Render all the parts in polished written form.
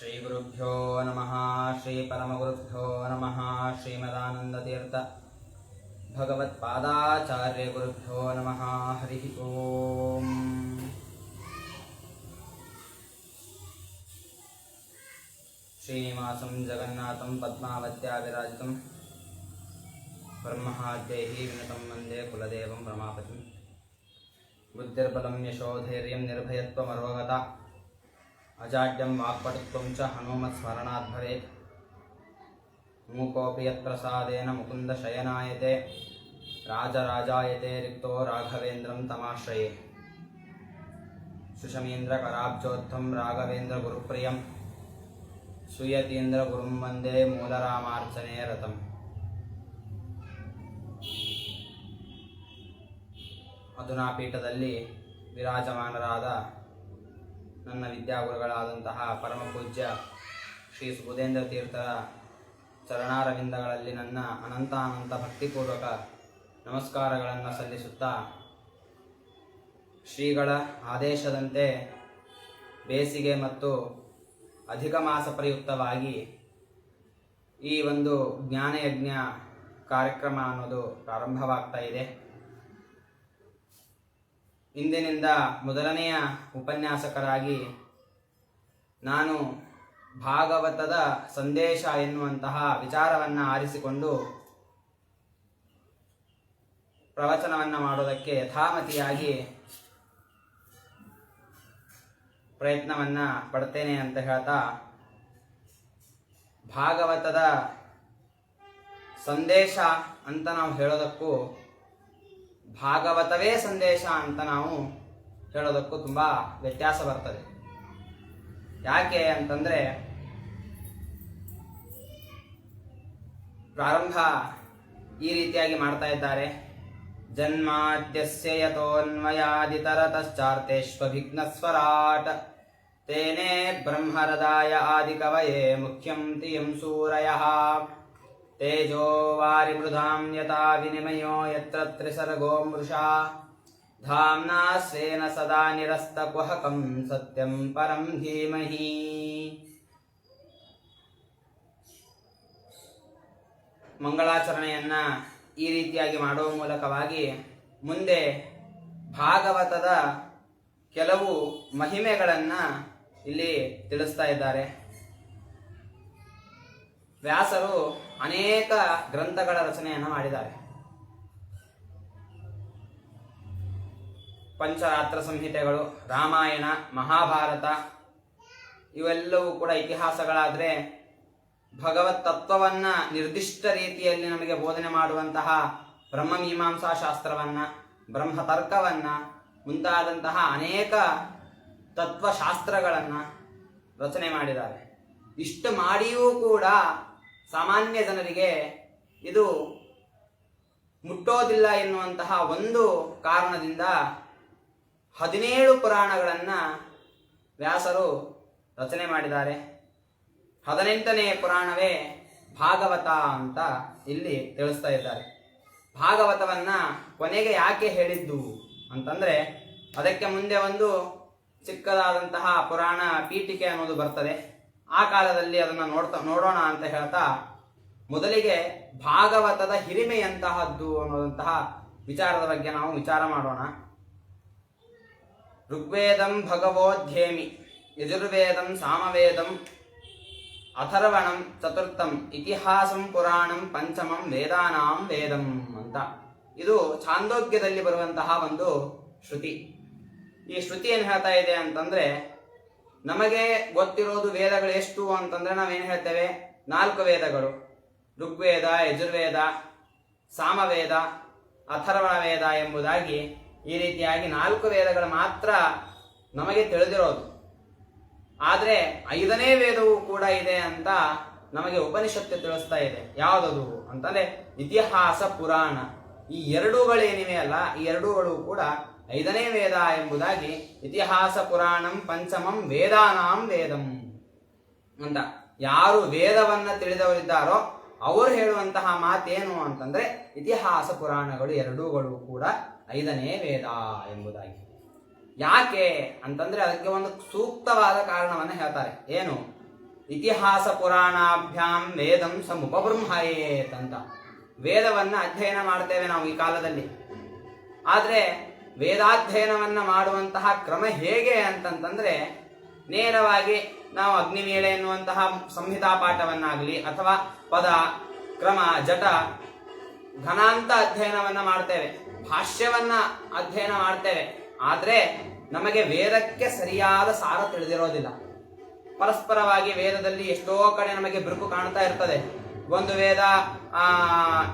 ಶ್ರೀಗುರುಭ್ಯೋ ನಮಃ. ಶ್ರೀ ಪರಮಗುರುಭ್ಯೋ ನಮಃ. ಶ್ರೀಮದಾನಂದತೀರ್ಥ ಭಗವತ್ಪಾದಾಚಾರ್ಯ ಗುರುಭ್ಯೋ ನಮಃ. ಹರಿ ಓಂ. ಶ್ರೀನಿವಾಸಂ ಜಗನ್ನಾಥಂ ಪದ್ಮಾವತ್ಯಾ ವಿರಾಜಿತಂ ಬ್ರಹ್ಮಹಾದ್ಯೈಃ ವಿನತಂ ವಂದೇ ಕುಲದೇವಂ ರಮಾಪತಿಂ. ಬುದ್ಧಿರ್ಬಲಂ ಯಶೋಧೈರ್ಯಂ ನಿರ್ಭಯತ್ವಮರೋಗತ ಅಜಾಡ್ಯಂ ವಾಕ್ಪಟುತ್ವಂ ಚ ಹನುಮತ್ ಸ್ಮರಣಾತ್ ಭವೇತ್. ಮೂಕೋಪಿ ಯತ್ಪ್ರಸಾದೇನ ಮುಕುಂದ ಶಯನಾಯತೆ ರಾಜರಾಜಾಯತೆ ರಿಕ್ತೋ ರಾಘವೇಂದ್ರಂ ತಮಾಶ್ರಯೇ. ಸುಷಮೀಂದ್ರ ಕರಾಬ್ಜೋತ್ಥಂ ರಾಘವೇಂದ್ರ ಗುರುಪ್ರಿಯಂ ಸುಯತೀಂದ್ರ ಗುರುಂ ವಂದೇ ಮೂಲರಾಮಾರ್ಚನೆ ರತಂ. ಅಧುನಾ ಪೀಠದಲ್ಲಿ ವಿರಾಜಮಾನರಾದ ನನ್ನ ವಿದ್ಯಾಗುರುಗಳಾದಂತಹ ಪರಮಪೂಜ್ಯ ಶ್ರೀ ಸುಬುಧೇಂದ್ರ ತೀರ್ಥರ ಚರಣಾರವಿಂದಗಳಲ್ಲಿ ನನ್ನ ಅನಂತ ಭಕ್ತಿಪೂರ್ವಕ ನಮಸ್ಕಾರಗಳನ್ನು ಸಲ್ಲಿಸುತ್ತಾ, ಶ್ರೀಗಳ ಆದೇಶದಂತೆ ಬೇಸಿಗೆ ಮತ್ತು ಅಧಿಕ ಮಾಸ ಪ್ರಯುಕ್ತವಾಗಿ ಈ ಒಂದು ಜ್ಞಾನಯಜ್ಞ ಕಾರ್ಯಕ್ರಮ ಅನ್ನೋದು ಪ್ರಾರಂಭವಾಗ್ತಾ ಇದೆ. ಇಂದಿನಿಂದ ಮೊದಲನೆಯ ಉಪನ್ಯಾಸಕರಾಗಿ ನಾನು ಭಾಗವತದ ಸಂದೇಶ ಎನ್ನುವಂತಹ ವಿಚಾರವನ್ನು ಆರಿಸಿಕೊಂಡು ಪ್ರವಚನವನ್ನು ಮಾಡೋದಕ್ಕೆ ಯಥಾಮತಿಯಾಗಿ ಪ್ರಯತ್ನವನ್ನು ಪಡ್ತೇನೆ ಅಂತ ಹೇಳ್ತಾ, ಭಾಗವತದ ಸಂದೇಶ ಅಂತ ನಾವು ಹೇಳೋದಕ್ಕೂ ಭಾಗವತವೇ ಸಂದೇಶ ಅಂತ ನಾವು ಹೇಳೋದಕ್ಕೂ ತುಂಬ ವ್ಯತ್ಯಾಸ ಬರ್ತದೆ. ಯಾಕೆ ಅಂತಂದರೆ, ಪ್ರಾರಂಭ ಈ ರೀತಿಯಾಗಿ ಮಾಡ್ತಾ ಇದ್ದಾರೆ. ಜನ್ಮಾದ್ಯಸ್ಯ ಯತೋನ್ಮಯಾದಿತರತಶ್ಚಾರ್ತೇಷ್ವಭಿಘ್ನಸ್ವರಾಟ್ ತೇನೇ ಬ್ರಹ್ಮಹೃದಾಯ ಆದಿಕವಯೇ ಮುಖ್ಯಂ ತಿಯಂ ಸೂರಯಃ ತೇಜೋ ವಾರಿಮೃಧಾಂ ಯಥಾ ವಿನಿಮಯೋ ಯತ್ರ ತ್ರಿಸರ್ಗೋ ಮೃಷಾ ಧಾಮ್ನಾ ಸ್ವೇನ ಸದಾ ನಿರಸ್ತಕುಹಕಂ ಸತ್ಯಂ ಪರಂ ಧೀಮಹಿ. ಮಂಗಳಾಚರಣೆಯನ್ನ ಈ ರೀತಿಯಾಗಿ ಮಾಡುವ ಮೂಲಕವಾಗಿ ಮುಂದೆ ಭಾಗವತದ ಕೆಲವು ಮಹಿಮೆಗಳನ್ನ ಇಲ್ಲಿ ತಿಳಿಸ್ತಾ ಇದ್ದಾರೆ. ವ್ಯಾಸರು ಅನೇಕ ಗ್ರಂಥಗಳ ರಚನೆಯನ್ನು ಮಾಡಿದ್ದಾರೆ. ಪಂಚರಾತ್ರ ಸಂಹಿತೆಗಳು, ರಾಮಾಯಣ, ಮಹಾಭಾರತ ಇವೆಲ್ಲವೂ ಕೂಡ ಇತಿಹಾಸಗಳಾದರೆ, ಭಗವತ್ ತತ್ವವನ್ನು ನಿರ್ದಿಷ್ಟ ರೀತಿಯಲ್ಲಿ ನಮಗೆ ಬೋಧನೆ ಮಾಡುವಂತಹ ಬ್ರಹ್ಮಮೀಮಾಂಸಾ ಶಾಸ್ತ್ರವನ್ನು, ಬ್ರಹ್ಮತರ್ಕವನ್ನು ಮುಂತಾದಂತಹ ಅನೇಕ ತತ್ವಶಾಸ್ತ್ರಗಳನ್ನು ರಚನೆ ಮಾಡಿದ್ದಾರೆ. ಇಷ್ಟು ಮಾಡಿಯೂ ಕೂಡ ಸಾಮಾನ್ಯ ಜನರಿಗೆ ಇದು ಮುಟ್ಟೋದಿಲ್ಲ ಎನ್ನುವಂತಹ ಒಂದು ಕಾರಣದಿಂದ 17 ಪುರಾಣಗಳನ್ನು ವ್ಯಾಸರು ರಚನೆ ಮಾಡಿದ್ದಾರೆ. 18ನೇ ಪುರಾಣವೇ ಭಾಗವತ ಅಂತ ಇಲ್ಲಿ ತಿಳಿಸ್ತಾ ಇದ್ದಾರೆ. ಭಾಗವತವನ್ನ ಕೊನೆಗೆ ಯಾಕೆ ಹೇಳಿದ್ದು ಅಂತಂದ್ರೆ, ಅದಕ್ಕೆ ಮುಂದೆ ಒಂದು ಚಿಕ್ಕದಾದಂತಹ ಪುರಾಣ ಪೀಠಿಕೆ ಅನ್ನೋದು ಬರ್ತದೆ. ಆ ಕಾಲದಲ್ಲಿ ಅದನ್ನು ನೋಡೋಣ ಅಂತ ಹೇಳ್ತಾ, ಮೊದಲಿಗೆ ಭಾಗವತದ ಹಿರಿಮೆಯಂತಹದ್ದು ಅನ್ನೋದಂತಹ ವಿಚಾರದ ಬಗ್ಗೆ ನಾವು ವಿಚಾರ ಮಾಡೋಣ. ಋಗ್ವೇದಂ ಭಗವೋಧ್ಯೇಮಿ, ಯಜುರ್ವೇದಂ ಸಾಮವೇದಂ, ಅಥರ್ವಣಂ ಚತುರ್ಥಂ, ಇತಿಹಾಸಂ ಪುರಾಣಂ ಪಂಚಮಂ, ವೇದಾನಾಂ ವೇದಂ ಅಂತ. ಇದು ಛಾಂದೋಗ್ಯದಲ್ಲಿ ಬರುವಂತಹ ಒಂದು ಶ್ರುತಿ. ಈ ಶ್ರುತಿ ಏನು ಹೇಳ್ತಾ ಇದೆ ಅಂತಂದ್ರೆ, ನಮಗೆ ಗೊತ್ತಿರೋದು ವೇದಗಳು ಎಷ್ಟು ಅಂತಂದ್ರೆ ನಾವೇನು ಹೇಳ್ತೇವೆ, 4 ವೇದಗಳು: ಋಗ್ವೇದ, ಯಜುರ್ವೇದ, ಸಾಮವೇದ, ಅಥರ್ವಣ ವೇದ ಎಂಬುದಾಗಿ ಈ ರೀತಿಯಾಗಿ 4 ವೇದಗಳು ಮಾತ್ರ ನಮಗೆ ತಿಳಿದಿರೋದು. ಆದರೆ 5ನೇ ವೇದವೂ ಕೂಡ ಇದೆ ಅಂತ ನಮಗೆ ಉಪನಿಷತ್ತು ತಿಳಿಸ್ತಾ ಇದೆ. ಯಾವುದದು ಅಂತಂದ್ರೆ ಇತಿಹಾಸ ಪುರಾಣ. ಈ ಎರಡೂಗಳೇನಿವೆ ಅಲ್ಲ, ಈ ಎರಡೂಗಳು ಕೂಡ 5ನೇ ವೇದ ಎಂಬುದಾಗಿ ಇತಿಹಾಸ ಪುರಾಣಂ ಪಂಚಮಂ ವೇದಾನಾಂ ವೇದಂ ಅಂತ. ಯಾರು ವೇದವನ್ನ ತಿಳಿದವರಿದ್ದಾರೋ ಅವರು ಹೇಳುವಂತಹ ಮಾತೇನು ಅಂತಂದ್ರೆ, ಇತಿಹಾಸ ಪುರಾಣಗಳು ಎರಡೂಗಳು ಕೂಡ 5ನೇ ವೇದ ಎಂಬುದಾಗಿ. ಯಾಕೆ ಅಂತಂದ್ರೆ ಅದಕ್ಕೆ ಒಂದು ಸೂಕ್ತವಾದ ಕಾರಣವನ್ನು ಹೇಳ್ತಾರೆ. ಏನು? ಇತಿಹಾಸ ಪುರಾಣಾಭ್ಯಾಂ ವೇದಂ ಸಮುಪಬೃಂಹಯೇತ್ ಅಂತ. ವೇದವನ್ನ ಅಧ್ಯಯನ ಮಾಡ್ತೇವೆ ನಾವು ಈ ಕಾಲದಲ್ಲಿ. ಆದ್ರೆ ವೇದಾಧ್ಯಯನವನ್ನ ಮಾಡುವಂತಹ ಕ್ರಮ ಹೇಗೆ ಅಂತಂತಂದ್ರೆ, ನೇರವಾಗಿ ನಾವು ಅಗ್ನಿಮೇಳೆ ಎನ್ನುವಂತಹ ಸಂಹಿತಾ ಪಾಠವನ್ನಾಗಲಿ ಅಥವಾ ಪದ ಕ್ರಮ ಜಟ ಘನಾಂತ ಅಧ್ಯಯನವನ್ನ ಮಾಡ್ತೇವೆ, ಭಾಷ್ಯವನ್ನ ಅಧ್ಯಯನ ಮಾಡ್ತೇವೆ. ಆದ್ರೆ ನಮಗೆ ವೇದಕ್ಕೆ ಸರಿಯಾದ ಸಾರ ತಿಳಿದಿರೋದಿಲ್ಲ. ಪರಸ್ಪರವಾಗಿ ವೇದದಲ್ಲಿ ಎಷ್ಟೋ ಕಡೆ ನಮಗೆ ಬಿರುಕು ಕಾಣ್ತಾ ಇರ್ತದೆ. ಒಂದು ವೇದ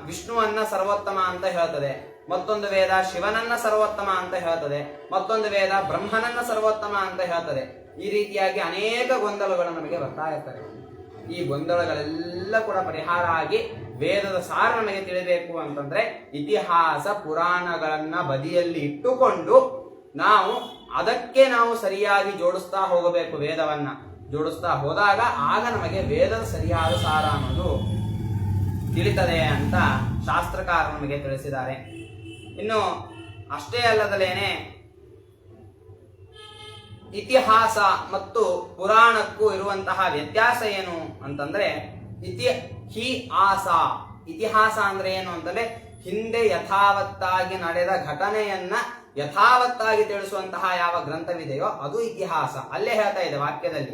ವಿಷ್ಣುವನ್ನ ಸರ್ವೋತ್ತಮ ಅಂತ ಹೇಳ್ತದೆ, ಮತ್ತೊಂದು ವೇದ ಶಿವನನ್ನ ಸರ್ವೋತ್ತಮ ಅಂತ ಹೇಳ್ತದೆ, ಮತ್ತೊಂದು ವೇದ ಬ್ರಹ್ಮನನ್ನ ಸರ್ವೋತ್ತಮ ಅಂತ ಹೇಳ್ತದೆ. ಈ ರೀತಿಯಾಗಿ ಅನೇಕ ಗೊಂದಲಗಳು ನಮಗೆ ಬರ್ತಾ ಇರ್ತವೆ. ಈ ಗೊಂದಲಗಳೆಲ್ಲ ಕೂಡ ಪರಿಹಾರ ಆಗಿ ವೇದದ ಸಾರ ನಮಗೆ ತಿಳಿಬೇಕು ಅಂತಂದ್ರೆ ಇತಿಹಾಸ ಪುರಾಣಗಳನ್ನ ಬದಿಯಲ್ಲಿ ಇಟ್ಟುಕೊಂಡು ಅದಕ್ಕೆ ನಾವು ಸರಿಯಾಗಿ ಜೋಡಿಸ್ತಾ ಹೋಗಬೇಕು. ವೇದವನ್ನ ಜೋಡಿಸ್ತಾ ಹೋದಾಗ ಆಗ ನಮಗೆ ವೇದದ ಸರಿಯಾದ ಸಾರ ಅನ್ನೋದು ತಿಳಿತದೆ ಅಂತ ಶಾಸ್ತ್ರಕಾರರು ನಮಗೆ ತಿಳಿಸಿದ್ದಾರೆ. ಇನ್ನು ಅಷ್ಟೇ ಅಲ್ಲದಲೇನೆ ಇತಿಹಾಸ ಮತ್ತು ಪುರಾಣಕ್ಕೂ ಇರುವಂತಹ ವ್ಯತ್ಯಾಸ ಏನು ಅಂತಂದ್ರೆ, ಇತಿಹಾಸ ಅಂದ್ರೆ ಏನು ಅಂತಂದ್ರೆ ಹಿಂದೆ ಯಥಾವತ್ತಾಗಿ ನಡೆದ ಘಟನೆಯನ್ನ ಯಥಾವತ್ತಾಗಿ ತಿಳಿಸುವಂತಹ ಯಾವ ಗ್ರಂಥವಿದೆಯೋ ಅದು ಇತಿಹಾಸ. ಅಲ್ಲೇ ಹೇಳ್ತಾ ಇದೆ ವಾಕ್ಯದಲ್ಲಿ,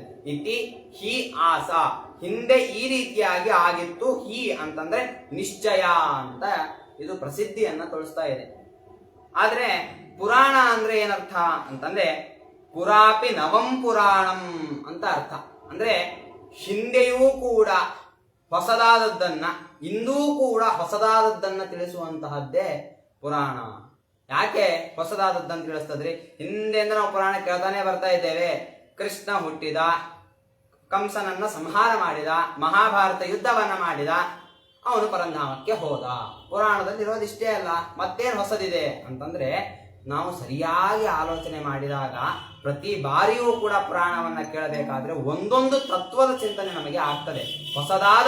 ಆಸ ಹಿಂದೆ ಈ ರೀತಿಯಾಗಿ ಆಗಿತ್ತು. ಅಂತಂದ್ರೆ ನಿಶ್ಚಯ ಅಂತ ಇದು ಪ್ರಸಿದ್ಧಿಯನ್ನ ತೋರಿಸ್ತಾ ಇದೆ. ಆದ್ರೆ ಪುರಾಣ ಅಂದ್ರೆ ಏನರ್ಥ ಅಂತಂದ್ರೆ ಪುರಾಪಿ ನವಂ ಪುರಾಣಂ ಅಂತ ಅರ್ಥ. ಅಂದ್ರೆ ಹಿಂದೆಯೂ ಕೂಡ ಹೊಸದಾದದ್ದನ್ನ, ಇಂದೂ ಕೂಡ ಹೊಸದಾದದ್ದನ್ನ ತಿಳಿಸುವಂತಹದ್ದೇ ಪುರಾಣ. ಯಾಕೆ ಹೊಸದಾದದ್ದನ್ನು ತಿಳಿಸ್ತದ್ರಿ? ಹಿಂದೆಂದ ನಾವು ಪುರಾಣ ಕೇಳ್ತಾನೆ ಬರ್ತಾ ಇದ್ದೇವೆ. ಕೃಷ್ಣ ಹುಟ್ಟಿದ, ಕಂಸನನ್ನ ಸಂಹಾರ ಮಾಡಿದ, ಮಹಾಭಾರತ ಯುದ್ಧವನ್ನ ಮಾಡಿದ, ಅವನು ಪರಂಧಾಮಕ್ಕೆ ಹೋದ. ಪುರಾಣದಲ್ಲಿ ಇರೋದಿಷ್ಟೇ ಅಲ್ಲ, ಮತ್ತೇನು ಹೊಸದಿದೆ ಅಂತಂದ್ರೆ ನಾವು ಸರಿಯಾಗಿ ಆಲೋಚನೆ ಮಾಡಿದಾಗ ಪ್ರತಿ ಬಾರಿಯೂ ಕೂಡ ಪುರಾಣವನ್ನ ಕೇಳಬೇಕಾದ್ರೆ ಒಂದೊಂದು ತತ್ವದ ಚಿಂತನೆ ನಮಗೆ ಆಗ್ತದೆ. ಹೊಸದಾದ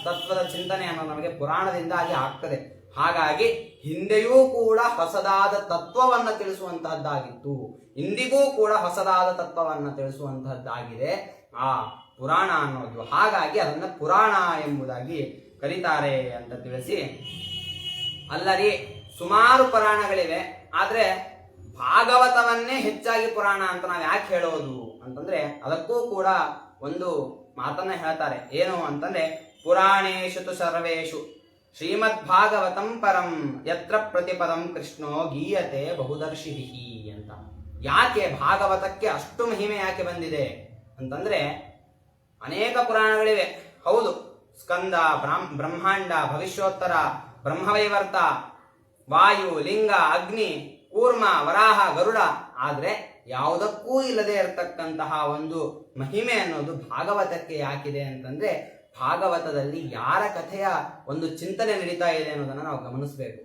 ತತ್ವದ ಚಿಂತನೆ ಅನ್ನೋದು ನಮಗೆ ಪುರಾಣದಿಂದಾಗಿ ಆಗ್ತದೆ. ಹಾಗಾಗಿ ಹಿಂದೆಯೂ ಕೂಡ ಹೊಸದಾದ ತತ್ವವನ್ನ ತಿಳಿಸುವಂತಹದ್ದಾಗಿತ್ತು, ಇಂದಿಗೂ ಕೂಡ ಹೊಸದಾದ ತತ್ವವನ್ನ ತಿಳಿಸುವಂತಹದ್ದಾಗಿದೆ ಆ ಪುರಾಣ ಅನ್ನೋದು. ಹಾಗಾಗಿ ಅದನ್ನ ಪುರಾಣ ಎಂಬುದಾಗಿ ಕರೀತಾರೆ ಅಂತ ತಿಳಿಸಿ, ಅಲ್ಲರಿ ಸುಮಾರು ಪುರಾಣಗಳಿವೆ, ಆದ್ರೆ ಭಾಗವತವನ್ನೇ ಹೆಚ್ಚಾಗಿ ಪುರಾಣ ಅಂತ ನಾವು ಯಾಕೆ ಹೇಳೋದು ಅಂತಂದ್ರೆ ಅದಕ್ಕೂ ಕೂಡ ಒಂದು ಮಾತನ್ನ ಹೇಳ್ತಾರೆ. ಏನು ಅಂತಂದ್ರೆ ಪುರಾಣೇಶು ತು ಸರ್ವೇಶು ಶ್ರೀಮದ್ ಭಾಗವತಂ ಪರಂ ಯತ್ರ ಪ್ರತಿಪದಂ ಕೃಷ್ಣೋ ಗೀಯತೆ ಬಹುದರ್ಶಿಹಿ ಅಂತ. ಯಾಕೆ ಭಾಗವತಕ್ಕೆ ಅಷ್ಟು ಮಹಿಮೆ ಯಾಕೆ ಬಂದಿದೆ ಅಂತಂದ್ರೆ ಅನೇಕ ಪುರಾಣಗಳಿವೆ. ಹೌದು, ಸ್ಕಂದ, ಬ್ರಹ್ಮಾಂಡ, ಭವಿಷ್ಯೋತ್ತರ, ಬ್ರಹ್ಮವೈವರ್ತ, ವಾಯು, ಲಿಂಗ, ಅಗ್ನಿ, ಕೂರ್ಮ, ವರಾಹ, ಗರುಡ. ಆದ್ರೆ ಯಾವುದಕ್ಕೂ ಇಲ್ಲದೆ ಇರತಕ್ಕಂತಹ ಒಂದು ಮಹಿಮೆ ಅನ್ನೋದು ಭಾಗವತಕ್ಕೆ ಯಾಕಿದೆ ಅಂತಂದ್ರೆ ಭಾಗವತದಲ್ಲಿ ಯಾರ ಕಥೆಯ ಒಂದು ಚಿಂತನೆ ನಡೀತಾ ಇದೆ ಅನ್ನೋದನ್ನ ನಾವು ಗಮನಿಸಬೇಕು.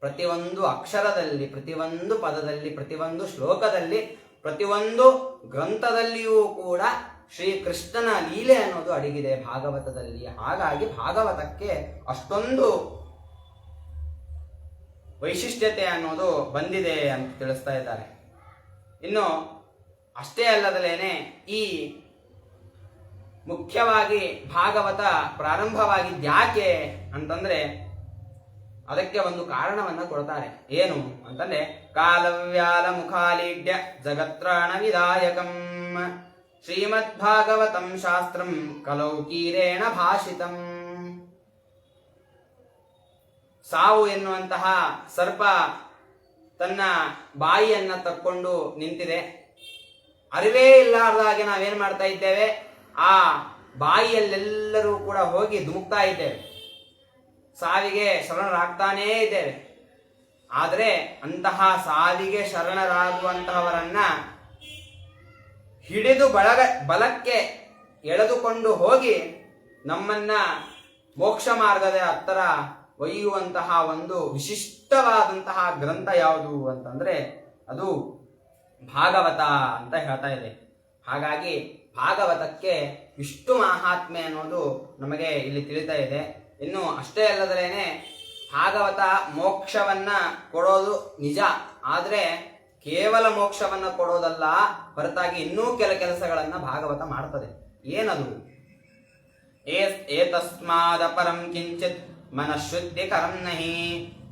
ಪ್ರತಿಯೊಂದು ಅಕ್ಷರದಲ್ಲಿ, ಪ್ರತಿಯೊಂದು ಪದದಲ್ಲಿ, ಪ್ರತಿಯೊಂದು ಶ್ಲೋಕದಲ್ಲಿ, ಪ್ರತಿಯೊಂದು ಗ್ರಂಥದಲ್ಲಿಯೂ ಕೂಡ ಶ್ರೀಕೃಷ್ಣನ ಲೀಲೆ ಅನ್ನೋದು ಅಡಗಿದೆ ಭಾಗವತದಲ್ಲಿ. ಹಾಗಾಗಿ ಭಾಗವತಕ್ಕೆ ಅಷ್ಟೊಂದು ವೈಶಿಷ್ಟ್ಯತೆ ಅನ್ನೋದು ಬಂದಿದೆ ಅಂತ ತಿಳಿಸ್ತಾ ಇದ್ದಾರೆ. ಇನ್ನು ಅಷ್ಟೇ ಅಲ್ಲದಲೇನೆ ಈ ಮುಖ್ಯವಾಗಿ ಭಾಗವತ ಪ್ರಾರಂಭವಾಗಿದ್ಯಾಕೆ ಅಂತಂದ್ರೆ ಅದಕ್ಕೆ ಒಂದು ಕಾರಣವನ್ನ ಕೊಡ್ತಾರೆ. ಏನು ಅಂತಂದ್ರೆ ಕಾಲವ್ಯಾಲ ಮುಖಾಲೀಡ್ಯ ಜಗತ್ರಾಣ ವಿದಾಯಕಂ ಶ್ರೀಮದ್ ಭಾಗವತಂ ಶಾಸ್ತ್ರಂ ಕಲೌಕೀರೇಣ ಭಾಷಿತಂ. ಸಾವು ಎನ್ನುವಂತಹ ಸರ್ಪ ತನ್ನ ಬಾಯಿಯನ್ನ ತಕ್ಕೊಂಡು ನಿಂತಿದೆ. ಅರಿವೇ ಇಲ್ಲಾರ್ದಾಗೆ ನಾವೇನ್ ಮಾಡ್ತಾ ಇದ್ದೇವೆ, ಆ ಬಾಯಿಯಲ್ಲೆಲ್ಲರೂ ಕೂಡ ಹೋಗಿ ಧುಮುಕ್ತಾ ಇದ್ದೇವೆ, ಸಾವಿಗೆ ಶರಣರಾಗ್ತಾನೇ ಇದ್ದೇವೆ. ಆದರೆ ಅಂತಹ ಸಾವಿಗೆ ಶರಣರಾಗುವಂತಹವರನ್ನ ಹಿಡಿದು ಬಲಕ್ಕೆ ಎಳೆದುಕೊಂಡು ಹೋಗಿ ನಮ್ಮನ್ನ ಮೋಕ್ಷ ಮಾರ್ಗದ ಹತ್ತರ ಒಯ್ಯುವಂತಹ ಒಂದು ವಿಶಿಷ್ಟವಾದಂತಹ ಗ್ರಂಥ ಯಾವುದು ಅಂತಂದ್ರೆ ಅದು ಭಾಗವತ ಅಂತ ಹೇಳ್ತಾ ಇದೆ. ಹಾಗಾಗಿ ಭಾಗವತಕ್ಕೆ ಇಷ್ಟು ಮಹಾತ್ಮೆ ಅನ್ನೋದು ನಮಗೆ ಇಲ್ಲಿ ತಿಳಿತಾ ಇದೆ. ಇನ್ನು ಅಷ್ಟೇ ಅಲ್ಲದಲೇನೆ ಭಾಗವತ ಮೋಕ್ಷವನ್ನ ಕೊಡೋದು ನಿಜ, ಆದ್ರೆ ಕೇವಲ ಮೋಕ್ಷವನ್ನ ಕೊಡೋದಲ್ಲ, ಹೊರತಾಗಿ ಇನ್ನೂ ಕೆಲ ಕೆಲಸಗಳನ್ನ ಭಾಗವತ ಮಾಡ್ತದೆ. ಏನದು ಏತಸ್ಮಾದಪರಂ ಕಿಂಚಿತ್ ಮನಃಶುದ್ಧಿಕರಂ ನಹಿ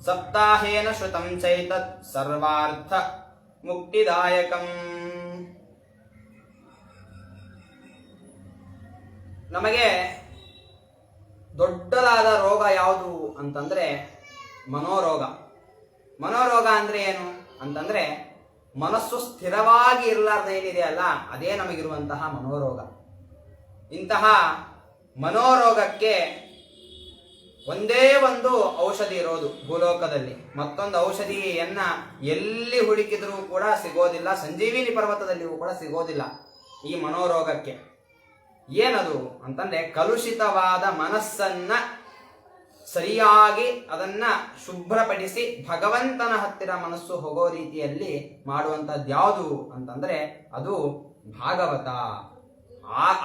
ಸಪ್ತಾಹೇನ ಶ್ರುತಂ ಚೈತತ್ ಸರ್ವಾರ್ಥ ಮುಕ್ತಿದಾಯಕಂ. ನಮಗೆ ದೊಡ್ಡದಾದ ರೋಗ ಯಾವುದು ಅಂತಂದ್ರೆ ಮನೋರೋಗ. ಮನೋರೋಗ ಅಂದ್ರೆ ಏನು ಅಂತಂದ್ರೆ ಮನಸ್ಸು ಸ್ಥಿರವಾಗಿ ಇರಲಾರ್ದ ಏನಿದೆ ಅಲ್ಲ, ಅದೇ ನಮಗಿರುವಂತಹ ಮನೋರೋಗ. ಇಂತಹ ಮನೋರೋಗಕ್ಕೆ ಒಂದೇ ಒಂದು ಔಷಧಿ ಇರೋದು ಭೂಲೋಕದಲ್ಲಿ. ಮತ್ತೊಂದು ಔಷಧಿಯನ್ನ ಎಲ್ಲಿ ಹುಡುಕಿದ್ರೂ ಕೂಡ ಸಿಗೋದಿಲ್ಲ, ಸಂಜೀವಿನಿ ಪರ್ವತದಲ್ಲಿಯೂ ಕೂಡ ಸಿಗೋದಿಲ್ಲ ಈ ಮನೋರೋಗಕ್ಕೆ. ಏನದು ಅಂತಂದ್ರೆ ಕಲುಷಿತವಾದ ಮನಸ್ಸನ್ನ ಸರಿಯಾಗಿ ಅದನ್ನ ಶುಭ್ರಪಡಿಸಿ ಭಗವಂತನ ಹತ್ತಿರ ಮನಸ್ಸು ಹೋಗೋ ರೀತಿಯಲ್ಲಿ ಮಾಡುವಂತದ್ದು ಯಾವುದು ಅಂತಂದ್ರೆ ಅದು ಭಾಗವತ.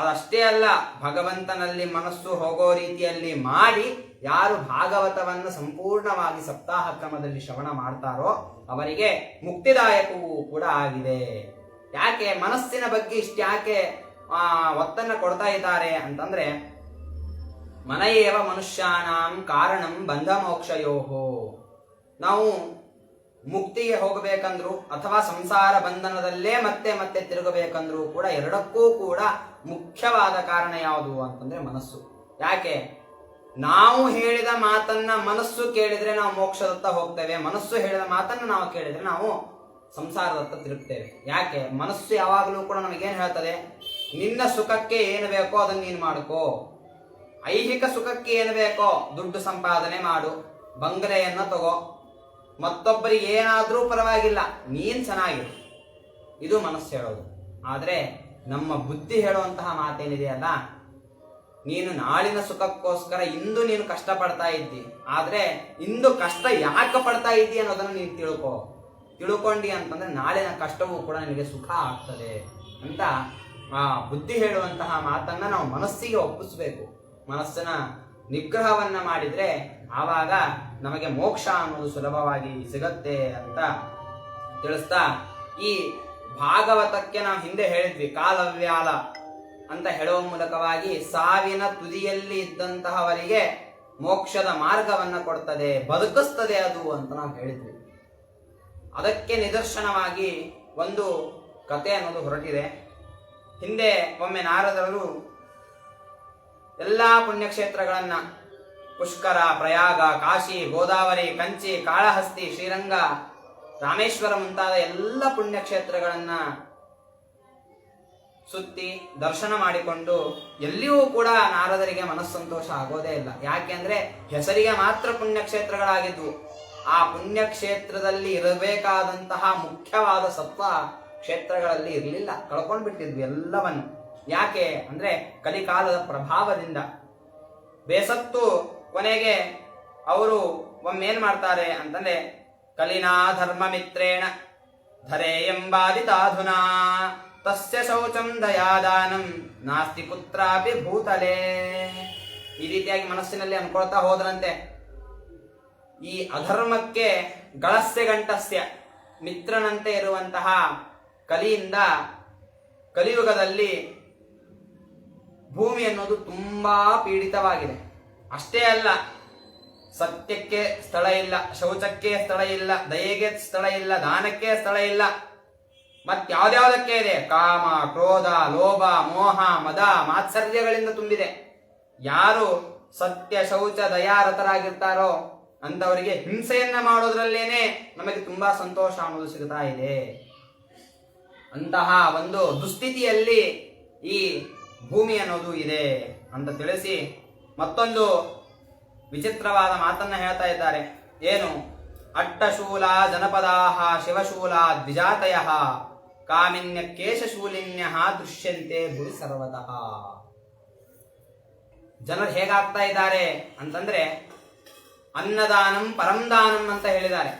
ಅದಷ್ಟೇ ಅಲ್ಲ, ಭಗವಂತನಲ್ಲಿ ಮನಸ್ಸು ಹೋಗೋ ರೀತಿಯಲ್ಲಿ ಮಾಡಿ ಯಾರು ಭಾಗವತವನ್ನು ಸಂಪೂರ್ಣವಾಗಿ ಸಪ್ತಾಹ ಕ್ರಮದಲ್ಲಿ ಶ್ರವಣ ಮಾಡ್ತಾರೋ ಅವರಿಗೆ ಮುಕ್ತಿದಾಯಕವೂ ಕೂಡ ಆಗಿದೆ. ಯಾಕೆ ಮನಸ್ಸಿನ ಬಗ್ಗೆ ಇಷ್ಟ್ಯಾಕೆ ಒತ್ತನ್ನ ಕೊಡ್ತಾ ಇದ್ದಾರೆ ಅಂತಂದ್ರೆ ಮನಯೇವ ಮನುಷ್ಯಾನಾಂ ಕಾರಣಂ ಬಂಧ ಮೋಕ್ಷಯೋಹೋ. ನಾವು ಮುಕ್ತಿಗೆ ಹೋಗಬೇಕಂದ್ರು ಅಥವಾ ಸಂಸಾರ ಬಂಧನದಲ್ಲೇ ಮತ್ತೆ ಮತ್ತೆ ತಿರುಗಬೇಕಂದ್ರೂ ಕೂಡ ಎರಡಕ್ಕೂ ಕೂಡ ಮುಖ್ಯವಾದ ಕಾರಣ ಯಾವುದು ಅಂತಂದ್ರೆ ಮನಸ್ಸು. ಯಾಕೆ? ನಾವು ಹೇಳಿದ ಮಾತನ್ನ ಮನಸ್ಸು ಕೇಳಿದ್ರೆ ನಾವು ಮೋಕ್ಷದತ್ತ ಹೋಗ್ತೇವೆ, ಮನಸ್ಸು ಹೇಳಿದ ಮಾತನ್ನ ನಾವು ಕೇಳಿದ್ರೆ ನಾವು ಸಂಸಾರದತ್ತ ತಿರುಗ್ತೇವೆ. ಯಾಕೆ? ಮನಸ್ಸು ಯಾವಾಗಲೂ ಕೂಡ ನಮಗೇನು ಹೇಳ್ತದೆ? ನಿನ್ನ ಸುಖಕ್ಕೆ ಏನು ಬೇಕೋ ಅದನ್ನ ನೀನು ಮಾಡ್ಕೋ, ಐಹಿಕ ಸುಖಕ್ಕೆ ಏನು ಬೇಕೋ ದುಡ್ಡು ಸಂಪಾದನೆ ಮಾಡು, ಬಂಗಲೆಯನ್ನ ತಗೋ, ಮತ್ತೊಬ್ಬರಿಗೆ ಏನಾದ್ರೂ ಪರವಾಗಿಲ್ಲ, ನೀನ್ ಚೆನ್ನಾಗಿರು, ಇದು ಮನಸ್ಸು ಹೇಳೋದು. ಆದ್ರೆ ನಮ್ಮ ಬುದ್ಧಿ ಹೇಳುವಂತಹ ಮಾತೇನಿದೆಯಲ್ಲ, ನೀನು ನಾಳಿನ ಸುಖಕ್ಕೋಸ್ಕರ ಇಂದು ನೀನು ಕಷ್ಟ ಪಡ್ತಾ ಇದ್ದಿ, ಆದ್ರೆ ಇಂದು ಕಷ್ಟ ಯಾಕೆ ಪಡ್ತಾ ಇದ್ದಿ ಅನ್ನೋದನ್ನ ನೀನು ತಿಳ್ಕೊಂಡಿ ಅಂತಂದ್ರೆ ನಾಳಿನ ಕಷ್ಟವೂ ಕೂಡ ನಿನಗೆ ಸುಖ ಆಗ್ತದೆ ಅಂತ ಆ ಬುದ್ಧಿ ಹೇಳುವಂತಹ ಮಾತನ್ನ ನಾವು ಮನಸ್ಸಿಗೆ ಒಪ್ಪಿಸ್ಬೇಕು. ಮನಸ್ಸನ್ನ ನಿಗ್ರಹವನ್ನ ಮಾಡಿದ್ರೆ ಆವಾಗ ನಮಗೆ ಮೋಕ್ಷ ಅನ್ನೋದು ಸುಲಭವಾಗಿ ಸಿಗತ್ತೆ ಅಂತ ತಿಳಿಸ್ತಾ, ಈ ಭಾಗವತಕ್ಕೆ ನಾವು ಹಿಂದೆ ಹೇಳಿದ್ವಿ ಕಾಲವ್ಯಾಲ ಅಂತ ಹೇಳುವ ಮೂಲಕವಾಗಿ ಸಾವಿನ ತುದಿಯಲ್ಲಿ ಇದ್ದಂತಹವರಿಗೆ ಮೋಕ್ಷದ ಮಾರ್ಗವನ್ನ ಕೊಡ್ತದೆ, ಬದುಕಿಸ್ತದೆ ಅದು ಅಂತ ನಾವು ಹೇಳಿದ್ವಿ. ಅದಕ್ಕೆ ನಿದರ್ಶನವಾಗಿ ಒಂದು ಕತೆ ಅನ್ನೋದು ಹೊರಟಿದೆ. ಹಿಂದೆ ಒಮ್ಮೆ ನಾರದರು ಎಲ್ಲಾ ಪುಣ್ಯಕ್ಷೇತ್ರಗಳನ್ನ, ಪುಷ್ಕರ, ಪ್ರಯಾಗ, ಕಾಶಿ, ಗೋದಾವರಿ, ಕಂಚಿ, ಕಾಳಹಸ್ತಿ, ಶ್ರೀರಂಗ, ರಾಮೇಶ್ವರ ಮುಂತಾದ ಎಲ್ಲ ಪುಣ್ಯಕ್ಷೇತ್ರಗಳನ್ನ ಸುತ್ತಿ ದರ್ಶನ ಮಾಡಿಕೊಂಡು ಎಲ್ಲಿಯೂ ಕೂಡ ನಾರದರಿಗೆ ಮನಸ್ಸಂತೋಷ ಆಗೋದೇ ಇಲ್ಲ. ಯಾಕೆಂದ್ರೆ ಹೆಸರಿಗೆ ಮಾತ್ರ ಪುಣ್ಯಕ್ಷೇತ್ರಗಳಾಗಿದ್ವು. ಆ ಪುಣ್ಯಕ್ಷೇತ್ರದಲ್ಲಿ ಇರಬೇಕಾದಂತಹ ಮುಖ್ಯವಾದ ಸತ್ವ ಕ್ಷೇತ್ರಗಳಲ್ಲಿ ಇರಲಿಲ್ಲ, ಕಳ್ಕೊಂಡ್ಬಿಟ್ಟಿದ್ವಿ ಎಲ್ಲವನ್ನು. ಯಾಕೆ ಅಂದ್ರೆ ಕಲಿಕಾಲದ ಪ್ರಭಾವದಿಂದ ಬೇಸತ್ತು ಕೊನೆಗೆ ಅವರು ಒಮ್ಮೇನ್ ಮಾಡ್ತಾರೆ ಅಂತಂದ್ರೆ ಕಲಿನಾ ಧರ್ಮ ಮಿತ್ರೇಣ ಧರೆ ಎಂಬಾದಿತಾಧುನಾ ತಸ್ಯ ಶೌಚಂ ದಯಾದಾನಂ ನಾಸ್ತಿ ಕುತ್ರಾಪಿ ಭೂತಲೇ. ಈ ರೀತಿಯಾಗಿ ಮನಸ್ಸಿನಲ್ಲಿ ಅನ್ಕೊಳ್ತಾ ಹೋದ್ರಂತೆ, ಈ ಅಧರ್ಮಕ್ಕೆ ಗಳಸ್ಯ ಗಂಟಸ್ಯ ಮಿತ್ರನಂತೆ ಇರುವಂತಹ ಕಲಿಯಿಂದ ಕಲಿಯುಗದಲ್ಲಿ ಭೂಮಿ ಅನ್ನೋದು ತುಂಬಾ ಪೀಡಿತವಾಗಿದೆ. ಅಷ್ಟೇ ಅಲ್ಲ, ಸತ್ಯಕ್ಕೆ ಸ್ಥಳ ಇಲ್ಲ, ಶೌಚಕ್ಕೆ ಸ್ಥಳ ಇಲ್ಲ, ದಯೆಗೆ ಸ್ಥಳ ಇಲ್ಲ, ದಾನಕ್ಕೆ ಸ್ಥಳ ಇಲ್ಲ, ಮತ್ಯಾವ್ದ್ಯಾವ್ದಕ್ಕೆ ಇದೆ? ಕಾಮ, ಕ್ರೋಧ, ಲೋಭ, ಮೋಹ, ಮದ, ಮಾತ್ಸರ್ಯಗಳಿಂದ ತುಂಬಿದೆ. ಯಾರು ಸತ್ಯ, ಶೌಚ, ದಯಾರತರಾಗಿರ್ತಾರೋ ಅಂತವರಿಗೆ ಹಿಂಸೆಯನ್ನ ಮಾಡೋದ್ರಲ್ಲೇನೆ ನಮಗೆ ತುಂಬಾ ಸಂತೋಷ ಅನ್ನೋದು ಸಿಗ್ತಾ ಇದೆ. ಅಂತಹ ಒಂದು ದುಸ್ಥಿತಿಯಲ್ಲಿ ಈ ಭೂಮಿ ಅನ್ನೋದು ಇದೆ ಅಂತ ತಿಳಿಸಿ ಮತ್ತೊಂದು ವಿಚಿತ್ರವಾದ ಮಾತನ್ನ ಹೇಳ್ತಾ ಇದ್ದಾರೆ. ಏನು? ಅಟ್ಟಶೂಲ ಜನಪದಾಹ ಶಿವಶೂಲ ದ್ವಿಜಾತಯ ಕಾಮಿನ್ಯ ಕೇಶಶೂಲಿನ್ಯ ದೃಶ್ಯಂತೆ ಭೂಮಿ ಸರ್ವತಃ. ಜನರು ಹೇಗಾಗ್ತಾ ಇದ್ದಾರೆ ಅಂತಂದ್ರೆ ಅನ್ನದಾನಂ ಪರಂದಾನಂ ಅಂತ ಹೇಳಿದ್ದಾರೆ.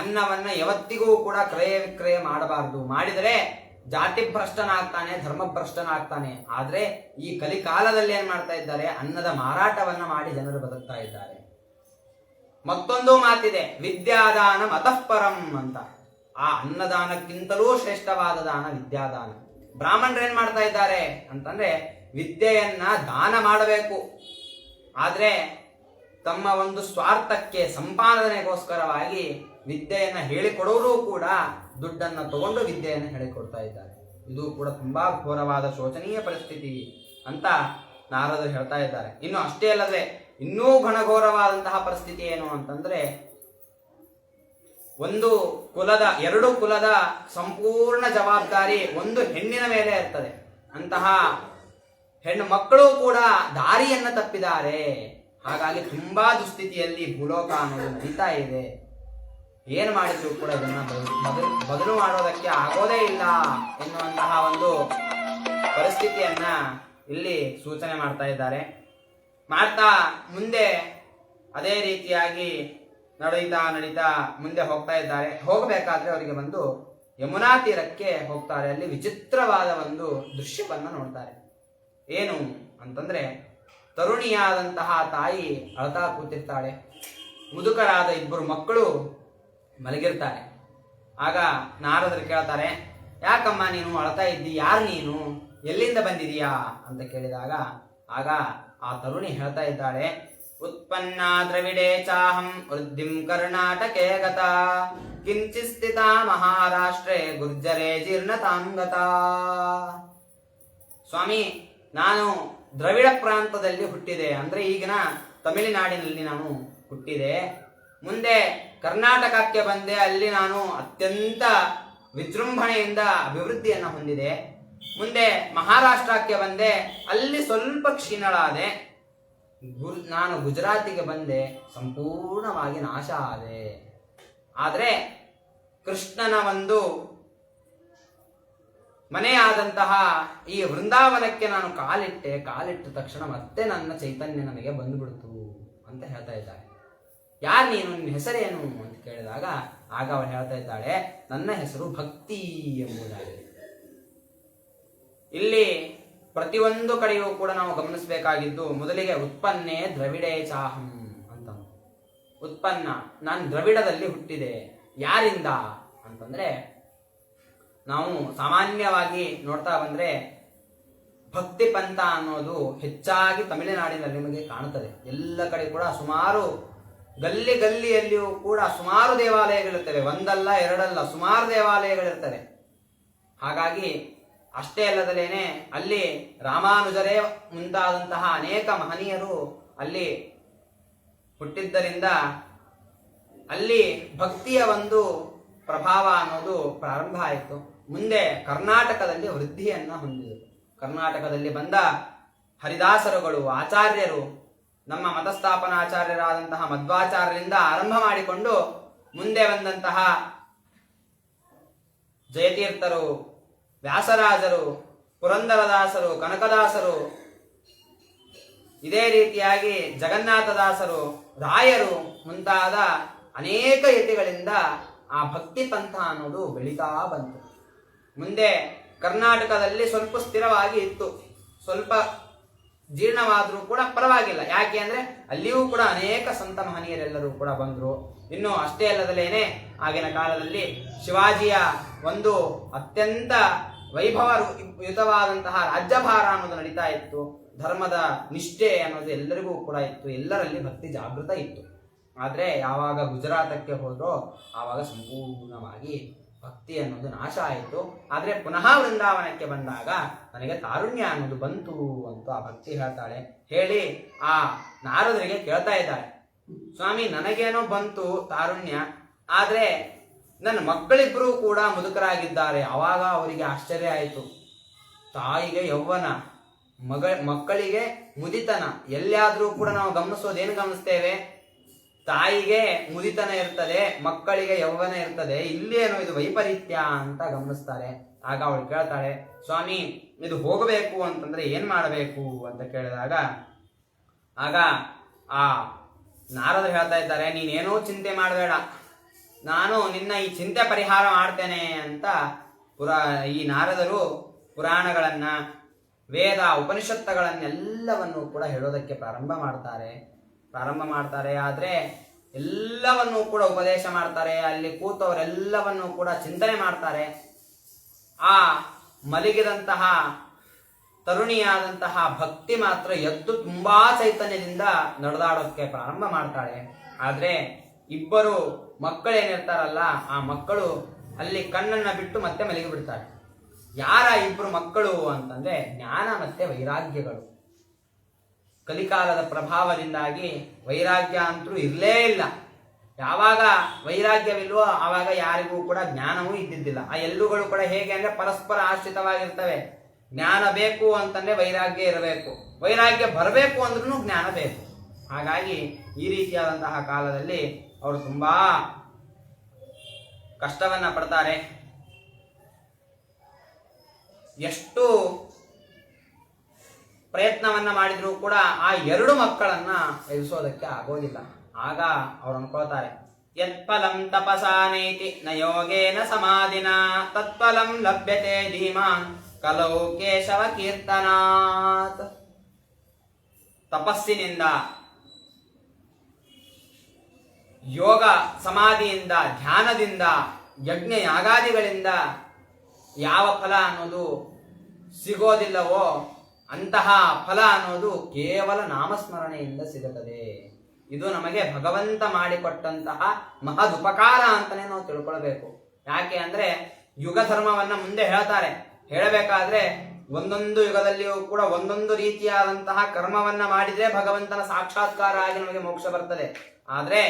ಅನ್ನವನ್ನ ಯಾವತ್ತಿಗೂ ಕೂಡ ಕ್ರಯ ವಿಕ್ರಯ ಮಾಡಬಾರದು, ಮಾಡಿದರೆ ಜಾತಿ ಭ್ರಷ್ಟನಾಗ್ತಾನೆ, ಧರ್ಮ ಭ್ರಷ್ಟನಾಗ್ತಾನೆ. ಆದ್ರೆ ಈ ಕಲಿಕಾಲದಲ್ಲಿ ಏನ್ ಮಾಡ್ತಾ ಇದ್ದಾರೆ? ಅನ್ನದ ಮಾರಾಟವನ್ನ ಮಾಡಿ ಜನರು ಬದುಕ್ತಾ ಇದ್ದಾರೆ. ಮತ್ತೊಂದು ಮಾತಿದೆ, ವಿದ್ಯಾದಾನ ಮತಃಪರಂ ಅಂತ. ಆ ಅನ್ನದಾನಕ್ಕಿಂತಲೂ ಶ್ರೇಷ್ಠವಾದ ದಾನ ವಿದ್ಯಾದಾನ. ಬ್ರಾಹ್ಮಣರು ಏನ್ ಮಾಡ್ತಾ ಇದ್ದಾರೆ ಅಂತಂದ್ರೆ ವಿದ್ಯೆಯನ್ನ ದಾನ ಮಾಡಬೇಕು. ಆದ್ರೆ ತಮ್ಮ ಒಂದು ಸ್ವಾರ್ಥಕ್ಕೆ ಸಂಪಾದನೆಗೋಸ್ಕರವಾಗಿ ವಿದ್ಯೆಯನ್ನ ಹೇಳಿಕೊಡೋರು ಕೂಡ ದುಡ್ಡನ್ನು ತಗೊಂಡು ವಿದ್ಯೆಯನ್ನು ಹೇಳಿಕೊಡ್ತಾ ಇದ್ದಾರೆ. ಇದು ಕೂಡ ತುಂಬಾ ಘೋರವಾದ ಶೋಚನೀಯ ಪರಿಸ್ಥಿತಿ ಅಂತ ನಾರದರು ಹೇಳ್ತಾ ಇದ್ದಾರೆ. ಇನ್ನು ಅಷ್ಟೇ ಅಲ್ಲದೆ ಇನ್ನೂ ಘನಘೋರವಾದಂತಹ ಪರಿಸ್ಥಿತಿ ಏನು ಅಂತಂದ್ರೆ, ಎರಡು ಕುಲದ ಸಂಪೂರ್ಣ ಜವಾಬ್ದಾರಿ ಒಂದು ಹೆಣ್ಣಿನ ಮೇಲೆ ಇರ್ತದೆ. ಅಂತಹ ಹೆಣ್ಣು ಮಕ್ಕಳು ಕೂಡ ದಾರಿಯನ್ನ ತಪ್ಪಿದ್ದಾರೆ. ಹಾಗಾಗಿ ತುಂಬಾ ದುಸ್ಥಿತಿಯಲ್ಲಿ ಭೂಲೋಕ ಅನ್ನೋದು ನಡೀತಾ ಇದೆ. ಏನು ಮಾಡಿದ್ರು ಕೂಡ ಇದನ್ನ ಬದಲು ಮಾಡೋದಕ್ಕೆ ಆಗೋದೇ ಇಲ್ಲ ಎನ್ನುವಂತಹ ಒಂದು ಪರಿಸ್ಥಿತಿಯನ್ನ ಇಲ್ಲಿ ಸೂಚನೆ ಮಾಡ್ತಾ ಇದ್ದಾರೆ. ಮಾಡ್ತಾ ಮುಂದೆ ಅದೇ ರೀತಿಯಾಗಿ ನಡೀತಾ ಮುಂದೆ ಹೋಗ್ತಾ ಇದ್ದಾರೆ. ಹೋಗಬೇಕಾದ್ರೆ ಅವರಿಗೆ ಒಂದು ಯಮುನಾ ತೀರಕ್ಕೆ ಹೋಗ್ತಾರೆ. ಅಲ್ಲಿ ವಿಚಿತ್ರವಾದ ಒಂದು ದೃಶ್ಯವನ್ನ ನೋಡ್ತಾರೆ. ಏನು ಅಂತಂದ್ರೆ, ತರುಣಿಯಾದಂತಹ ತಾಯಿ ಅಳ್ತಾ ಕೂತಿರ್ತಾಳೆ. ಮುದುಕರಾದ ಇಬ್ಬರು ಮಕ್ಕಳು ಮಲಗಿರ್ತಾರೆ. ಆಗ ನಾರದರು ಕೇಳ್ತಾರೆ, ಯಾಕಮ್ಮ ನೀನು ಅಳ್ತಾ ಇದ್ದಿ, ಯಾರು ನೀನು, ಎಲ್ಲಿಂದ ಬಂದಿದೀಯಾ ಅಂತ ಕೇಳಿದಾಗ ಆಗ ಆ ತರುಣಿ ಹೇಳ್ತಾ ಇದ್ದಾಳೆ, ಉತ್ಪನ್ನ ದ್ರವಿಡೇ ಚಾಹಂ ವೃದ್ಧಿಂ ಕರ್ನಾಟಕೆ ಗತ ಕಿಂಚಿತ್ ಸ್ಥಿತ ಮಹಾರಾಷ್ಟ್ರೇ ಗುರ್ಜರೇ ಜೀರ್ಣತಾಂಗತ. ಸ್ವಾಮಿ, ನಾನು ದ್ರವಿಡ ಪ್ರಾಂತದಲ್ಲಿ ಹುಟ್ಟಿದೆ, ಅಂದ್ರೆ ಈಗಿನ ತಮಿಳುನಾಡಿನಲ್ಲಿ ನಾನು ಹುಟ್ಟಿದೆ. ಮುಂದೆ ಕರ್ನಾಟಕಕ್ಕೆ ಬಂದೆ, ಅಲ್ಲಿ ನಾನು ಅತ್ಯಂತ ವಿಜೃಂಭಣೆಯಿಂದ ಅಭಿವೃದ್ಧಿಯನ್ನ ಹೊಂದಿದೆ. ಮುಂದೆ ಮಹಾರಾಷ್ಟ್ರಕ್ಕೆ ಬಂದೆ, ಅಲ್ಲಿ ಸ್ವಲ್ಪ ಕ್ಷೀಣಳಾದೆ. ನಾನು ಗುಜರಾತಿಗೆ ಬಂದೆ, ಸಂಪೂರ್ಣವಾಗಿ ನಾಶ ಆದೆ. ಆದ್ರೆ ಕೃಷ್ಣನ ಒಂದು ಮನೆಯಾದಂತಹ ಈ ವೃಂದಾವನಕ್ಕೆ ನಾನು ಕಾಲಿಟ್ಟ ತಕ್ಷಣ ಮತ್ತೆ ನನ್ನ ಚೈತನ್ಯ ನನಗೆ ಬಂದ್ಬಿಡ್ತು ಅಂತ ಹೇಳ್ತಾ ಇದ್ದಾಳೆ. ಯಾರು ನೀನು, ನಿನ್ನ ಹೆಸರೇನು ಅಂತ ಕೇಳಿದಾಗ ಆಗ ಅವಳು ಹೇಳ್ತಾ ಇದ್ದಾಳೆ, ನನ್ನ ಹೆಸರು ಭಕ್ತಿ ಎಂಬುದಾಗಿ. ಇಲ್ಲಿ ಪ್ರತಿಯೊಂದು ಕಡೆಯೂ ಕೂಡ ನಾವು ಗಮನಿಸಬೇಕಾಗಿದ್ದು, ಮೊದಲಿಗೆ ಉತ್ಪನ್ನೇ ದ್ರವಿಡೇ ಚಾಹಂ ಅಂತ. ಉತ್ಪನ್ನ, ನಾನು ದ್ರವಿಡದಲ್ಲಿ ಹುಟ್ಟಿದೆ. ಯಾರಿಂದ ಅಂತಂದ್ರೆ, ನಾವು ಸಾಮಾನ್ಯವಾಗಿ ನೋಡ್ತಾ ಬಂದ್ರೆ ಭಕ್ತಿ ಪಂಥ ಅನ್ನೋದು ಹೆಚ್ಚಾಗಿ ತಮಿಳುನಾಡಿನಲ್ಲಿ ನಿಮಗೆ ಕಾಣುತ್ತದೆ. ಎಲ್ಲ ಕಡೆ ಕೂಡ ಸುಮಾರು ಗಲ್ಲಿಯಲ್ಲಿಯೂ ಕೂಡ ಸುಮಾರು ದೇವಾಲಯಗಳಿರ್ತವೆ. ಒಂದಲ್ಲ ಎರಡಲ್ಲ, ಸುಮಾರು ದೇವಾಲಯಗಳಿರ್ತವೆ. ಹಾಗಾಗಿ ಅಷ್ಟೇ ಅಲ್ಲದಲೇನೆ ಅಲ್ಲಿ ರಾಮಾನುಜರೇ ಮುಂತಾದಂತಹ ಅನೇಕ ಮಹನೀಯರು ಅಲ್ಲಿ ಹುಟ್ಟಿದ್ದರಿಂದ ಅಲ್ಲಿ ಭಕ್ತಿಯ ಒಂದು ಪ್ರಭಾವ ಅನ್ನೋದು ಪ್ರಾರಂಭ ಆಯಿತು. ಮುಂದೆ ಕರ್ನಾಟಕದಲ್ಲಿ ವೃದ್ಧಿಯನ್ನ ಹೊಂದಿದರು. ಕರ್ನಾಟಕದಲ್ಲಿ ಬಂದ ಹರಿದಾಸರುಗಳು, ಆಚಾರ್ಯರು, ನಮ್ಮ ಮತಸ್ಥಾಪನಾಚಾರ್ಯರಾದಂತಹ ಮಧ್ವಾಚಾರ್ಯರಿಂದ ಆರಂಭ ಮಾಡಿಕೊಂಡು ಮುಂದೆ ಬಂದಂತಹ ಜಯತೀರ್ಥರು, ವ್ಯಾಸರಾಜರು, ಪುರಂದರದಾಸರು, ಕನಕದಾಸರು, ಇದೇ ರೀತಿಯಾಗಿ ಜಗನ್ನಾಥದಾಸರು, ರಾಯರು ಮುಂತಾದ ಅನೇಕ ಯತಿಗಳಿಂದ ಆ ಭಕ್ತಿ ಪಂಥ ಅನ್ನೋದು ಬೆಳೀತಾ ಬಂತು. ಮುಂದೆ ಕರ್ನಾಟಕದಲ್ಲಿ ಸ್ವಲ್ಪ ಸ್ಥಿರವಾಗಿ ಇತ್ತು, ಸ್ವಲ್ಪ ಜೀರ್ಣವಾದರೂ ಕೂಡ ಪರವಾಗಿಲ್ಲ. ಯಾಕೆ ಅಂದ್ರೆ ಅಲ್ಲಿಯೂ ಕೂಡ ಅನೇಕ ಸಂತ ಮಹನೀಯರೆಲ್ಲರೂ ಕೂಡ ಬಂದರು. ಇನ್ನು ಅಷ್ಟೇ ಅಲ್ಲದಲೇನೆ ಆಗಿನ ಕಾಲದಲ್ಲಿ ಶಿವಾಜಿಯ ಒಂದು ಅತ್ಯಂತ ವೈಭವಯುತವಾದಂತಹ ರಾಜ್ಯಭಾರ ಅನ್ನೋದು ನಡೀತಾ ಇತ್ತು. ಧರ್ಮದ ನಿಷ್ಠೆ ಅನ್ನೋದು ಎಲ್ಲರಿಗೂ ಕೂಡ ಇತ್ತು. ಎಲ್ಲರಲ್ಲಿ ಭಕ್ತಿ ಜಾಗೃತ ಇತ್ತು. ಆದ್ರೆ ಯಾವಾಗ ಗುಜರಾತಕ್ಕೆ ಹೋದ್ರೋ ಆವಾಗ ಸಂಪೂರ್ಣವಾಗಿ ಭಕ್ತಿ ಅನ್ನೋದು ನಾಶ ಆಯಿತು. ಆದ್ರೆ ಪುನಃ ವೃಂದಾವನಕ್ಕೆ ಬಂದಾಗ ನನಗೆ ತಾರುಣ್ಯ ಅನ್ನೋದು ಬಂತು ಅಂತ ಆ ಭಕ್ತಿ ಹೇಳ್ತಾಳೆ. ಹೇಳಿ ಆ ನಾರದರಿಗೆ ಕೇಳ್ತಾ ಇದ್ದಾಳೆ, ಸ್ವಾಮಿ ನನಗೇನೋ ಬಂತು ತಾರುಣ್ಯ, ಆದ್ರೆ ನನ್ನ ಮಕ್ಕಳಿಬ್ರು ಕೂಡ ಮುದುಕರಾಗಿದ್ದಾರೆ. ಆವಾಗ ಅವರಿಗೆ ಆಶ್ಚರ್ಯ ಆಯಿತು. ತಾಯಿಗೆ ಯೌವನ, ಮಕ್ಕಳಿಗೆ ಮುದಿತನ. ಎಲ್ಲಿಯಾದ್ರೂ ಕೂಡ ನಾವು ಗಮನಿಸೋದೇನು ಗಮನಿಸ್ತೇವೆ? ತಾಯಿಗೆ ಮುದಿತನ ಇರ್ತದೆ, ಮಕ್ಕಳಿಗೆ ಯೌವನ ಇರ್ತದೆ. ಇಲ್ಲೇನೋ ಇದು ವೈಪರೀತ್ಯ ಅಂತ ಗಮನಿಸ್ತಾರೆ. ಆಗ ಅವಳು ಕೇಳ್ತಾಳೆ, ಸ್ವಾಮಿ ಇದು ಹೋಗಬೇಕು ಅಂತಂದ್ರೆ ಏನ್ ಮಾಡಬೇಕು ಅಂತ ಕೇಳಿದಾಗ ಆಗ ಆ ನಾರದರು ಹೇಳ್ತಾ ಇದ್ದಾರೆ, ನೀನೇನೋ ಚಿಂತೆ ಮಾಡಬೇಡ, ನಾನು ನಿನ್ನ ಈ ಚಿಂತೆ ಪರಿಹಾರ ಮಾಡ್ತೇನೆ ಅಂತ ಈ ನಾರದರು ಪುರಾಣಗಳನ್ನ, ವೇದ ಉಪನಿಷತ್ತುಗಳನ್ನೆಲ್ಲವನ್ನು ಕೂಡ ಹೇಳೋದಕ್ಕೆ ಪ್ರಾರಂಭ ಮಾಡ್ತಾರೆ. ಆದ್ರೆ ಎಲ್ಲವನ್ನೂ ಕೂಡ ಉಪದೇಶ ಮಾಡ್ತಾರೆ. ಅಲ್ಲಿ ಕೂತವರೆಲ್ಲವನ್ನೂ ಕೂಡ ಚಿಂತನೆ ಮಾಡ್ತಾರೆ. ಆ ಮಲಗಿದಂತಹ ತರುಣಿಯಾದಂತಹ ಭಕ್ತಿ ಮಾತ್ರ ಎದ್ದು ತುಂಬಾ ಚೈತನ್ಯದಿಂದ ನಡೆದಾಡೋಕ್ಕೆ ಪ್ರಾರಂಭ ಮಾಡ್ತಾಳೆ. ಆದ್ರೆ ಇಬ್ಬರು ಮಕ್ಕಳೇನಿರ್ತಾರಲ್ಲ, ಆ ಮಕ್ಕಳು ಅಲ್ಲಿ ಕಣ್ಣನ್ನ ಬಿಟ್ಟು ಮತ್ತೆ ಮಲಗಿ ಬಿಡ್ತಾರೆ. ಯಾರ ಇಬ್ರು ಮಕ್ಕಳು ಅಂತಂದ್ರೆ ಜ್ಞಾನ ಮತ್ತೆ ವೈರಾಗ್ಯಗಳು. ಕಲಿಕಾಲದ ಪ್ರಭಾವದಿಂದಾಗಿ ವೈರಾಗ್ಯ ಅಂತೂ ಇರಲೇ ಇಲ್ಲ. ಯಾವಾಗ ವೈರಾಗ್ಯವಿಲ್ವೋ ಆವಾಗ ಯಾರಿಗೂ ಕೂಡ ಜ್ಞಾನವೂ ಇದ್ದಿದ್ದಿಲ್ಲ. ಆ ಎಲ್ಲುಗಳು ಕೂಡ ಹೇಗೆ ಅಂದ್ರೆ ಪರಸ್ಪರ ಆಶ್ರಿತವಾಗಿರ್ತವೆ. ಜ್ಞಾನ ಬೇಕು ಅಂತಂದ್ರೆ ವೈರಾಗ್ಯ ಇರಬೇಕು, ವೈರಾಗ್ಯ ಬರಬೇಕು ಅಂದ್ರೂ ಜ್ಞಾನ ಬೇಕು. ಹಾಗಾಗಿ ಈ ರೀತಿಯಾದಂತಹ ಕಾಲದಲ್ಲಿ ಅವರು ತುಂಬಾ ಕಷ್ಟವನ್ನ ಪಡ್ತಾರೆ. ಎಷ್ಟು ಪ್ರಯತ್ನವನ್ನ ಮಾಡಿದ್ರು ಕೂಡ ಆ ಎರಡು ಮಕ್ಕಳನ್ನ ಎದುರಿಸೋದಕ್ಕೆ ಆಗೋದಿಲ್ಲ. ಆಗ ಅವ್ರು ಅನ್ಕೊಳ್ತಾರೆ, ಯತ್ಫಲಂ ತಪಸಾನೇತಿ ನ ಯೋಗೇನ ಸಮಾಧಿನ ತತ್ಫಲಂ ಲಭ್ಯತೆ ಧೀಮಾನ್ ಕಲೌ ಕೇಶವ ಕೀರ್ತನಾತ್. ತಪಸ್ಸಿನಿಂದ, ಯೋಗ ಸಮಾಧಿಯಿಂದ, ಧ್ಯಾನದಿಂದ, ಯಜ್ಞ ಯಾಗಾದಿಗಳಿಂದ ಯಾವ ಫಲ ಅನ್ನೋದು ಸಿಗೋದಿಲ್ಲವೋ ಅಂತಹ ಫಲ ಅನ್ನೋದು ಕೇವಲ ನಾಮಸ್ಮರಣೆಯಿಂದ ಸಿಗುತ್ತದೆ. ಇದು ನಮಗೆ ಭಗವಂತ ಮಾಡಿಕೊಟ್ಟಂತಹ ಮಹದುಪಕಾರ ಅಂತಾನೆ ನಾವು ತಿಳ್ಕೊಳ್ಬೇಕು. ಯಾಕೆ ಅಂದ್ರೆ ಯುಗ ಧರ್ಮವನ್ನ ಮುಂದೆ ಹೇಳ್ತಾರೆ. ಹೇಳಬೇಕಾದ್ರೆ ಒಂದೊಂದು ಯುಗದಲ್ಲಿಯೂ ಕೂಡ ಒಂದೊಂದು ರೀತಿಯಾದಂತಹ ಕರ್ಮವನ್ನ ಮಾಡಿದ್ರೆ ಭಗವಂತನ ಸಾಕ್ಷಾತ್ಕಾರ ಆಗಿ ನಮಗೆ ಮೋಕ್ಷ ಬರ್ತದೆ. ಆದ್ರೆ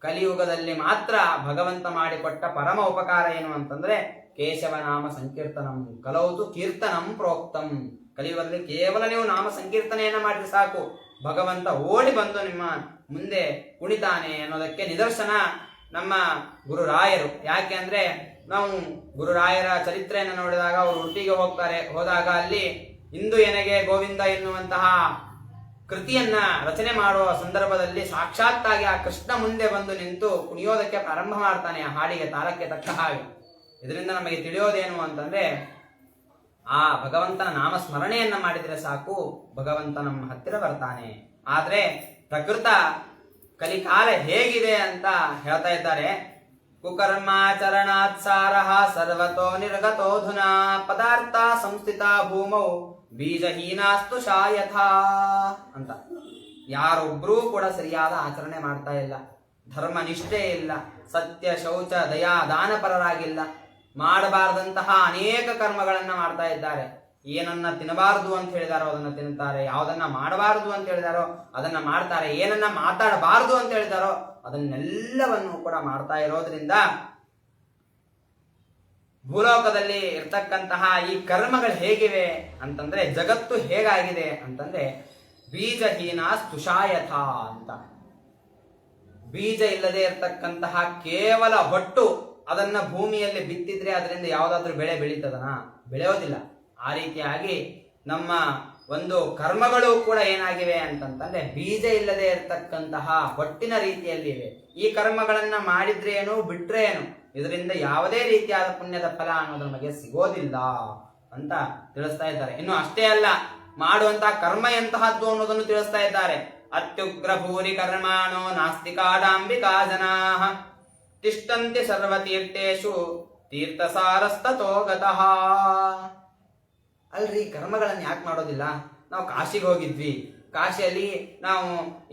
ಕಲಿಯುಗದಲ್ಲಿ ಮಾತ್ರ ಭಗವಂತ ಮಾಡಿಕೊಟ್ಟ ಪರಮ ಉಪಕಾರ ಏನು ಅಂತಂದ್ರೆ ಕೇಶವನಾಮ ಸಂಕೀರ್ತನಂ ಕಲೌತು ಕೀರ್ತನಂ ಪ್ರೋಕ್ತಂ. ಕಲಿಯುಗದಲ್ಲಿ ಕೇವಲ ನೀವು ನಾಮ ಸಂಕೀರ್ತನೆಯನ್ನ ಮಾಡಿದ್ರೆ ಸಾಕು, ಭಗವಂತ ಓಡಿ ಬಂದು ನಿಮ್ಮ ಮುಂದೆ ಕುಣಿತಾನೆ ಅನ್ನೋದಕ್ಕೆ ನಿದರ್ಶನ ನಮ್ಮ ಗುರುರಾಯರು. ಯಾಕೆ ಅಂದ್ರೆ ನಾವು ಗುರುರಾಯರ ಚರಿತ್ರೆಯನ್ನು ನೋಡಿದಾಗ ಅವರು ಉಡುಪಿಗೆ ಹೋದಾಗ ಅಲ್ಲಿ ಇಂದು ಎನಗೆ ಗೋವಿಂದ ಎನ್ನುವಂತಹ ಕೃತಿಯನ್ನ ರಚನೆ ಮಾಡುವ ಸಂದರ್ಭದಲ್ಲಿ ಸಾಕ್ಷಾತ್ತಾಗಿ ಆ ಕೃಷ್ಣ ಮುಂದೆ ಬಂದು ನಿಂತು ಕುಣಿಯೋದಕ್ಕೆ ಪ್ರಾರಂಭ ಮಾಡ್ತಾನೆ, ಆ ಹಾಡಿಗೆ ತಾಳಕ್ಕೆ ತಕ್ಕ ಹಾಗೆ. ಇದರಿಂದ ನಮಗೆ ತಿಳಿಯೋದೇನು ಅಂತಂದ್ರೆ ಆ ಭಗವಂತನ ನಾಮ ಸ್ಮರಣೆಯನ್ನ ಮಾಡಿದ್ರೆ ಸಾಕು, ಭಗವಂತ ನಮ್ಮ ಹತ್ತಿರ ಬರ್ತಾನೆ. ಆದ್ರೆ ಪ್ರಕೃತ ಕಲಿಕಾಲ ಹೇಗಿದೆ ಅಂತ ಹೇಳ್ತಾ ಇದ್ದಾರೆ. ಕುಕರ್ಮಾಚರಣಾತ್ಸಾರ ಸರ್ವತೋ ನಿರ್ಗತೋಧುನಾ ಪದಾರ್ಥ ಸಂಸ್ಥಿತ ಭೂಮೌ ಬೀಜಹೀನಾಸ್ತು ಶಾಯಥಾ ಅಂತ. ಯಾರೊಬ್ರೂ ಕೂಡ ಸರಿಯಾದ ಆಚರಣೆ ಮಾಡ್ತಾ ಇಲ್ಲ, ಧರ್ಮ ನಿಷ್ಠೆ ಇಲ್ಲ, ಸತ್ಯ ಶೌಚ ದಯಾ ದಾನಪರರಾಗಿಲ್ಲ, ಮಾಡಬಾರದಂತಹ ಅನೇಕ ಕರ್ಮಗಳನ್ನ ಮಾಡ್ತಾ ಇದ್ದಾರೆ. ಏನನ್ನ ತಿನ್ನಬಾರದು ಅಂತ ಹೇಳಿದಾರೋ ಅದನ್ನ ತಿನ್ನುತ್ತಾರೆ, ಯಾವುದನ್ನ ಮಾಡಬಾರದು ಅಂತ ಹೇಳಿದಾರೋ ಅದನ್ನ ಮಾಡ್ತಾರೆ, ಏನನ್ನ ಮಾತಾಡಬಾರದು ಅಂತ ಹೇಳಿದಾರೋ ಅದನ್ನೆಲ್ಲವನ್ನು ಕೂಡ ಮಾಡ್ತಾ ಇರೋದ್ರಿಂದ ಭೂಲೋಕದಲ್ಲಿ ಇರ್ತಕ್ಕಂತಹ ಈ ಕರ್ಮಗಳು ಹೇಗಿವೆ ಅಂತಂದ್ರೆ, ಜಗತ್ತು ಹೇಗಾಗಿದೆ ಅಂತಂದ್ರೆ ಬೀಜಹೀನ ಸ್ತುಷಾಯಥ ಅಂತ. ಬೀಜ ಇಲ್ಲದೆ ಇರ್ತಕ್ಕಂತಹ ಕೇವಲ ಹೊಟ್ಟು ಅದನ್ನ ಭೂಮಿಯಲ್ಲಿ ಬಿತ್ತಿದ್ರೆ ಅದರಿಂದ ಯಾವುದಾದ್ರೂ ಬೆಳೆ ಬೆಳೀತದನ? ಬೆಳೆಯೋದಿಲ್ಲ. ಆ ರೀತಿಯಾಗಿ ನಮ್ಮ ಒಂದು ಕರ್ಮಗಳು ಕೂಡ ಏನಾಗಿವೆ ಅಂತಂತಂದ್ರೆ ಬೀಜ ಇಲ್ಲದೆ ಇರತಕ್ಕಂತಹ ಹೊಟ್ಟಿನ ರೀತಿಯಲ್ಲಿ ಇವೆ. ಈ ಕರ್ಮಗಳನ್ನ ಮಾಡಿದ್ರೆ ಏನು ಬಿಟ್ರೆ ಏನು, ಇದರಿಂದ ಯಾವುದೇ ರೀತಿಯಾದ ಪುಣ್ಯದ ಫಲ ಅನ್ನೋದು ನಮಗೆ ಸಿಗೋದಿಲ್ಲ ಅಂತ ತಿಳಿಸ್ತಾ ಇದ್ದಾರೆ. ಇನ್ನು ಅಷ್ಟೇ ಅಲ್ಲ, ಮಾಡುವಂತಹ ಕರ್ಮ ಎಂತಹದ್ದು ಅನ್ನೋದನ್ನು ತಿಳಿಸ್ತಾ ಇದ್ದಾರೆ. ಅತ್ಯುಗ್ರ ಭೂರಿ ಕರ್ಮಾಣೋ ನಾಸ್ತಿಕಾಡಾಂಬಿಕಾ ಜನಾಃ ತಿಷ್ಟಂತಿ ಸರ್ವತೀರ್ಥೇಶು ತೀರ್ಥಸಾರಸ್ತತೋ ಗತಃ. ಅಲ್ರಿ, ಕರ್ಮಗಳನ್ನು ಯಾಕೆ ಮಾಡೋದಿಲ್ಲ? ನಾವು ಕಾಶಿಗೆ ಹೋಗಿದ್ವಿ, ಕಾಶಿಯಲ್ಲಿ ನಾವು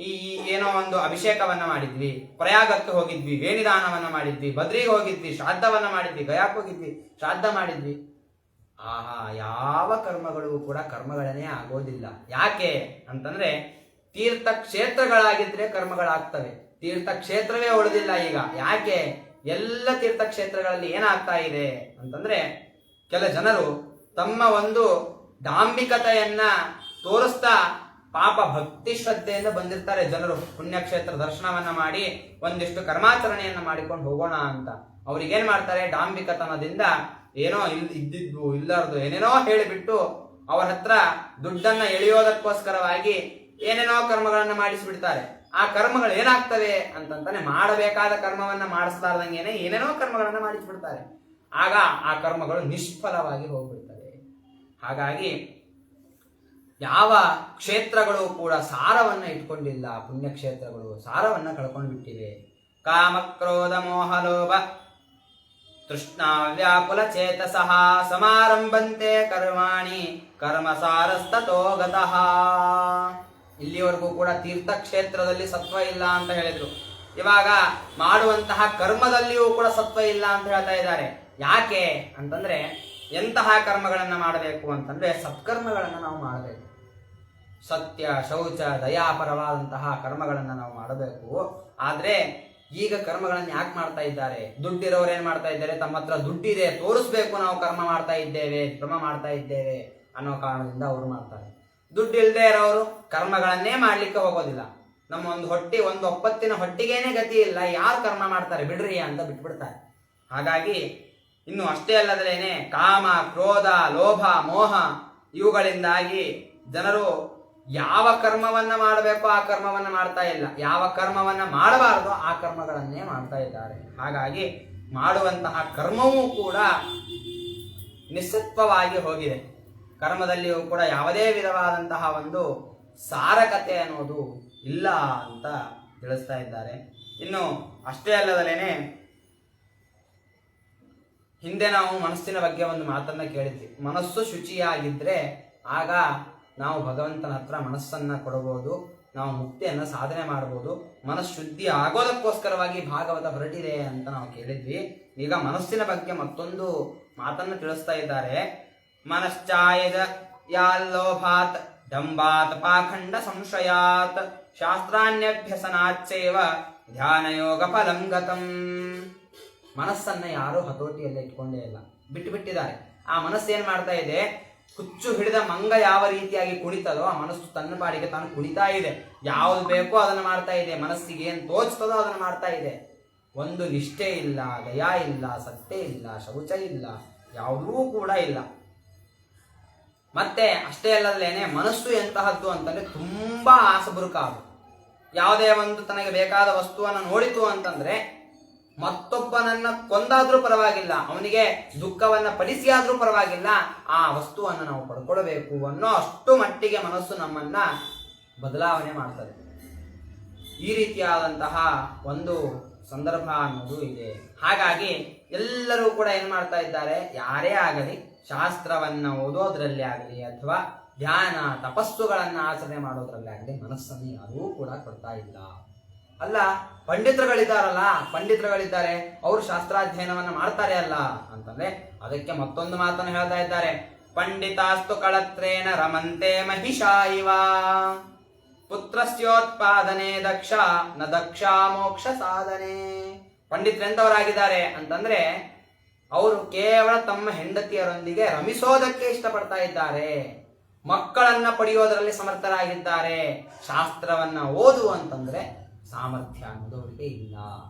ಈ ಏನೋ ಒಂದು ಅಭಿಷೇಕವನ್ನ ಮಾಡಿದ್ವಿ, ಪ್ರಯಾಗಕ್ಕೆ ಹೋಗಿದ್ವಿ, ವೇಣಿದಾನವನ್ನ ಮಾಡಿದ್ವಿ, ಬದ್ರಿಗೆ ಹೋಗಿದ್ವಿ, ಶ್ರಾದ್ದವನ್ನ ಮಾಡಿದ್ವಿ, ಗಯಾಕ್ಕೆ ಹೋಗಿದ್ವಿ, ಶ್ರಾದ್ದ ಮಾಡಿದ್ವಿ. ಆಹಾ, ಯಾವ ಕರ್ಮಗಳು ಕೂಡ ಕರ್ಮಗಳನ್ನೇ ಆಗೋದಿಲ್ಲ. ಯಾಕೆ ಅಂತಂದ್ರೆ ತೀರ್ಥಕ್ಷೇತ್ರಗಳಾಗಿದ್ರೆ ಕರ್ಮಗಳಾಗ್ತವೆ, ತೀರ್ಥಕ್ಷೇತ್ರವೇ ಉಳಿದಿಲ್ಲ ಈಗ. ಯಾಕೆ? ಎಲ್ಲ ತೀರ್ಥಕ್ಷೇತ್ರಗಳಲ್ಲಿ ಏನಾಗ್ತಾ ಇದೆ ಅಂತಂದ್ರೆ ಕೆಲ ಜನರು ತಮ್ಮ ಒಂದು ಡಾಂಬಿಕತೆಯನ್ನ ತೋರಿಸ್ತಾ ಪಾಪ ಭಕ್ತಿ ಶ್ರದ್ಧೆಯಿಂದ ಬಂದಿರ್ತಾರೆ ಜನರು. ಪುಣ್ಯಕ್ಷೇತ್ರ ದರ್ಶನವನ್ನ ಮಾಡಿ ಒಂದಿಷ್ಟು ಕರ್ಮಾಚರಣೆಯನ್ನ ಮಾಡಿಕೊಂಡು ಹೋಗೋಣ ಅಂತ ಅವ್ರಿಗೇನ್ ಮಾಡ್ತಾರೆ, ಡಾಂಬಿಕತನದಿಂದ ಏನೋ ಇದ್ದಿದ್ದು ಇಲ್ಲಾರ್ದು ಏನೇನೋ ಹೇಳಿಬಿಟ್ಟು ಅವರ ಹತ್ರ ದುಡ್ಡನ್ನ ಎಳೆಯೋದಕ್ಕೋಸ್ಕರವಾಗಿ ಏನೇನೋ ಕರ್ಮಗಳನ್ನ ಮಾಡಿಸ್ಬಿಡ್ತಾರೆ. ಆ ಕರ್ಮಗಳು ಏನಾಗ್ತವೆ ಅಂತಂತಾನೆ ಮಾಡಬೇಕಾದ ಕರ್ಮವನ್ನ ಮಾಡಿಸ್ಲಾರ್ದಂಗೆನೆ ಏನೇನೋ ಕರ್ಮಗಳನ್ನ ಮಾಡಿಸ್ಬಿಡ್ತಾರೆ. ಆಗ ಆ ಕರ್ಮಗಳು ನಿಷ್ಫಲವಾಗಿ ಹೋಗ್ಬಿಡ್ತವೆ. ಹಾಗಾಗಿ ಯಾವ ಕ್ಷೇತ್ರಗಳು ಕೂಡ ಸಾರವನ್ನ ಇಟ್ಕೊಂಡಿಲ್ಲ, ಪುಣ್ಯಕ್ಷೇತ್ರಗಳು ಸಾರವನ್ನ ಕಳ್ಕೊಂಡು ಬಿಟ್ಟಿವೆ. ಕಾಮ ಕ್ರೋಧ ಮೋಹ ಲೋಭ ತೃಷ್ಣಾ ವ್ಯಾಕುಲ ಚೇತಸಃ ಸಮಾರಂಭಂತೆ ಕರ್ಮಾಣಿ ಕರ್ಮಸಾರಸ್ತತೋ ಗತಃ. ಇಲ್ಲಿವರೆಗೂ ಕೂಡ ತೀರ್ಥಕ್ಷೇತ್ರದಲ್ಲಿ ಸತ್ವ ಇಲ್ಲ ಅಂತ ಹೇಳಿದ್ರು. ಇವಾಗ ಮಾಡುವಂತಹ ಕರ್ಮದಲ್ಲಿಯೂ ಕೂಡ ಸತ್ವ ಇಲ್ಲ ಅಂತ ಹೇಳ್ತಾ ಇದ್ದಾರೆ. ಯಾಕೆ ಅಂತಂದ್ರೆ ಎಂತಹ ಕರ್ಮಗಳನ್ನ ಮಾಡಬೇಕು ಅಂತಂದ್ರೆ ಸತ್ಕರ್ಮಗಳನ್ನ ನಾವು ಮಾಡಬೇಕು. ಸತ್ಯ, ಶೌಚ, ದಯಾಪರವಾದಂತಹ ಕರ್ಮಗಳನ್ನ ನಾವು ಮಾಡಬೇಕು. ಆದ್ರೆ ಈಗ ಕರ್ಮಗಳನ್ನು ಯಾಕೆ ಮಾಡ್ತಾ ಇದ್ದಾರೆ? ದುಡ್ಡಿರೋರು ಏನ್ ಮಾಡ್ತಾ ಇದ್ದಾರೆ? ತಮ್ಮ ಹತ್ರ ದುಡ್ಡಿದೆ ತೋರಿಸ್ಬೇಕು, ನಾವು ಕರ್ಮ ಮಾಡ್ತಾ ಇದ್ದೇವೆ, ಶ್ರಮ ಮಾಡ್ತಾ ಇದ್ದೇವೆ ಅನ್ನೋ ಕಾರಣದಿಂದ ಅವರು ಮಾಡ್ತಾರೆ. ದುಡ್ಡು ಇಲ್ಲದೆ ಇರೋರು ಕರ್ಮಗಳನ್ನೇ ಮಾಡ್ಲಿಕ್ಕೆ ಹೋಗೋದಿಲ್ಲ. ನಮ್ಮ ಒಂದು ಒಪ್ಪತ್ತಿನ ಹೊಟ್ಟಿಗೇನೆ ಗತಿ ಇಲ್ಲ, ಯಾರು ಕರ್ಮ ಮಾಡ್ತಾರೆ ಬಿಡ್ರಿ ಅಂತ ಬಿಟ್ಬಿಡ್ತಾರೆ. ಹಾಗಾಗಿ ಇನ್ನು ಅಷ್ಟೇ ಅಲ್ಲದಲೇನೆ ಕಾಮ, ಕ್ರೋಧ, ಲೋಭ, ಮೋಹ ಇವುಗಳಿಂದಾಗಿ ಜನರು ಯಾವ ಕರ್ಮವನ್ನ ಮಾಡಬೇಕು ಆ ಕರ್ಮವನ್ನ ಮಾಡ್ತಾ ಇಲ್ಲ, ಯಾವ ಕರ್ಮವನ್ನ ಮಾಡಬಾರದು ಆ ಕರ್ಮಗಳನ್ನೇ ಮಾಡ್ತಾ ಇದ್ದಾರೆ. ಹಾಗಾಗಿ ಮಾಡುವಂತಹ ಕರ್ಮವೂ ಕೂಡ ನಿಸ್ಸತ್ವವಾಗಿ ಹೋಗಿದೆ. ಕರ್ಮದಲ್ಲಿಯೂ ಕೂಡ ಯಾವುದೇ ವಿಧವಾದಂತಹ ಒಂದು ಸಾರಕತೆ ಅನ್ನೋದು ಇಲ್ಲ ಅಂತ ತಿಳಿಸ್ತಾ ಇದ್ದಾರೆ. ಇನ್ನು ಅಷ್ಟೇ ಅಲ್ಲದಲೇನೆ ಹಿಂದೆ ನಾವು ಮನಸ್ಸಿನ ಬಗ್ಗೆ ಒಂದು ಮಾತನ್ನ ಕೇಳಿದ್ವಿ. ಮನಸ್ಸು ಶುಚಿಯಾಗಿದ್ರೆ ಆಗ ನಾವು ಭಗವಂತನ ಹತ್ರ ಮನಸ್ಸನ್ನ ಕೊಡಬಹುದು, ನಾವು ಮುಕ್ತಿಯನ್ನ ಸಾಧನೆ ಮಾಡಬಹುದು. ಮನಃಶುದ್ಧಿ ಆಗೋದಕ್ಕೋಸ್ಕರವಾಗಿ ಭಾಗವತ ಹೊರಟಿದೆ ಅಂತ ನಾವು ಕೇಳಿದ್ವಿ. ಈಗ ಮನಸ್ಸಿನ ಬಗ್ಗೆ ಮತ್ತೊಂದು ಮಾತನ್ನ ತಿಳಿಸ್ತಾ ಇದ್ದಾರೆ. ಮನಶ್ಚಾಯದ ಯಾಲ್ಲೋಭಾತ್ ದಂಬಾತ್ ಪಾಖಂಡ ಸಂಶಯಾತ್ ಶಾಸ್ತ್ರಾನ್ಯಭ್ಯಸನಾಚ್ಚೈವ ಧ್ಯಾನಯೋಗ ಫಲಂ ಗತಂ. ಮನಸ್ಸನ್ನ ಯಾರು ಹತೋಟಿಯಲ್ಲೇ ಇಟ್ಕೊಂಡೇ ಇಲ್ಲ, ಬಿಟ್ಟಿದ್ದಾರೆ. ಆ ಮನಸ್ಸೇನ್ ಮಾಡ್ತಾ ಇದೆ? ಹುಚ್ಚು ಹಿಡಿದ ಮಂಗ ಯಾವ ರೀತಿಯಾಗಿ ಕುಣಿತದೋ ಆ ಮನಸ್ಸು ತನ್ನ ಪಾಡಿಗೆ ತಾನು ಕುಣಿತಾ ಇದೆ. ಯಾವ್ದು ಬೇಕೋ ಅದನ್ನು ಮಾಡ್ತಾ ಇದೆ, ಮನಸ್ಸಿಗೆ ಏನ್ ತೋಚ್ತದೋ ಅದನ್ನು ಮಾಡ್ತಾ ಇದೆ. ಒಂದು ನಿಷ್ಠೆ ಇಲ್ಲ, ದಯಾ ಇಲ್ಲ, ಸತ್ಯ ಇಲ್ಲ, ಶೌಚ ಇಲ್ಲ, ಯಾವುದೂ ಕೂಡ ಇಲ್ಲ. ಮತ್ತೆ ಅಷ್ಟೇ ಅಲ್ಲದೇನೆ ಮನಸ್ಸು ಎಂತಹದ್ದು ಅಂತಂದ್ರೆ ತುಂಬಾ ಆಸಬುರುಕಾದು. ಯಾವುದೇ ಒಂದು ತನಗೆ ಬೇಕಾದ ವಸ್ತುವನ್ನು ನೋಡಿತು ಅಂತಂದ್ರೆ ಮತ್ತೊಬ್ಬನನ್ನ ಕೊಂದಾದ್ರೂ ಪರವಾಗಿಲ್ಲ, ಅವನಿಗೆ ದುಃಖವನ್ನ ಪಡಿಸಿ ಆದ್ರೂ ಪರವಾಗಿಲ್ಲ, ಆ ವಸ್ತುವನ್ನು ನಾವು ಪಡ್ಕೊಳ್ಬೇಕು ಅನ್ನೋ ಅಷ್ಟು ಮಟ್ಟಿಗೆ ಮನಸ್ಸು ನಮ್ಮನ್ನ ಬದಲಾವಣೆ ಮಾಡ್ತದೆ. ಈ ರೀತಿಯಾದಂತಹ ಒಂದು ಸಂದರ್ಭ ಅನ್ನೋದು ಇದೆ. ಹಾಗಾಗಿ ಎಲ್ಲರೂ ಕೂಡ ಏನ್ ಮಾಡ್ತಾ ಇದ್ದಾರೆ? ಯಾರೇ ಆಗಲಿ ಶಾಸ್ತ್ರವನ್ನ ಓದೋದ್ರಲ್ಲಿ ಆಗಲಿ ಅಥವಾ ಧ್ಯಾನ ತಪಸ್ಸುಗಳನ್ನ ಆಚರಣೆ ಮಾಡೋದ್ರಲ್ಲಿ ಆಗಲಿ ಮನಸ್ಸನ್ನು ಯಾರೂ ಕೂಡ ಕೊಡ್ತಾ ಇಲ್ಲ. ಅಲ್ಲ, ಪಂಡಿತರುಗಳಿದ್ದಾರೆ, ಅವರು ಶಾಸ್ತ್ರಾಧ್ಯಯನವನ್ನ ಮಾಡ್ತಾರೆ ಅಲ್ಲ ಅಂತಂದ್ರೆ ಅದಕ್ಕೆ ಮತ್ತೊಂದು ಮಾತನ್ನು ಹೇಳ್ತಾ ಇದ್ದಾರೆ. ಪಂಡಿತಾಸ್ತು ಕಳತ್ರೇಣ ರಮಂತೆ ಮಹಿಷಾ ಇವ ಪುತ್ರಸ್ಯೋತ್ಪಾದನೆ ದಕ್ಷ ನ ದಕ್ಷ ಮೋಕ್ಷ ಸಾಧನೆ. ಪಂಡಿತರೆಂತವರಾಗಿದ್ದಾರೆ ಅಂತಂದ್ರೆ ಅವರು ಕೇವಲ ತಮ್ಮ ಹೆಂಡತಿಯರೊಂದಿಗೆ ರಮಿಸೋದಕ್ಕೆ ಇಷ್ಟಪಡ್ತಾ ಇದ್ದಾರೆ, ಮಕ್ಕಳನ್ನ ಪಡೆಯೋದರಲ್ಲಿ ಸಮರ್ಥರಾಗಿದ್ದಾರೆ. ಶಾಸ್ತ್ರವನ್ನ ಓದು ಅಂತಂದ್ರೆ ಸಾಮರ್ಥ್ಯ ಅನ್ನೋದು ಅವರಿಗೆ ಇಲ್ಲ.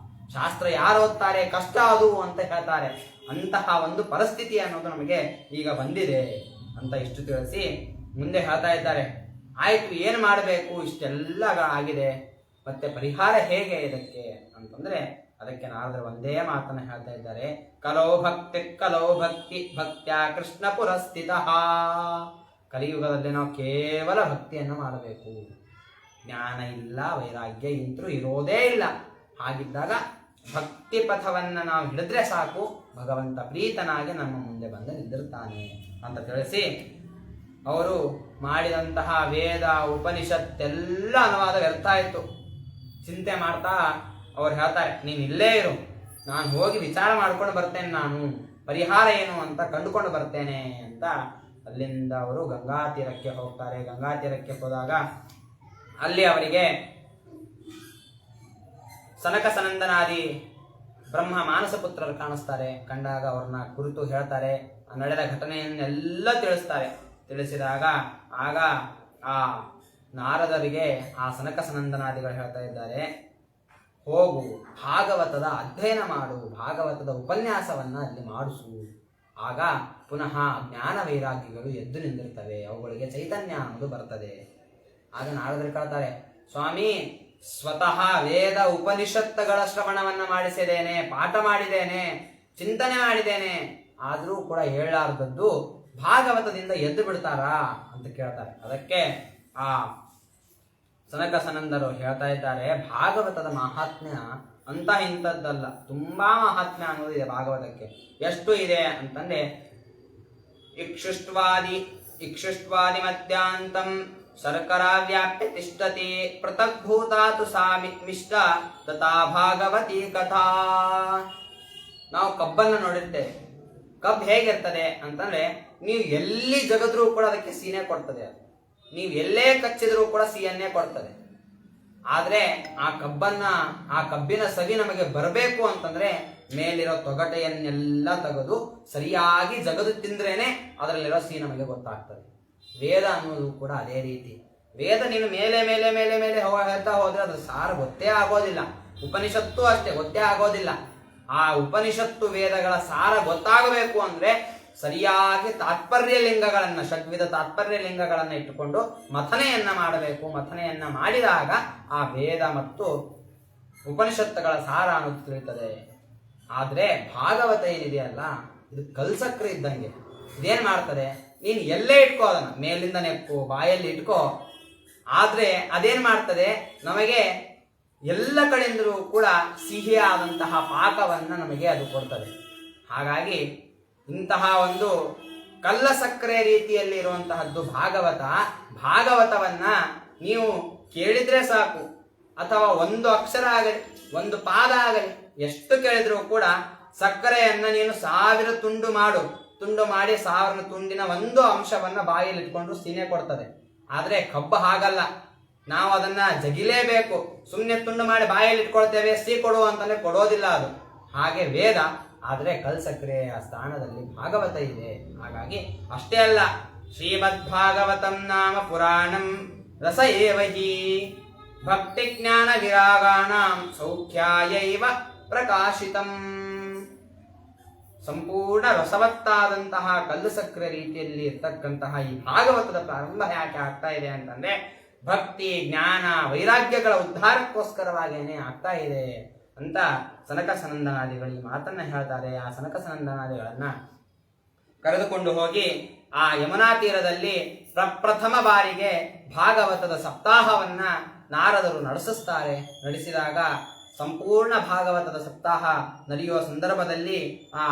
ಶಾಸ್ತ್ರ ಯಾರು ಓದ್ತಾರೆ? ಕಷ್ಟ ಅದು ಅಂತ ಹೇಳ್ತಾರೆ. ಅಂತಹ ಒಂದು ಪರಿಸ್ಥಿತಿ ಅನ್ನೋದು ನಮಗೆ ಈಗ ಬಂದಿದೆ ಅಂತ ಇಷ್ಟು ತಿಳಿಸಿ ಮುಂದೆ ಹೇಳ್ತಾ ಇದ್ದಾರೆ. ಆಯ್ತು, ಏನು ಮಾಡಬೇಕು? ಇಷ್ಟೆಲ್ಲ ಆಗಿದೆ, ಮತ್ತೆ ಪರಿಹಾರ ಹೇಗೆ ಇದಕ್ಕೆ ಅಂತಂದ್ರೆ ಅದಕ್ಕೆ ನಾರದರು ಒಂದೇ ಮಾತನ್ನ ಹೇಳ್ತಾ ಇದ್ದಾರೆ. ಕಲೋ ಭಕ್ತಿ ಭಕ್ತ್ಯಾ ಕೃಷ್ಣ ಪುರಸ್ಥಿತ. ಕಲಿಯುಗದಲ್ಲಿ ನಾವು ಕೇವಲ ಭಕ್ತಿಯನ್ನು ಮಾಡಬೇಕು. ಜ್ಞಾನ ಇಲ್ಲ, ವೈರಾಗ್ಯ ಇಂತರೂ ಇರೋದೇ ಇಲ್ಲ. ಹಾಗಿದ್ದಾಗ ಭಕ್ತಿ ಪಥವನ್ನ ನಾವು ಹಿಡಿದ್ರೆ ಸಾಕು, ಭಗವಂತ ಪ್ರೀತನಾಗಿ ನಮ್ಮ ಮುಂದೆ ಬಂದು ನಿಂದಿರ್ತಾನೆ ಅಂತ ತಿಳಿಸಿ ಅವರು ಮಾಡಿದಂತಹ ವೇದ ಉಪನಿಷತ್ತೆಲ್ಲ ಅನುವಾದ ವ್ಯರ್ಥ ಆಯಿತು. ಚಿಂತೆ ಮಾಡ್ತಾ ಅವ್ರು ಹೇಳ್ತಾರೆ, ನೀನು ಇಲ್ಲೇ ಇರು, ನಾನು ಹೋಗಿ ವಿಚಾರ ಮಾಡ್ಕೊಂಡು ಬರ್ತೇನೆ, ನಾನು ಪರಿಹಾರ ಏನು ಅಂತ ಕಂಡುಕೊಂಡು ಬರ್ತೇನೆ ಅಂತ ಅಲ್ಲಿಂದ ಅವರು ಗಂಗಾ ತೀರಕ್ಕೆ ಹೋಗ್ತಾರೆ. ಗಂಗಾ ತೀರಕ್ಕೆ ಹೋದಾಗ ಅಲ್ಲಿ ಅವರಿಗೆ ಸನಕ ಸನಂದನಾದಿ ಬ್ರಹ್ಮ ಮಾನಸ ಪುತ್ರರು ಕಾಣಿಸ್ತಾರೆ. ಕಂಡಾಗ ಅವ್ರನ್ನ ಕುರಿತು ಹೇಳ್ತಾರೆ, ನಡೆದ ಘಟನೆಯನ್ನೆಲ್ಲ ತಿಳಿಸ್ತಾರೆ. ತಿಳಿಸಿದಾಗ ಆಗ ಆ ನಾರದರಿಗೆ ಆ ಸನಕ ಸನಂದನಾದಿಗಳು ಹೇಳ್ತಾ ಇದ್ದಾರೆ, ಹೋಗು, ಭಾಗವತದ ಅಧ್ಯಯನ ಮಾಡು, ಭಾಗವತದ ಉಪನ್ಯಾಸವನ್ನ ಅಲ್ಲಿ ಮಾಡಿಸು. ಆಗ ಪುನಃ ಜ್ಞಾನ ವೈರಾಗ್ಯಗಳು ಎದ್ದು ನಿಂದಿರ್ತವೆ, ಅವುಗಳಿಗೆ ಚೈತನ್ಯ ಅನ್ನೋದು ಬರ್ತದೆ. ಆಗ ನಾರದರು ಕೇಳ್ತಾರೆ, ಸ್ವಾಮಿ, ಸ್ವತಃ ವೇದ ಉಪನಿಷತ್ತುಗಳ ಶ್ರವಣವನ್ನ ಮಾಡಿಸಿದ್ದೇನೆ, ಪಾಠ ಮಾಡಿದ್ದೇನೆ, ಚಿಂತನೆ ಮಾಡಿದ್ದೇನೆ, ಆದರೂ ಕೂಡ ಹೇಳಲಾರದದ್ದು ಭಾಗವತದಿಂದ ಎದ್ದು ಬಿಡ್ತಾರಾ ಅಂತ ಕೇಳ್ತಾರೆ. ಅದಕ್ಕೆ ಆ ಸನಕ ಸನಂದರು ಹೇಳ್ತಾ ಇದ್ದಾರೆ, ಭಾಗವತದ ಮಹಾತ್ಮ್ಯ ಅಂತ ಇಂಥದ್ದಲ್ಲ, ತುಂಬಾ ಮಹಾತ್ಮ್ಯ ಅನ್ನೋದು ಇದೆ ಭಾಗವತಕ್ಕೆ. ಎಷ್ಟು ಇದೆ ಅಂತಂದ್ರೆ ಇಕ್ಷುಷ್ಟ್ವಾದಿ ಮಧ್ಯಾಂತಂ ಶರ್ಕರಾ ವ್ಯಾಪ್ಯ ತಿಷ್ಠತಿ ಪೃಥಗ್ಭೂತಾತು ಸಾ ಮಿಷ್ಟ ತಥಾ ಭಾಗವತಿ ಕಥಾ. ನಾವು ಕಬ್ಬನ್ನು ನೋಡಿರ್ತೇವೆ. ಕಬ್ಬು ಹೇಗಿರ್ತದೆ ಅಂತಂದ್ರೆ ನೀವು ಎಲ್ಲಿ ಜಗದ್ರೂ ಕೂಡ ಅದಕ್ಕೆ ಸೀನೆ ಕೊಡ್ತದೆ. ಅದು ನೀವು ಎಲ್ಲೇ ಕಚ್ಚಿದ್ರೂ ಕೂಡ ಸಿಹಿಯನ್ನೇ ಕೊಡ್ತದೆ. ಆದ್ರೆ ಆ ಕಬ್ಬಿನ ಸವಿ ನಮಗೆ ಬರಬೇಕು ಅಂತಂದ್ರೆ ಮೇಲಿರೋ ತೊಗಟೆಯನ್ನೆಲ್ಲ ತೆಗೆದು ಸರಿಯಾಗಿ ಜಗದು ತಿಂದ್ರೇನೆ ಅದರಲ್ಲಿರೋ ಸಿಹಿ ನಮಗೆ ಗೊತ್ತಾಗ್ತದೆ. ವೇದ ಅನ್ನೋದು ಕೂಡ ಅದೇ ರೀತಿ. ವೇದ ನೀನು ಮೇಲೆ ಮೇಲೆ ಮೇಲೆ ಮೇಲೆ ಹೇಳ್ತಾ ಹೋದ್ರೆ ಅದ್ರ ಸಾರ ಗೊತ್ತೇ ಆಗೋದಿಲ್ಲ. ಉಪನಿಷತ್ತು ಅಷ್ಟೇ ಗೊತ್ತೇ ಆಗೋದಿಲ್ಲ. ಆ ಉಪನಿಷತ್ತು ವೇದಗಳ ಸಾರ ಗೊತ್ತಾಗಬೇಕು ಅಂದ್ರೆ ಸರಿಯಾಗಿ ತಾತ್ಪರ್ಯ ಲಿಂಗಗಳನ್ನ, ಷಡ್ವಿಧ ತಾತ್ಪರ್ಯ ಲಿಂಗಗಳನ್ನ ಇಟ್ಟುಕೊಂಡು ಮಥನೆಯನ್ನ ಮಾಡಬೇಕು. ಮಥನೆಯನ್ನ ಮಾಡಿದಾಗ ಆ ವೇದ ಮತ್ತು ಉಪನಿಷತ್ತುಗಳ ಸಾರ ಅನ್ನೋದು ತಿಳಿಯುತ್ತದೆ. ಆದ್ರೆ ಭಾಗವತ ಏನಿದೆಯಲ್ಲ, ಇದು ಕಲ್ಸಕ್ರೆ ಇದ್ದಂಗೆ. ಇದೇನ್ ಮಾಡ್ತದೆ, ನೀನು ಎಲ್ಲೇ ಇಟ್ಕೋ, ಅದನ್ನ ಮೇಲಿಂದ ನೆಕ್ಕು, ಬಾಯಲ್ಲಿ ಇಟ್ಕೋ, ಆದ್ರೆ ಅದೇನ್ ಮಾಡ್ತದೆ, ನಮಗೆ ಎಲ್ಲ ಕಡೆಯಿಂದಲೂ ಕೂಡ ಸಿಹಿಯಾದಂತಹ ಪಾಕವನ್ನ ನಮಗೆ ಅದು ಕೊಡ್ತದೆ. ಹಾಗಾಗಿ ಇಂತಹ ಒಂದು ಕಲ್ಲ ಸಕ್ಕರೆ ರೀತಿಯಲ್ಲಿ ಇರುವಂತಹದ್ದು ಭಾಗವತವನ್ನ ನೀವು ಕೇಳಿದ್ರೆ ಸಾಕು, ಅಥವಾ ಒಂದು ಅಕ್ಷರ ಆಗಲಿ, ಒಂದು ಪಾದ ಆಗಲಿ, ಎಷ್ಟು ಕೇಳಿದ್ರೂ ಕೂಡ ಸಕ್ಕರೆಯನ್ನ ನೀನು 1000 ತುಂಡು ಮಾಡಿ 1000 ತುಂಡಿನ ಒಂದು ಅಂಶವನ್ನ ಬಾಯಲ್ಲಿ ಇಟ್ಕೊಂಡು ಸೀನೆ ಕೊಡ್ತದೆ. ಆದ್ರೆ ಕಬ್ಬು ಹಾಗಲ್ಲ, ನಾವು ಅದನ್ನ ಜಗಿಲೇಬೇಕು. ಸುಮ್ಮನೆ ತುಂಡು ಮಾಡಿ ಬಾಯಲ್ಲಿ ಇಟ್ಕೊಳ್ತೇವೆ, ಸಿಹಿ ಕೊಡು ಅಂತಂದ್ರೆ ಕೊಡೋದಿಲ್ಲ ಅದು. ಹಾಗೆ ವೇದ, ಆದ್ರೆ ಕಲ್ಸಕ್ರೆಯ ಸ್ಥಾನದಲ್ಲಿ ಭಾಗವತ ಇದೆ. ಹಾಗಾಗಿ ಅಷ್ಟೇ ಅಲ್ಲ, ಶ್ರೀಮದ್ ಭಾಗವತಂ ನಾಮ ಪುರಾಣಂ ರಸ ಏವ ಹಿ ಭಕ್ತಿ ಜ್ಞಾನ ವಿರಾಗಾಣಾಂ ಸೌಖ್ಯಾಯೈವ ಪ್ರಕಾಶಿತಂ. ಸಂಪೂರ್ಣ ರಸವತ್ತಾದಂತಹ ಕಲ್ಲು ಸಕ್ಕರೆ ರೀತಿಯಲ್ಲಿ ಇರ್ತಕ್ಕಂತಹ ಈ ಭಾಗವತದ ಪ್ರಾರಂಭ ಯಾಕೆ ಆಗ್ತಾ ಇದೆ ಅಂತಂದ್ರೆ ಭಕ್ತಿ ಜ್ಞಾನ ವೈರಾಗ್ಯಗಳ ಉದ್ಧಾರಕ್ಕೋಸ್ಕರವಾಗೇನೆ ಆಗ್ತಾ ಇದೆ ಅಂತ ಸನಕ ಸನಂದನಾದಿಗಳು ಈ ಮಾತನ್ನ ಹೇಳ್ತಾರೆ. ಆ ಸನಕ ಸನಂದನಾದಿಗಳನ್ನ ಕರೆದುಕೊಂಡು ಹೋಗಿ ಆ ಯಮುನಾ ತೀರದಲ್ಲಿ ಪ್ರಪ್ರಥಮ ಬಾರಿಗೆ ಭಾಗವತದ ಸಪ್ತಾಹವನ್ನ ನಾರದರು ನಡೆಸಿದಾಗ ಸಂಪೂರ್ಣ ಭಾಗವತದ ಸಪ್ತಾಹ ನಡೆಯುವ ಸಂದರ್ಭದಲ್ಲಿ ಆ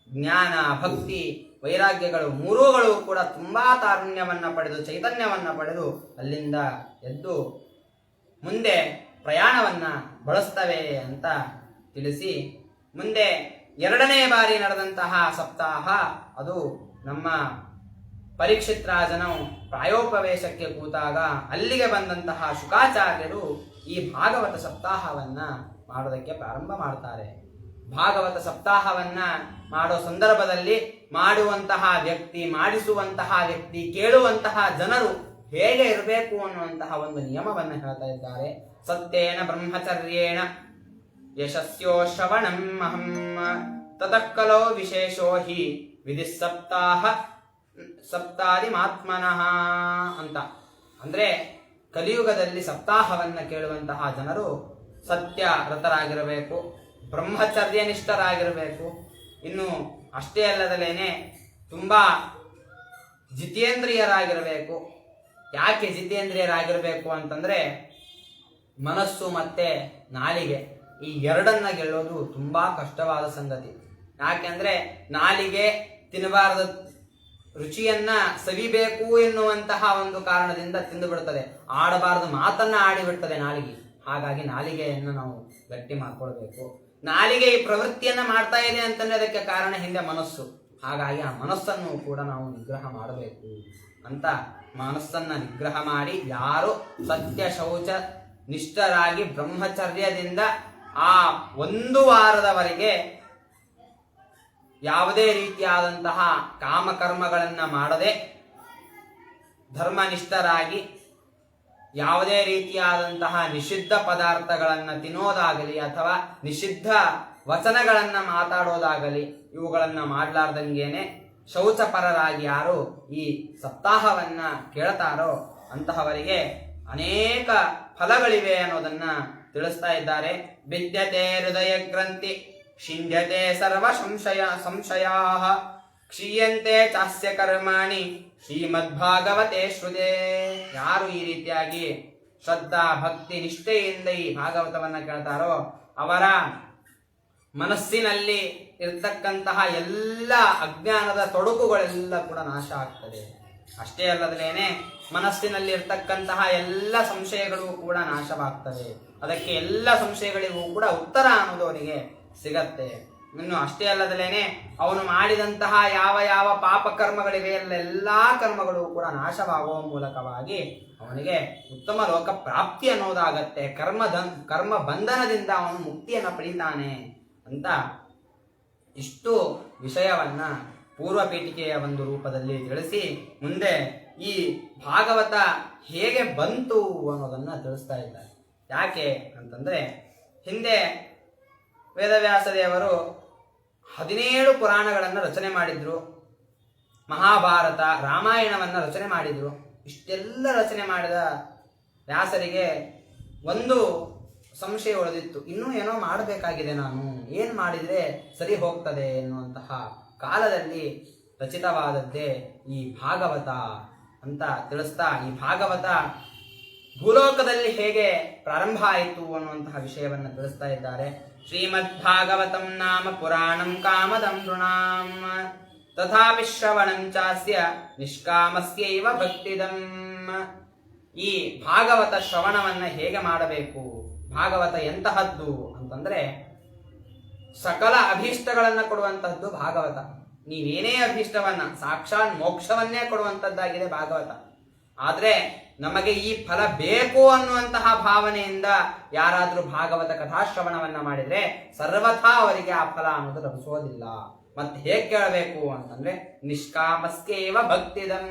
ಜ್ಞಾನ ಭಕ್ತಿ ವೈರಾಗ್ಯಗಳು ಮೂರುಗಳು ಕೂಡ ತುಂಬಾ ತಾರುಣ್ಯವನ್ನ ಪಡೆದು ಚೈತನ್ಯವನ್ನ ಪಡೆದು ಅಲ್ಲಿಂದ ಎದ್ದು ಮುಂದೆ ಪ್ರಯಾಣವನ್ನ ಬಳಸ್ತವೆ ಅಂತ ತಿಳಿಸಿ, ಮುಂದೆ 2ನೇ ಬಾರಿ ನಡೆದಂತಹ ಸಪ್ತಾಹ ಅದು ನಮ್ಮ ಪರೀಕ್ಷಿತ್ ರಾಜನು ಪ್ರಾಯೋಪವೇಶಕ್ಕೆ ಕೂತಾಗ ಅಲ್ಲಿಗೆ ಬಂದಂತಹ ಶುಕಾಚಾರ್ಯರು ಈ ಭಾಗವತ ಸಪ್ತಾಹವನ್ನ ಮಾಡೋದಕ್ಕೆ ಪ್ರಾರಂಭ ಮಾಡ್ತಾರೆ. ಭಾಗವತ ಸಪ್ತಾಹವನ್ನ ಮಾಡೋ ಸಂದರ್ಭದಲ್ಲಿ ಮಾಡುವಂತಹ ವ್ಯಕ್ತಿ, ಮಾಡಿಸುವಂತಹ ವ್ಯಕ್ತಿ, ಕೇಳುವಂತಹ ಜನರು ಹೇಗೆ ಇರಬೇಕು ಅನ್ನುವಂತಹ ಒಂದು ನಿಯಮವನ್ನ ಹೇಳ್ತಾ ಇದ್ದಾರೆ. ಸತ್ಯೇನ ಬ್ರಹ್ಮಚರ್ಯೇಣ ಯಶಸ್ಸೋ ಶ್ರವಣಂ ಅಹಂ ತತಃ ಕಲೋ ವಿಶೇಷೋ ಹಿ ವಿಧಿ ಸಪ್ತಾದಿ ಮಾತ್ಮನಃ ಅಂತ. ಅಂದ್ರೆ ಕಲಿಯುಗದಲ್ಲಿ ಸಪ್ತಾಹವನ್ನ ಕೇಳುವಂತಹ ಜನರು ಸತ್ಯರತರಾಗಿರಬೇಕು, ಬ್ರಹ್ಮಚರ್ಯನಿಷ್ಠರಾಗಿರಬೇಕು. ಇನ್ನು ಅಷ್ಟೇ ಅಲ್ಲದಲೇನೆ ತುಂಬಾ ಜಿತೇಂದ್ರಿಯರಾಗಿರಬೇಕು. ಯಾಕೆ ಜಿತೇಂದ್ರಿಯರಾಗಿರಬೇಕು ಅಂತಂದ್ರೆ ಮನಸ್ಸು ಮತ್ತೆ ನಾಲಿಗೆ ಈ ಎರಡನ್ನ ಗೆಲ್ಲೋದು ತುಂಬಾ ಕಷ್ಟವಾದ ಸಂಗತಿ. ಯಾಕೆಂದ್ರೆ ನಾಲಿಗೆ ತಿನ್ನಬಾರದ ರುಚಿಯನ್ನ ಸವಿಬೇಕು ಎನ್ನುವಂತಹ ಒಂದು ಕಾರಣದಿಂದ ತಿಂದು ಬಿಡ್ತದೆ, ಆಡಬಾರದು ಮಾತನ್ನ ಆಡಿಬಿಡ್ತದೆ ನಾಲಿಗೆ. ಹಾಗಾಗಿ ನಾಲಿಗೆಯನ್ನು ನಾವು ಗಟ್ಟಿ ಮಾಡ್ಕೊಳ್ಬೇಕು. ನಾಲಿಗೆ ಈ ಪ್ರವೃತ್ತಿಯನ್ನ ಮಾಡ್ತಾ ಇದೆ ಅಂತಂದ್ರೆ ಅದಕ್ಕೆ ಕಾರಣ ಹಿಂದೆ ಮನಸ್ಸು. ಹಾಗಾಗಿ ಆ ಮನಸ್ಸನ್ನು ಕೂಡ ನಾವು ನಿಗ್ರಹ ಮಾಡಬೇಕು ಅಂತ ಮನಸ್ಸನ್ನ ನಿಗ್ರಹ ಮಾಡಿ ಯಾರು ಸತ್ಯ ಶೌಚ ನಿಷ್ಠರಾಗಿ ಬ್ರಹ್ಮಚರ್ಯದಿಂದ ಆ 1 ವಾರದವರೆಗೆ ಯಾವುದೇ ರೀತಿಯಾದಂತಹ ಕಾಮಕರ್ಮಗಳನ್ನ ಮಾಡದೆ ಧರ್ಮನಿಷ್ಠರಾಗಿ ಯಾವುದೇ ರೀತಿಯಾದಂತಹ ನಿಷಿದ್ಧ ಪದಾರ್ಥಗಳನ್ನ ತಿನ್ನೋದಾಗಲಿ ಅಥವಾ ನಿಷಿದ್ಧ ವಚನಗಳನ್ನ ಮಾತಾಡೋದಾಗಲಿ ಇವುಗಳನ್ನ ಮಾಡಲಾರ್ದಂಗೇನೆ ಶೌಚಪರರಾಗಿ ಯಾರು ಈ ಸಪ್ತಾಹವನ್ನ ಕೇಳ್ತಾರೋ ಅಂತಹವರಿಗೆ ಅನೇಕ ಫಲಗಳಿವೆ ಅನ್ನೋದನ್ನ ತಿಳಿಸ್ತಾ ಇದ್ದಾರೆ. ವಿದ್ಯತೆ ಹೃದಯ ಗ್ರಂಥಿ ಶಿಂಧ್ಯತೆ ಸರ್ವ ಸಂಶಯ ಕ್ಷೀಯಂತೆ ಚಾಸ್ಯ ಕರ್ಮಾಣಿ ಶ್ರೀಮದ್ಭಾಗವತೆ ಶ್ರುತೆ. ಯಾರು ಈ ರೀತಿಯಾಗಿ ಶ್ರದ್ಧಾ ಭಕ್ತಿ ನಿಷ್ಠೆಯಿಂದ ಈ ಭಾಗವತವನ್ನ ಕೇಳ್ತಾರೋ ಅವರ ಮನಸ್ಸಿನಲ್ಲಿ ಇರ್ತಕ್ಕಂತಹ ಎಲ್ಲ ಅಜ್ಞಾನದ ತೊಡಕುಗಳೆಲ್ಲ ಕೂಡ ನಾಶ ಆಗ್ತದೆ. ಅಷ್ಟೇ ಅಲ್ಲದೇನೆ ಮನಸ್ಸಿನಲ್ಲಿ ಇರ್ತಕ್ಕಂತಹ ಎಲ್ಲ ಸಂಶಯಗಳು ಕೂಡ ನಾಶವಾಗ್ತವೆ. ಅದಕ್ಕೆ ಎಲ್ಲ ಸಂಶಯಗಳಿಗೂ ಕೂಡ ಉತ್ತರ ಅನ್ನೋದು ಅವನಿಗೆ ಸಿಗತ್ತೆ. ಇನ್ನು ಅಷ್ಟೇ ಅಲ್ಲದಲೇನೆ ಅವನು ಮಾಡಿದಂತಹ ಯಾವ ಯಾವ ಪಾಪ ಕರ್ಮಗಳಿವೆ ಎಲ್ಲಾ ಕರ್ಮಗಳು ಕೂಡ ನಾಶವಾಗುವ ಮೂಲಕವಾಗಿ ಅವನಿಗೆ ಉತ್ತಮ ಲೋಕ ಪ್ರಾಪ್ತಿ ಅನ್ನೋದಾಗತ್ತೆ. ಕರ್ಮ ಬಂಧನದಿಂದ ಅವನು ಮುಕ್ತಿಯನ್ನು ಪಡೀತಾನೆ ಅಂತ ಇಷ್ಟು ವಿಷಯವನ್ನ ಪೂರ್ವ ಪೀಠಿಕೆಯ ಒಂದು ರೂಪದಲ್ಲಿ ತಿಳಿಸಿ ಮುಂದೆ ಈ ಭಾಗವತ ಹೇಗೆ ಬಂತು ಅನ್ನೋದನ್ನ ತಿಳಿಸ್ತಾ ಇದ್ದಾರೆ. ಯಾಕೆ ಅಂತಂದ್ರೆ ಹಿಂದೆ ವೇದವ್ಯಾಸ ದೇವರು 17 ಪುರಾಣಗಳನ್ನು ರಚನೆ ಮಾಡಿದ್ರು. ಮಹಾಭಾರತ ರಾಮಾಯಣವನ್ನು ರಚನೆ ಮಾಡಿದ್ರು. ಇಷ್ಟೆಲ್ಲ ರಚನೆ ಮಾಡಿದ ವ್ಯಾಸರಿಗೆ ಒಂದು ಸಂಶಯ ಉಳಿದಿತ್ತು. ಇನ್ನೂ ಏನೋ ಮಾಡಬೇಕಾಗಿದೆ, ನಾನು ಏನು ಮಾಡಿದರೆ ಸರಿ ಹೋಗ್ತದೆ ಎನ್ನುವಂತಹ ಕಾಲದಲ್ಲಿ ರಚಿತವಾದದ್ದೇ ಈ ಭಾಗವತ ಅಂತ ತಿಳಿಸ್ತಾ, ಈ ಭಾಗವತ ಭೂಲೋಕದಲ್ಲಿ ಹೇಗೆ ಪ್ರಾರಂಭ ಆಯಿತು ಅನ್ನುವಂತಹ ವಿಷಯವನ್ನು ತಿಳಿಸ್ತಾ ಇದ್ದಾರೆ. ಶ್ರೀಮದ್ ಭಾಗವತಂ ನಾಮ ಪುರಾಣಂ ಕಾಮದಂ ನೃಣಾಂ ತಥಾಪಿ ಶ್ರವಣಂ ಚಾಸ್ಯ ನಿಷ್ಕಾಮಸ್ಯೈವ ಭಕ್ತಿದಂ. ಈ ಭಾಗವತ ಶ್ರವಣವನ್ನ ಹೇಗೆ ಮಾಡಬೇಕು, ಭಾಗವತ ಎಂತಹದ್ದು ಅಂತಂದ್ರೆ ಸಕಲ ಅಭೀಷ್ಟಗಳನ್ನ ಕೊಡುವಂತಹದ್ದು ಭಾಗವತ. ನೀವೇನೇ ಅಭೀಷ್ಟವನ್ನ, ಸಾಕ್ಷಾತ್ ಮೋಕ್ಷವನ್ನೇ ಕೊಡುವಂತದ್ದಾಗಿದೆ ಭಾಗವತ. ಆದ್ರೆ ನಮಗೆ ಈ ಫಲ ಬೇಕು ಅನ್ನುವಂತಹ ಭಾವನೆಯಿಂದ ಯಾರಾದ್ರೂ ಭಾಗವತ ಕಥಾಶ್ರವಣವನ್ನ ಮಾಡಿದ್ರೆ ಸರ್ವಥಾ ಅವರಿಗೆ ಆ ಫಲ ಅನ್ನೋದು ಲಭಿಸೋದಿಲ್ಲ. ಮತ್ತೆ ಹೇಗೆ ಕೇಳಬೇಕು ಅಂತಂದ್ರೆ ನಿಷ್ಕಾಮಸ್ಕೇವ ಭಕ್ತಿದಂ,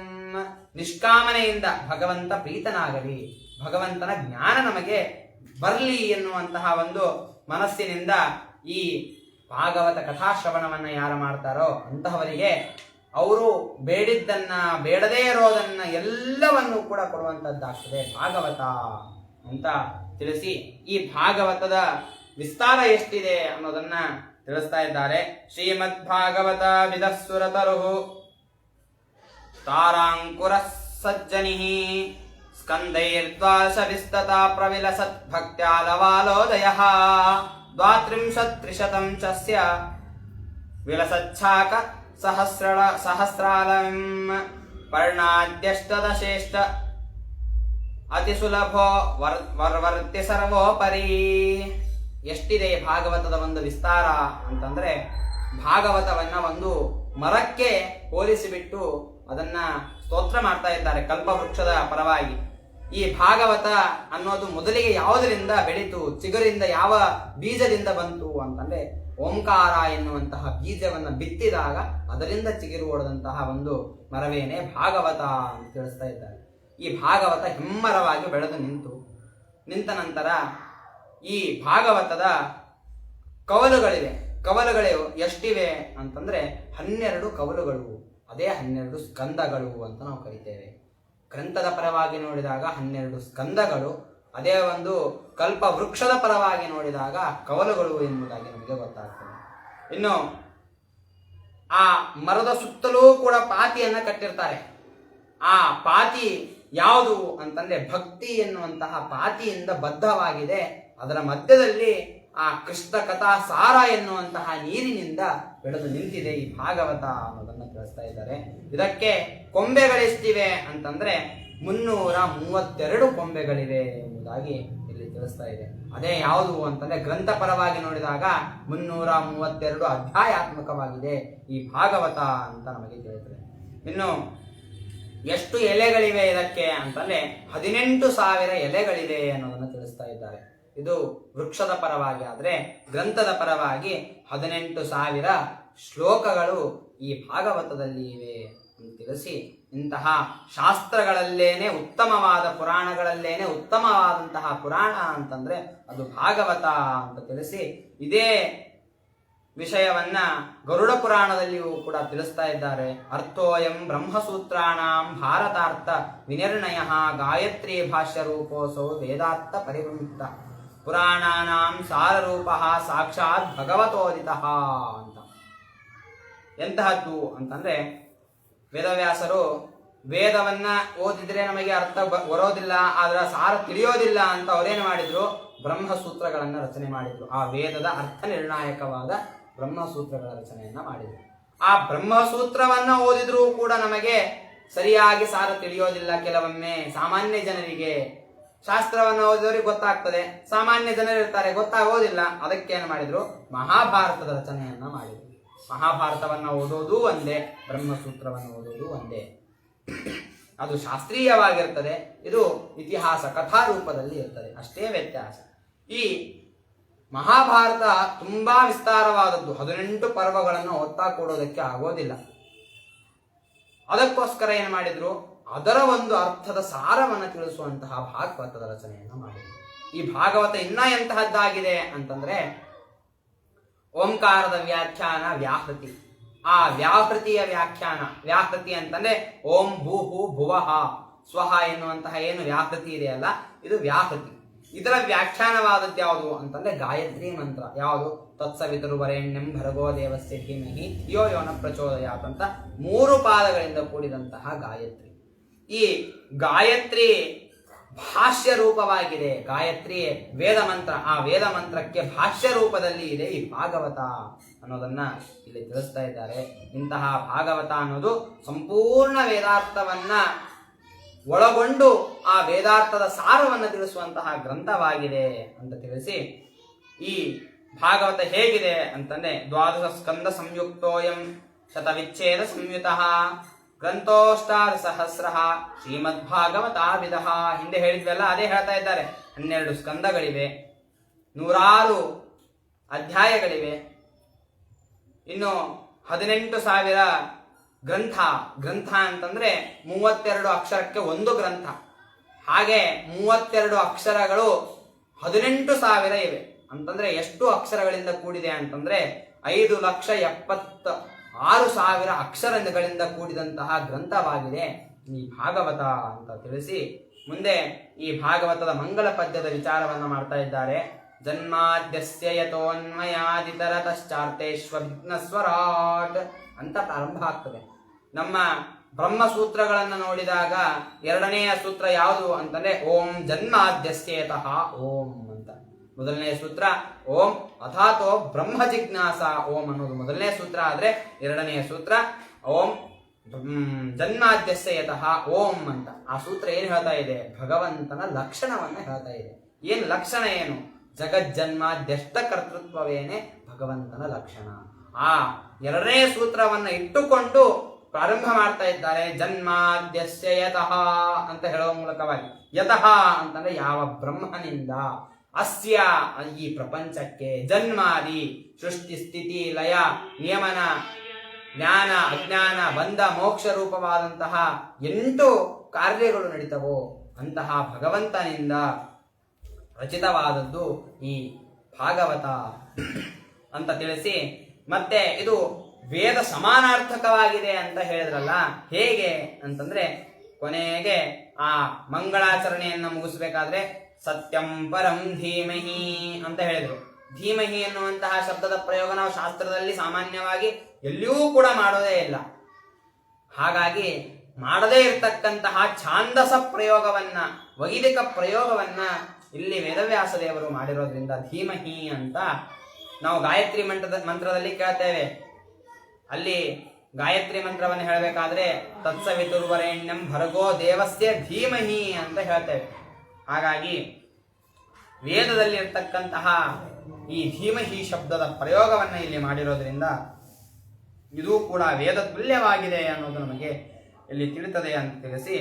ನಿಷ್ಕಾಮನೆಯಿಂದ ಭಗವಂತ ಪ್ರೀತನಾಗಲಿ, ಭಗವಂತನ ಜ್ಞಾನ ನಮಗೆ ಬರಲಿ ಎನ್ನುವಂತಹ ಒಂದು ಮನಸ್ಸಿನಿಂದ ಈ ಭಾಗವತ ಕಥಾಶ್ರವಣವನ್ನ ಯಾರು ಮಾಡ್ತಾರೋ ಅಂತಹವರಿಗೆ ಅವರು ಬೇಡಿದ್ದನ್ನ ಬೇಡದೇ ಇರೋದನ್ನ ಎಲ್ಲವನ್ನೂ ಕೂಡ ಕೊಡುವಂತದ್ದಾಗ್ತದೆ ಭಾಗವತ ಅಂತ ತಿಳಿಸಿ, ಈ ಭಾಗವತದ ವಿಸ್ತಾರ ಎಷ್ಟಿದೆ ಅನ್ನೋದನ್ನ ತಿಳಿಸ್ತಾ ಇದ್ದಾರೆ. ಶ್ರೀಮದ್ ಭಾಗವತ ವಿದಸ್ಸುರತರು ತಾರಾಂಕುರ ಸಜ್ಜನಿ ಸ್ಕಂದೈರ್ದ್ವಾಶ ವಿಸ್ತತ ಪ್ರವಿಲಸತ್ ಭಕ್ತ್ಯಾಲವಾಲೋದಯ 32-300 ಚಸ್ಯ ವಿಲಸಚ್ಛಾಕ ಸಹಸ್ರಾಲಂ ಪರ್ಣಾದ್ಯಷ್ಟದಶೇಷ್ಟ ಅತಿ ಸುಲಭೋ ವರ್ವರ್ತಿ ಸರ್ವೋಪರಿ. ಎಷ್ಟಿದೆ ಭಾಗವತದ ಒಂದು ವಿಸ್ತಾರ ಅಂತಂದ್ರೆ, ಭಾಗವತವನ್ನ ಒಂದು ಮರಕ್ಕೆ ಹೋಲಿಸಿಬಿಟ್ಟು ಅದನ್ನ ಸ್ತೋತ್ರ ಮಾಡ್ತಾ ಇದ್ದಾರೆ ಕಲ್ಪವೃಕ್ಷದ ಪರವಾಗಿ. ಈ ಭಾಗವತ ಅನ್ನೋದು ಮೊದಲಿಗೆ ಯಾವುದರಿಂದ ಬೆಳೀತು, ಚಿಗುರಿಂದ ಯಾವ ಬೀಜದಿಂದ ಬಂತು ಅಂತಂದ್ರೆ ಓಂಕಾರ ಎನ್ನುವಂತಹ ಬೀಜವನ್ನ ಬಿತ್ತಿದಾಗ ಅದರಿಂದ ಚಿಗುರು ಹೊಡೆದಂತಹ ಒಂದು ಮರವೇನೆ ಭಾಗವತ ಅಂತ ತಿಳಿಸ್ತಾ ಇದ್ದಾರೆ. ಈ ಭಾಗವತ ಹೆಮ್ಮರವಾಗಿ ಬೆಳೆದು ನಿಂತ ನಂತರ ಈ ಭಾಗವತದ ಕವಲುಗಳಿವೆ. ಕವಲುಗಳು ಎಷ್ಟಿವೆ ಅಂತಂದ್ರೆ 12 ಕವಲುಗಳು, ಅದೇ 12 ಸ್ಕಂದಗಳು ಅಂತ ನಾವು ಕರಿತೇವೆ. ಗ್ರಂಥದ ಪರವಾಗಿ ನೋಡಿದಾಗ 12 ಸ್ಕಂದಗಳು, ಅದೇ ಒಂದು ಕಲ್ಪ ವೃಕ್ಷದ ಪರವಾಗಿ ನೋಡಿದಾಗ ಕವಲುಗಳು ಎಂಬುದಾಗಿ ನಮಗೆ ಗೊತ್ತಾಗ್ತದೆ. ಇನ್ನು ಆ ಮರದ ಸುತ್ತಲೂ ಕೂಡ ಪಾತಿಯನ್ನ ಕಟ್ಟಿರ್ತಾರೆ. ಆ ಪಾತಿ ಯಾವುದು ಅಂತಂದ್ರೆ ಭಕ್ತಿ ಎನ್ನುವಂತಹ ಪಾತಿಯಿಂದ ಬದ್ಧವಾಗಿದೆ. ಅದರ ಮಧ್ಯದಲ್ಲಿ ಆ ಕೃಷ್ಣ ಕಥಾ ಸಾರ ಎನ್ನುವಂತಹ ನೀರಿನಿಂದ ಬೆಳೆದು ನಿಂತಿದೆ ಈ ಭಾಗವತ ಅನ್ನೋದನ್ನ ತಿಳಿಸ್ತಾ ಇದ್ದಾರೆ. ಇದಕ್ಕೆ ಕೊಂಬೆಗಳೆಷ್ಟಿವೆ ಅಂತಂದ್ರೆ 332 ಕೊಂಬೆಗಳಿವೆ ಎಂಬುದಾಗಿ ಇಲ್ಲಿ ತಿಳಿಸ್ತಾ ಇದೆ. ಅದೇ ಯಾವುದು ಅಂತಂದ್ರೆ ಗ್ರಂಥ ಪರವಾಗಿ ನೋಡಿದಾಗ 332 ಅಧ್ಯಾಯಾತ್ಮಕವಾಗಿದೆ ಈ ಭಾಗವತ ಅಂತ ನಮಗೆ ತಿಳಿಯುತ್ತದೆ. ಇನ್ನು ಎಷ್ಟು ಎಲೆಗಳಿವೆ ಇದಕ್ಕೆ ಅಂತಂದ್ರೆ 18,000 ಎಲೆಗಳಿವೆ ಅನ್ನೋದನ್ನು ತಿಳಿಸ್ತಾ ಇದ್ದಾರೆ. ಇದು ವೃಕ್ಷದ ಪರವಾಗಿ. ಆದ್ರೆ ಗ್ರಂಥದ ಪರವಾಗಿ 18,000 ಶ್ಲೋಕಗಳು ಈ ಭಾಗವತದಲ್ಲಿ ಇವೆ ಅಂತ ತಿಳಿಸಿ, ಇಂತಹ ಶಾಸ್ತ್ರಗಳಲ್ಲೇನೆ ಉತ್ತಮವಾದ ಪುರಾಣಗಳಲ್ಲೇನೆ ಉತ್ತಮವಾದಂತಹ ಪುರಾಣ ಅಂತಂದ್ರೆ ಅದು ಭಾಗವತ ಅಂತ ತಿಳಿಸಿ, ಇದೇ ವಿಷಯವನ್ನ ಗರುಡ ಪುರಾಣದಲ್ಲಿಯೂ ಕೂಡ ತಿಳಿಸ್ತಾ ಇದ್ದಾರೆ. ಅರ್ಥೋಯಂ ಬ್ರಹ್ಮಸೂತ್ರಾಣಾಂ ಭಾರತಾರ್ಥ ವಿನಿರ್ಣಯ ಗಾಯತ್ರಿ ಭಾಷ್ಯ ರೂಪೋಸೋ ವೇದಾರ್ಥ ಪರಿವೃತ್ತ ಪುರಾಣಾನಾಂ ಸಾರರೂಪ ಸಾಕ್ಷಾತ್ ಭಗವತೋದಿತ ಅಂತ. ಎಂತಹದ್ದು ಅಂತಂದ್ರೆ, ವೇದವ್ಯಾಸರು ವೇದವನ್ನ ಓದಿದ್ರೆ ನಮಗೆ ಅರ್ಥ ಬರೋದಿಲ್ಲ, ಅದರ ಸಾರ ತಿಳಿಯೋದಿಲ್ಲ ಅಂತ ಅವರೇನು ಮಾಡಿದ್ರು, ಬ್ರಹ್ಮಸೂತ್ರಗಳನ್ನು ರಚನೆ ಮಾಡಿದ್ರು. ಆ ವೇದದ ಅರ್ಥ ನಿರ್ಣಾಯಕವಾದ ಬ್ರಹ್ಮಸೂತ್ರಗಳ ರಚನೆಯನ್ನ ಮಾಡಿದ್ರು. ಆ ಬ್ರಹ್ಮಸೂತ್ರವನ್ನ ಓದಿದ್ರೂ ಕೂಡ ನಮಗೆ ಸರಿಯಾಗಿ ಸಾರ ತಿಳಿಯೋದಿಲ್ಲ. ಕೆಲವೊಮ್ಮೆ ಸಾಮಾನ್ಯ ಜನರಿಗೆ ಶಾಸ್ತ್ರವನ್ನು ಓದಿದವರಿಗೆ ಗೊತ್ತಾಗ್ತದೆ, ಸಾಮಾನ್ಯ ಜನರಿರ್ತಾರೆ ಗೊತ್ತಾಗೋದಿಲ್ಲ. ಅದಕ್ಕೇನು ಮಾಡಿದ್ರು, ಮಹಾಭಾರತದ ರಚನೆಯನ್ನ ಮಾಡಿದ್ರು. ಮಹಾಭಾರತವನ್ನ ಓದೋದು ಒಂದೇ, ಬ್ರಹ್ಮಸೂತ್ರವನ್ನು ಓದೋದು ಒಂದೇ. ಅದು ಶಾಸ್ತ್ರೀಯವಾಗಿರ್ತದೆ, ಇದು ಇತಿಹಾಸ ಕಥಾ ರೂಪದಲ್ಲಿ ಇರ್ತದೆ, ಅಷ್ಟೇ ವ್ಯತ್ಯಾಸ. ಈ ಮಹಾಭಾರತ ತುಂಬಾ ವಿಸ್ತಾರವಾದದ್ದು, 18 ಪರ್ವಗಳನ್ನು ಓದ್ತಾ ಕೊಡೋದಕ್ಕೆ ಆಗೋದಿಲ್ಲ. ಅದಕ್ಕೋಸ್ಕರ ಏನು ಮಾಡಿದ್ರು, ಅದರ ಒಂದು ಅರ್ಥದ ಸಾರವನ್ನು ತಿಳಿಸುವಂತಹ ಭಾಗವತದ ರಚನೆಯನ್ನು ಮಾಡಿದ್ರು. ಈ ಭಾಗವತ ಇನ್ನ ಎಂತಹದ್ದಾಗಿದೆ ಅಂತಂದ್ರೆ, ಓಂಕಾರದ ವ್ಯಾಖ್ಯಾನ ವ್ಯಾಹೃತಿ. ಆ ವ್ಯಾಹೃತಿಯ ವ್ಯಾಖ್ಯಾನ, ವ್ಯಾಹೃತಿ ಅಂತಂದ್ರೆ ಓಂ ಭೂಹು ಭುವಃ ಸ್ವಹ ಎನ್ನುವಂತಹ ಏನು ವ್ಯಾಹೃತಿ ಇದೆಯಲ್ಲ, ಇದು ವ್ಯಾಹೃತಿ. ಇದರ ವ್ಯಾಖ್ಯಾನವಾದದ್ದು ಯಾವುದು ಅಂತಂದ್ರೆ ಗಾಯತ್ರಿ ಮಂತ್ರ. ಯಾವುದು? ತತ್ಸವಿತುರ್ವರೆಣ್ಯಂ ಭರ್ಗೋ ದೇವಸ್ಯ ಧೀಮಹಿ ಧಿಯೋ ಯೋ ನ ಪ್ರಚೋದಯಾತ್ ಅಂತ 3 ಪಾದಗಳಿಂದ ಕೂಡಿದಂತಹ ಗಾಯತ್ರಿ. ಈ ಗಾಯತ್ರಿ ಭಾಷ್ಯ ರೂಪವಾಗಿದೆ. ಗಾಯತ್ರಿ ವೇದ ಮಂತ್ರ, ಆ ವೇದ ಮಂತ್ರಕ್ಕೆ ಭಾಷ್ಯ ರೂಪದಲ್ಲಿ ಇದೆ ಈ ಭಾಗವತ ಅನ್ನೋದನ್ನ ಇಲ್ಲಿ ತಿಳಿಸ್ತಾ ಇದ್ದಾರೆ. ಇಂತಹ ಭಾಗವತ ಅನ್ನೋದು ಸಂಪೂರ್ಣ ವೇದಾರ್ಥವನ್ನ ಒಳಗೊಂಡು ಆ ವೇದಾರ್ಥದ ಸಾರವನ್ನು ತಿಳಿಸುವಂತಹ ಗ್ರಂಥವಾಗಿದೆ ಅಂತ ತಿಳಿಸಿ, ಈ ಭಾಗವತ ಹೇಗಿದೆ ಅಂತಂದ್ರೆ 12 ಸ್ಕಂದ ಸಂಯುಕ್ತೋಯಂ ಶತವಿಚ್ಛೇದ ಸಂಯುತಃ ಗ್ರಂಥೋಷ್ಟಾದಸಹಸ್ರ ಶ್ರೀಮದ್ಭಾಗವತಾವಿಧ. ಹಿಂದೆ ಹೇಳಿದ್ವಲ್ಲ, ಅದೇ ಹೇಳ್ತಾ ಇದ್ದಾರೆ. 12 ಸ್ಕಂದಗಳಿವೆ, 106 ಅಧ್ಯಾಯಗಳಿವೆ, ಇನ್ನು 18,000 ಗ್ರಂಥ. ಗ್ರಂಥ ಅಂತಂದ್ರೆ 32 ಅಕ್ಷರಕ್ಕೆ ಒಂದು ಗ್ರಂಥ. ಹಾಗೆ 32 ಅಕ್ಷರಗಳು 18,000 ಇವೆ. ಅಂತಂದ್ರೆ ಎಷ್ಟು ಅಕ್ಷರಗಳಿಂದ ಕೂಡಿದೆ ಅಂತಂದ್ರೆ 5,76,000 ಅಕ್ಷರಗಳಿಂದ ಕೂಡಿದಂತಹ ಗ್ರಂಥವಾಗಿದೆ ಈ ಭಾಗವತ ಅಂತ ತಿಳಿಸಿ, ಮುಂದೆ ಈ ಭಾಗವತದ ಮಂಗಲ ಪದ್ಯದ ವಿಚಾರವನ್ನು ಮಾಡ್ತಾ ಇದ್ದಾರೆ. ಜನ್ಮಾದ್ಯಸ್ಯ ಯತೋನ್ಮಯಾದಿತರತಶ್ಚಾರ್ತೇಷ್ವವಿಘ್ನಸ್ವರಾಟ್ ಅಂತ ಪ್ರಾರಂಭ ಆಗ್ತದೆ. ನಮ್ಮ ಬ್ರಹ್ಮಸೂತ್ರಗಳನ್ನು ನೋಡಿದಾಗ 2ನೆಯ ಸೂತ್ರ ಯಾವುದು ಅಂತಂದ್ರೆ ಓಂ ಜನ್ಮಾದ್ಯಸ್ಯೇತಃ ಓಂ ಅಂತ. ಮೊದಲನೇ ಸೂತ್ರ ಓಂ ಅಥಾತೋ ಬ್ರಹ್ಮ ಜಿಜ್ಞಾಸ ಓಂ ಅನ್ನೋದು ಮೊದಲನೇ ಸೂತ್ರ ಆದ್ರೆ, 2ನೆಯ ಸೂತ್ರ ಓಂ ಜನ್ಮಾದ್ಯಸ್ಯೇತಃ ಓಂ ಅಂತ. ಆ ಸೂತ್ರ ಏನು ಹೇಳ್ತಾ ಇದೆ? ಭಗವಂತನ ಲಕ್ಷಣವನ್ನ ಹೇಳ್ತಾ ಇದೆ. ಏನು ಲಕ್ಷಣ? ಏನು? ಜಗಜ್ಜನ್ಮಾದ್ಯಷ್ಟ ಕರ್ತೃತ್ವವೇನೆ ಭಗವಂತನ ಲಕ್ಷಣ. ಆ 2ನೇ ಸೂತ್ರವನ್ನ ಇಟ್ಟುಕೊಂಡು ಪ್ರಾರಂಭ ಮಾಡ್ತಾ ಇದ್ದಾರೆ. ಜನ್ಮಾದ್ಯಸ್ಯ ಯತಃ ಅಂತ ಹೇಳುವ ಮೂಲಕವಾಗಿ, ಯತಃ ಅಂತಂದ್ರೆ ಯಾವ ಬ್ರಹ್ಮನಿಂದ, ಅಸ್ಯ ಈ ಪ್ರಪಂಚಕ್ಕೆ, ಜನ್ಮಾದಿ ಸೃಷ್ಟಿ ಸ್ಥಿತಿ ಲಯ ನಿಯಮನ ಜ್ಞಾನ ಅಜ್ಞಾನ ಬಂಧ ಮೋಕ್ಷ ರೂಪವಾದಂತಹ 8 ಕಾರ್ಯಗಳು ನಡೀತವೋ ಅಂತಹ ಭಗವಂತನಿಂದ ರಚಿತವಾದದ್ದು ಈ ಭಾಗವತ ಅಂತ ತಿಳಿಸಿ, ಮತ್ತೆ ಇದು ವೇದ ಸಮಾನಾರ್ಥಕವಾಗಿದೆ ಅಂತ ಹೇಳಿದ್ರಲ್ಲ, ಹೇಗೆ ಅಂತಂದ್ರೆ ಕೊನೆಗೆ ಆ ಮಂಗಳಾಚರಣೆಯನ್ನ ಮುಗಿಸ್ಬೇಕಾದ್ರೆ ಸತ್ಯಂ ಪರಂ ಧೀಮಹಿ ಅಂತ ಹೇಳಿದ್ರು. ಧೀಮಹಿ ಎನ್ನುವಂತಹ ಶಬ್ದದ ಪ್ರಯೋಗ ನಾವು ಶಾಸ್ತ್ರದಲ್ಲಿ ಸಾಮಾನ್ಯವಾಗಿ ಎಲ್ಲಿಯೂ ಕೂಡ ಮಾಡೋದೇ ಇಲ್ಲ. ಹಾಗಾಗಿ ಮಾಡದೇ ಇರತಕ್ಕಂತಹ ಛಾಂದಸ ಪ್ರಯೋಗವನ್ನ, ವೈದಿಕ ಪ್ರಯೋಗವನ್ನ ಇಲ್ಲಿ ವೇದವ್ಯಾಸ ದೇವರು ಮಾಡಿರೋದ್ರಿಂದ ಧೀಮಹಿ ಅಂತ ನಾವು ಗಾಯತ್ರಿ ಮಂತ್ರದಲ್ಲಿ ಕೇಳ್ತೇವೆ. ಅಲ್ಲಿ ಗಾಯತ್ರಿ ಮಂತ್ರವನ್ನು ಹೇಳಬೇಕಾದ್ರೆ ತತ್ಸವಿತುರ್ವರೆಣ್ಯಂ ಭರ್ಗೋ ದೇವಸ್ಯ ಧೀಮಹಿ ಅಂತ ಹೇಳ್ತೇವೆ. ಹಾಗಾಗಿ ವೇದದಲ್ಲಿ ಇರ್ತಕ್ಕಂತಹ ಈ ಧೀಮಹಿ ಶಬ್ದದ ಪ್ರಯೋಗವನ್ನು ಇಲ್ಲಿ ಮಾಡಿರೋದ್ರಿಂದ ಇದು ಕೂಡ ವೇದ ತುಲ್ಯವಾಗಿದೆ ಅನ್ನೋದು ನಮಗೆ ಇಲ್ಲಿ ತಿಳಿತದೆ ಅಂತ ತಿಳಿಸಿ,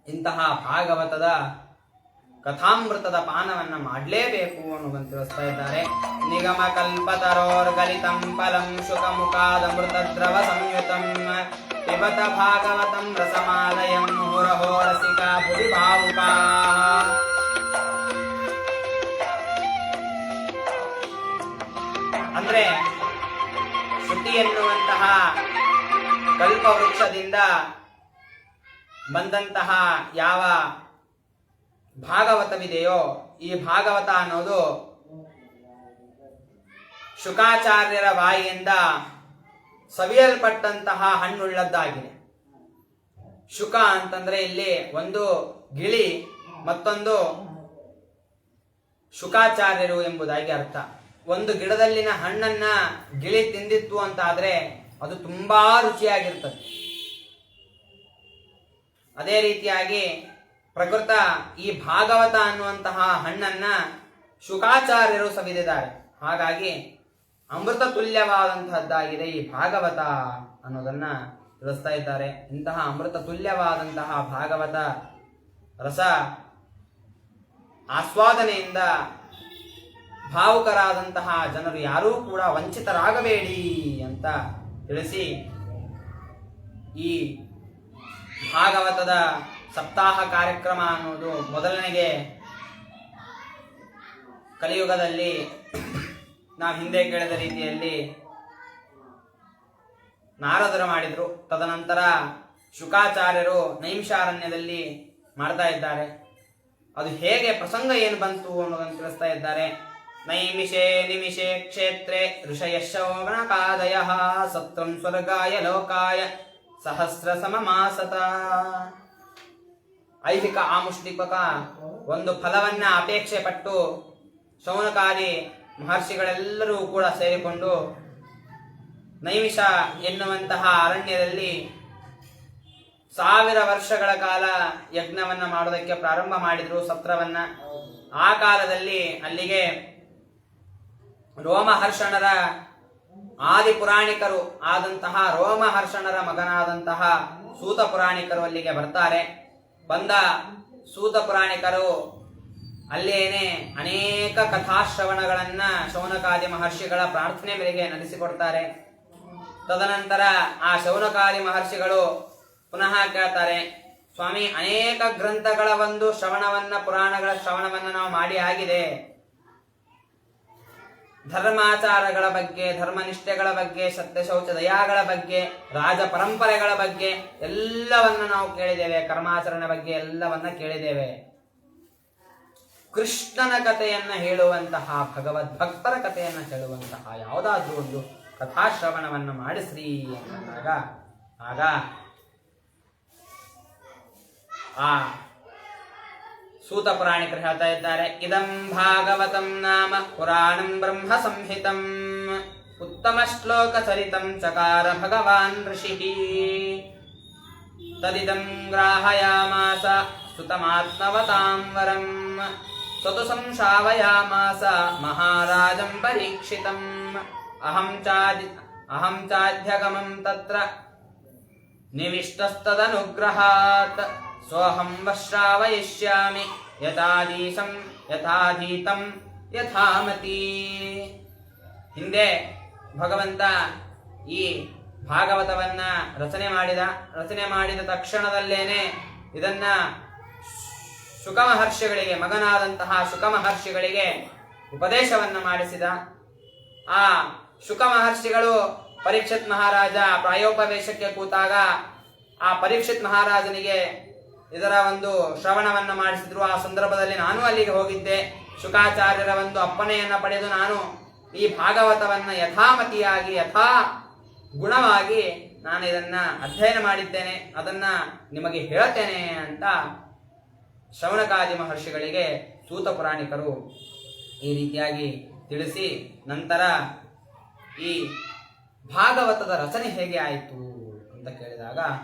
ಇಂತಹ ಭಾಗವತದ ಕಥಾಮೃತದ ಪಾನವನ್ನ ಮಾಡಲೇಬೇಕು ಅನ್ನೋದನ್ನು ತಿಳಿಸ್ತಾ ಇದ್ದಾರೆ. ನಿಗಮ ಕಲ್ಪತರೋರ್ಗಲಿತಂ ಫಲಂ ಶುಕ ಮುಖಾದಮೃತ ದ್ರವ ಸಂಯುತಂ ಪಿಬತ ಭಾಗವತಂ ರಸಮಾಲಯಂ ಮುಹುರಹೋ ರಸಿಕಾ ಭುವಿ ಭಾವುಕಾ. ಅಂದ್ರೆ ಶ್ರುತಿ ಎನ್ನುವಂತಹ ಕಲ್ಪವೃಕ್ಷದಿಂದ ಬಂದಂತಹ ಯಾವ ಭಾಗವತವಿದೆಯೋ, ಈ ಭಾಗವತ ಅನ್ನೋದು ಶುಕಾಚಾರ್ಯರ ಬಾಯಿಯಿಂದ ಸವಿಯಲ್ಪಟ್ಟಂತಹ ಹಣ್ಣುಳ್ಳದ್ದಾಗಿದೆ. ಶುಕ ಅಂತಂದ್ರೆ ಇಲ್ಲಿ ಒಂದು ಗಿಳಿ, ಮತ್ತೊಂದು ಶುಕಾಚಾರ್ಯರು ಎಂಬುದಾಗಿ ಅರ್ಥ. ಒಂದು ಗಿಡದಲ್ಲಿನ ಹಣ್ಣನ್ನ ಗಿಳಿ ತಿಂದಿತ್ತು ಅಂತ ಆದ್ರೆ ಅದು ತುಂಬಾ ರುಚಿಯಾಗಿರ್ತದೆ. ಅದೇ ರೀತಿಯಾಗಿ ಪ್ರಕೃತ ಈ ಭಾಗವತ ಅನ್ನುವಂತಹ ಹಣ್ಣನ್ನ ಶುಕಾಚಾರ್ಯರು ಸವಿದಿದ್ದಾರೆ. ಹಾಗಾಗಿ ಅಮೃತ ತುಲ್ಯವಾದಂತಹದ್ದಾಗಿದೆ ಈ ಭಾಗವತ ಅನ್ನೋದನ್ನ ತಿಳಿಸ್ತಾ ಇದ್ದಾರೆ. ಇಂತಹ ಅಮೃತ ತುಲ್ಯವಾದಂತಹ ಭಾಗವತ ರಸ ಆಸ್ವಾದನೆಯಿಂದ ಭಾವುಕರಾದಂತಹ ಜನರು ಯಾರೂ ಕೂಡ ವಂಚಿತರಾಗಬೇಡಿ ಅಂತ ತಿಳಿಸಿ, ಈ ಭಾಗವತದ ಸಪ್ತಾಹ ಕಾರ್ಯಕ್ರಮ ಅನ್ನೋದು ಮೊದಲನೆಗೆ ಕಲಿಯುಗದಲ್ಲಿ ನಾವು ಹಿಂದೆ ಕೇಳಿದ ರೀತಿಯಲ್ಲಿ ನಾರದರು ಮಾಡಿದ್ರು. ತದನಂತರ ಶುಕಾಚಾರ್ಯರು ನೈಮಿಷಾರಣ್ಯದಲ್ಲಿ ಮಾಡ್ತಾ ಇದ್ದಾರೆ. ಅದು ಹೇಗೆ ಪ್ರಸಂಗ ಏನು ಬಂತು ಅನ್ನೋದನ್ನು ತಿಳಿಸ್ತಾ ಇದ್ದಾರೆ. ನೈಮಿಷೇ ನಿಮಿಷೇ ಕ್ಷೇತ್ರೇ ಋಷಯಶೋಗಣಕಾದಯ ಸತ್ರಂ ಸ್ವರ್ಗಾಯ ಲೋಕಾಯ ಸಹಸ್ರ ಸಮಮಾಸತ. ಐಹಿಕ ಆಮುಷ್ಟಿಕ ಒಂದು ಫಲವನ್ನ ಅಪೇಕ್ಷೆ ಪಟ್ಟು ಶೌನಕಾದಿ ಮಹರ್ಷಿಗಳೆಲ್ಲರೂ ಕೂಡ ಸೇರಿಕೊಂಡು ನೈಮಿಷ ಎನ್ನುವಂತಹ ಅರಣ್ಯದಲ್ಲಿ 1000 ವರ್ಷಗಳ ಕಾಲ ಯಜ್ಞವನ್ನ ಮಾಡೋದಕ್ಕೆ ಪ್ರಾರಂಭ ಮಾಡಿದ್ರು, ಸತ್ರವನ್ನ. ಆ ಕಾಲದಲ್ಲಿ ಅಲ್ಲಿಗೆ ರೋಮಹರ್ಷಣರ ಆದಿ ಪುರಾಣಿಕರು ಆದಂತಹ ರೋಮಹರ್ಷಣರ ಮಗನಾದಂತಹ ಸೂತ ಪುರಾಣಿಕರು ಅಲ್ಲಿಗೆ ಬರ್ತಾರೆ. ಬಂದ ಸೂತ ಪುರಾಣಿಕರು ಅಲ್ಲೇನೆ ಅನೇಕ ಕಥಾಶ್ರವಣಗಳನ್ನ ಶೌನಕಾದಿ ಮಹರ್ಷಿಗಳ ಪ್ರಾರ್ಥನೆ ಮೇರೆಗೆ ನಡೆಸಿಕೊಡ್ತಾರೆ. ತದನಂತರ ಆ ಶೌನಕಾದಿ ಮಹರ್ಷಿಗಳು ಪುನಃ ಕೇಳ್ತಾರೆ, ಸ್ವಾಮಿ, ಅನೇಕ ಗ್ರಂಥಗಳ ಒಂದು ಶ್ರವಣವನ್ನ, ಪುರಾಣಗಳ ಶ್ರವಣವನ್ನ ನಾವು ಮಾಡಿ ಆಗಿದೆ. ಧರ್ಮಾಚಾರಗಳ ಬಗ್ಗೆ, ಧರ್ಮನಿಷ್ಠೆಗಳ ಬಗ್ಗೆ, ಸತ್ಯ ಶೌಚ ದಯಾಗಳ ಬಗ್ಗೆ, ರಾಜ ಪರಂಪರೆಗಳ ಬಗ್ಗೆ ಎಲ್ಲವನ್ನ ನಾವು ಕೇಳಿದ್ದೇವೆ. ಕರ್ಮಾಚರಣೆ ಬಗ್ಗೆ ಎಲ್ಲವನ್ನ ಕೇಳಿದ್ದೇವೆ. ಕೃಷ್ಣನ ಕಥೆಯನ್ನ ಹೇಳುವಂತಹ, ಭಗವದ್ಭಕ್ತರ ಕಥೆಯನ್ನ ಹೇಳುವಂತಹ ಯಾವುದಾದ್ರೂ ಒಂದು ಕಥಾಶ್ರವಣವನ್ನು ಮಾಡಿಸ್ರಿ ಅಂದಾಗ ಆಗ ಆ ಸೂತ ಪುರಾಣಿಕರು ಹೇಳ್ತಾ ಇದ್ದಾರೆ, ಇದಂ ಭಾಗವತಂ ನಾಮ ಪುರಾಣಂ ಬ್ರಹ್ಮ ಸಂಹಿತಂ ಉತ್ತಮ ಶ್ಲೋಕ ಸರಿತಂ ಚಕಾರ ಭಗವಾನ್ ಋಷಿ ತದಿದಂ ಗ್ರಾಹಯಾಮಾಸ ಸುತಮಾತ್ಮವತಾಂ ವರಂ ಸ್ವತು ಸಂಶಾವಯಾಮಾಸ ಮಹಾರಾಜಂ ಪರೀಕ್ಷಿತಂ ಅಹಂ ಚಾಧ್ಯಗಮಂ ತತ್ರ ನಿವಿಷ್ಟಸ್ತದನುಗ್ರಹಾತ್ ಸೋಹಂ ಶ್ರಾವಯಿಷ್ಯಾಮಿ ಯಥಾಧೀತಂ ಯಥಾಮತಿ. ಹಿಂದೆ ಭಗವಂತ ಈ ಭಾಗವತವನ್ನ ರಚನೆ ಮಾಡಿದ ತಕ್ಷಣದಲ್ಲೇನೆ ಇದನ್ನ ಶುಕಮಹರ್ಷಿಗಳಿಗೆ, ಮಗನಾದಂತಹ ಶುಕಮಹರ್ಷಿಗಳಿಗೆ ಉಪದೇಶವನ್ನ ಮಾಡಿಸಿದ. ಆ ಶುಕಮಹರ್ಷಿಗಳು ಪರೀಕ್ಷಿತ್ ಮಹಾರಾಜ ಪ್ರಾಯೋಪವೇಶಕ್ಕೆ ಕೂತಾಗ ಆ ಪರೀಕ್ಷಿತ್ ಮಹಾರಾಜನಿಗೆ ಇದರ ಒಂದು ಶ್ರವಣವನ್ನು ಮಾಡಿಸಿದ್ರು. ಆ ಸಂದರ್ಭದಲ್ಲಿ ನಾನು ಅಲ್ಲಿಗೆ ಹೋಗಿದ್ದೆ. ಶುಕಾಚಾರ್ಯರ ಒಂದು ಅಪ್ಪಣೆಯನ್ನ ಪಡೆದು ನಾನು ಈ ಭಾಗವತವನ್ನ ಯಥಾಮತಿಯಾಗಿ, ಯಥಾ ಗುಣವಾಗಿ ನಾನು ಇದನ್ನ ಅಧ್ಯಯನ ಮಾಡಿದ್ದೇನೆ, ಅದನ್ನ ನಿಮಗೆ ಹೇಳ್ತೇನೆ ಅಂತ ಶೌನಕಾದಿ ಮಹರ್ಷಿಗಳಿಗೆ ಸೂತ ಪುರಾಣಿಕರು ಈ ರೀತಿಯಾಗಿ ತಿಳಿಸಿ, ನಂತರ ಈ ಭಾಗವತದ ರಚನೆ ಹೇಗೆ ಆಯಿತು ಅಂತ ಕೇಳಿದಾಗ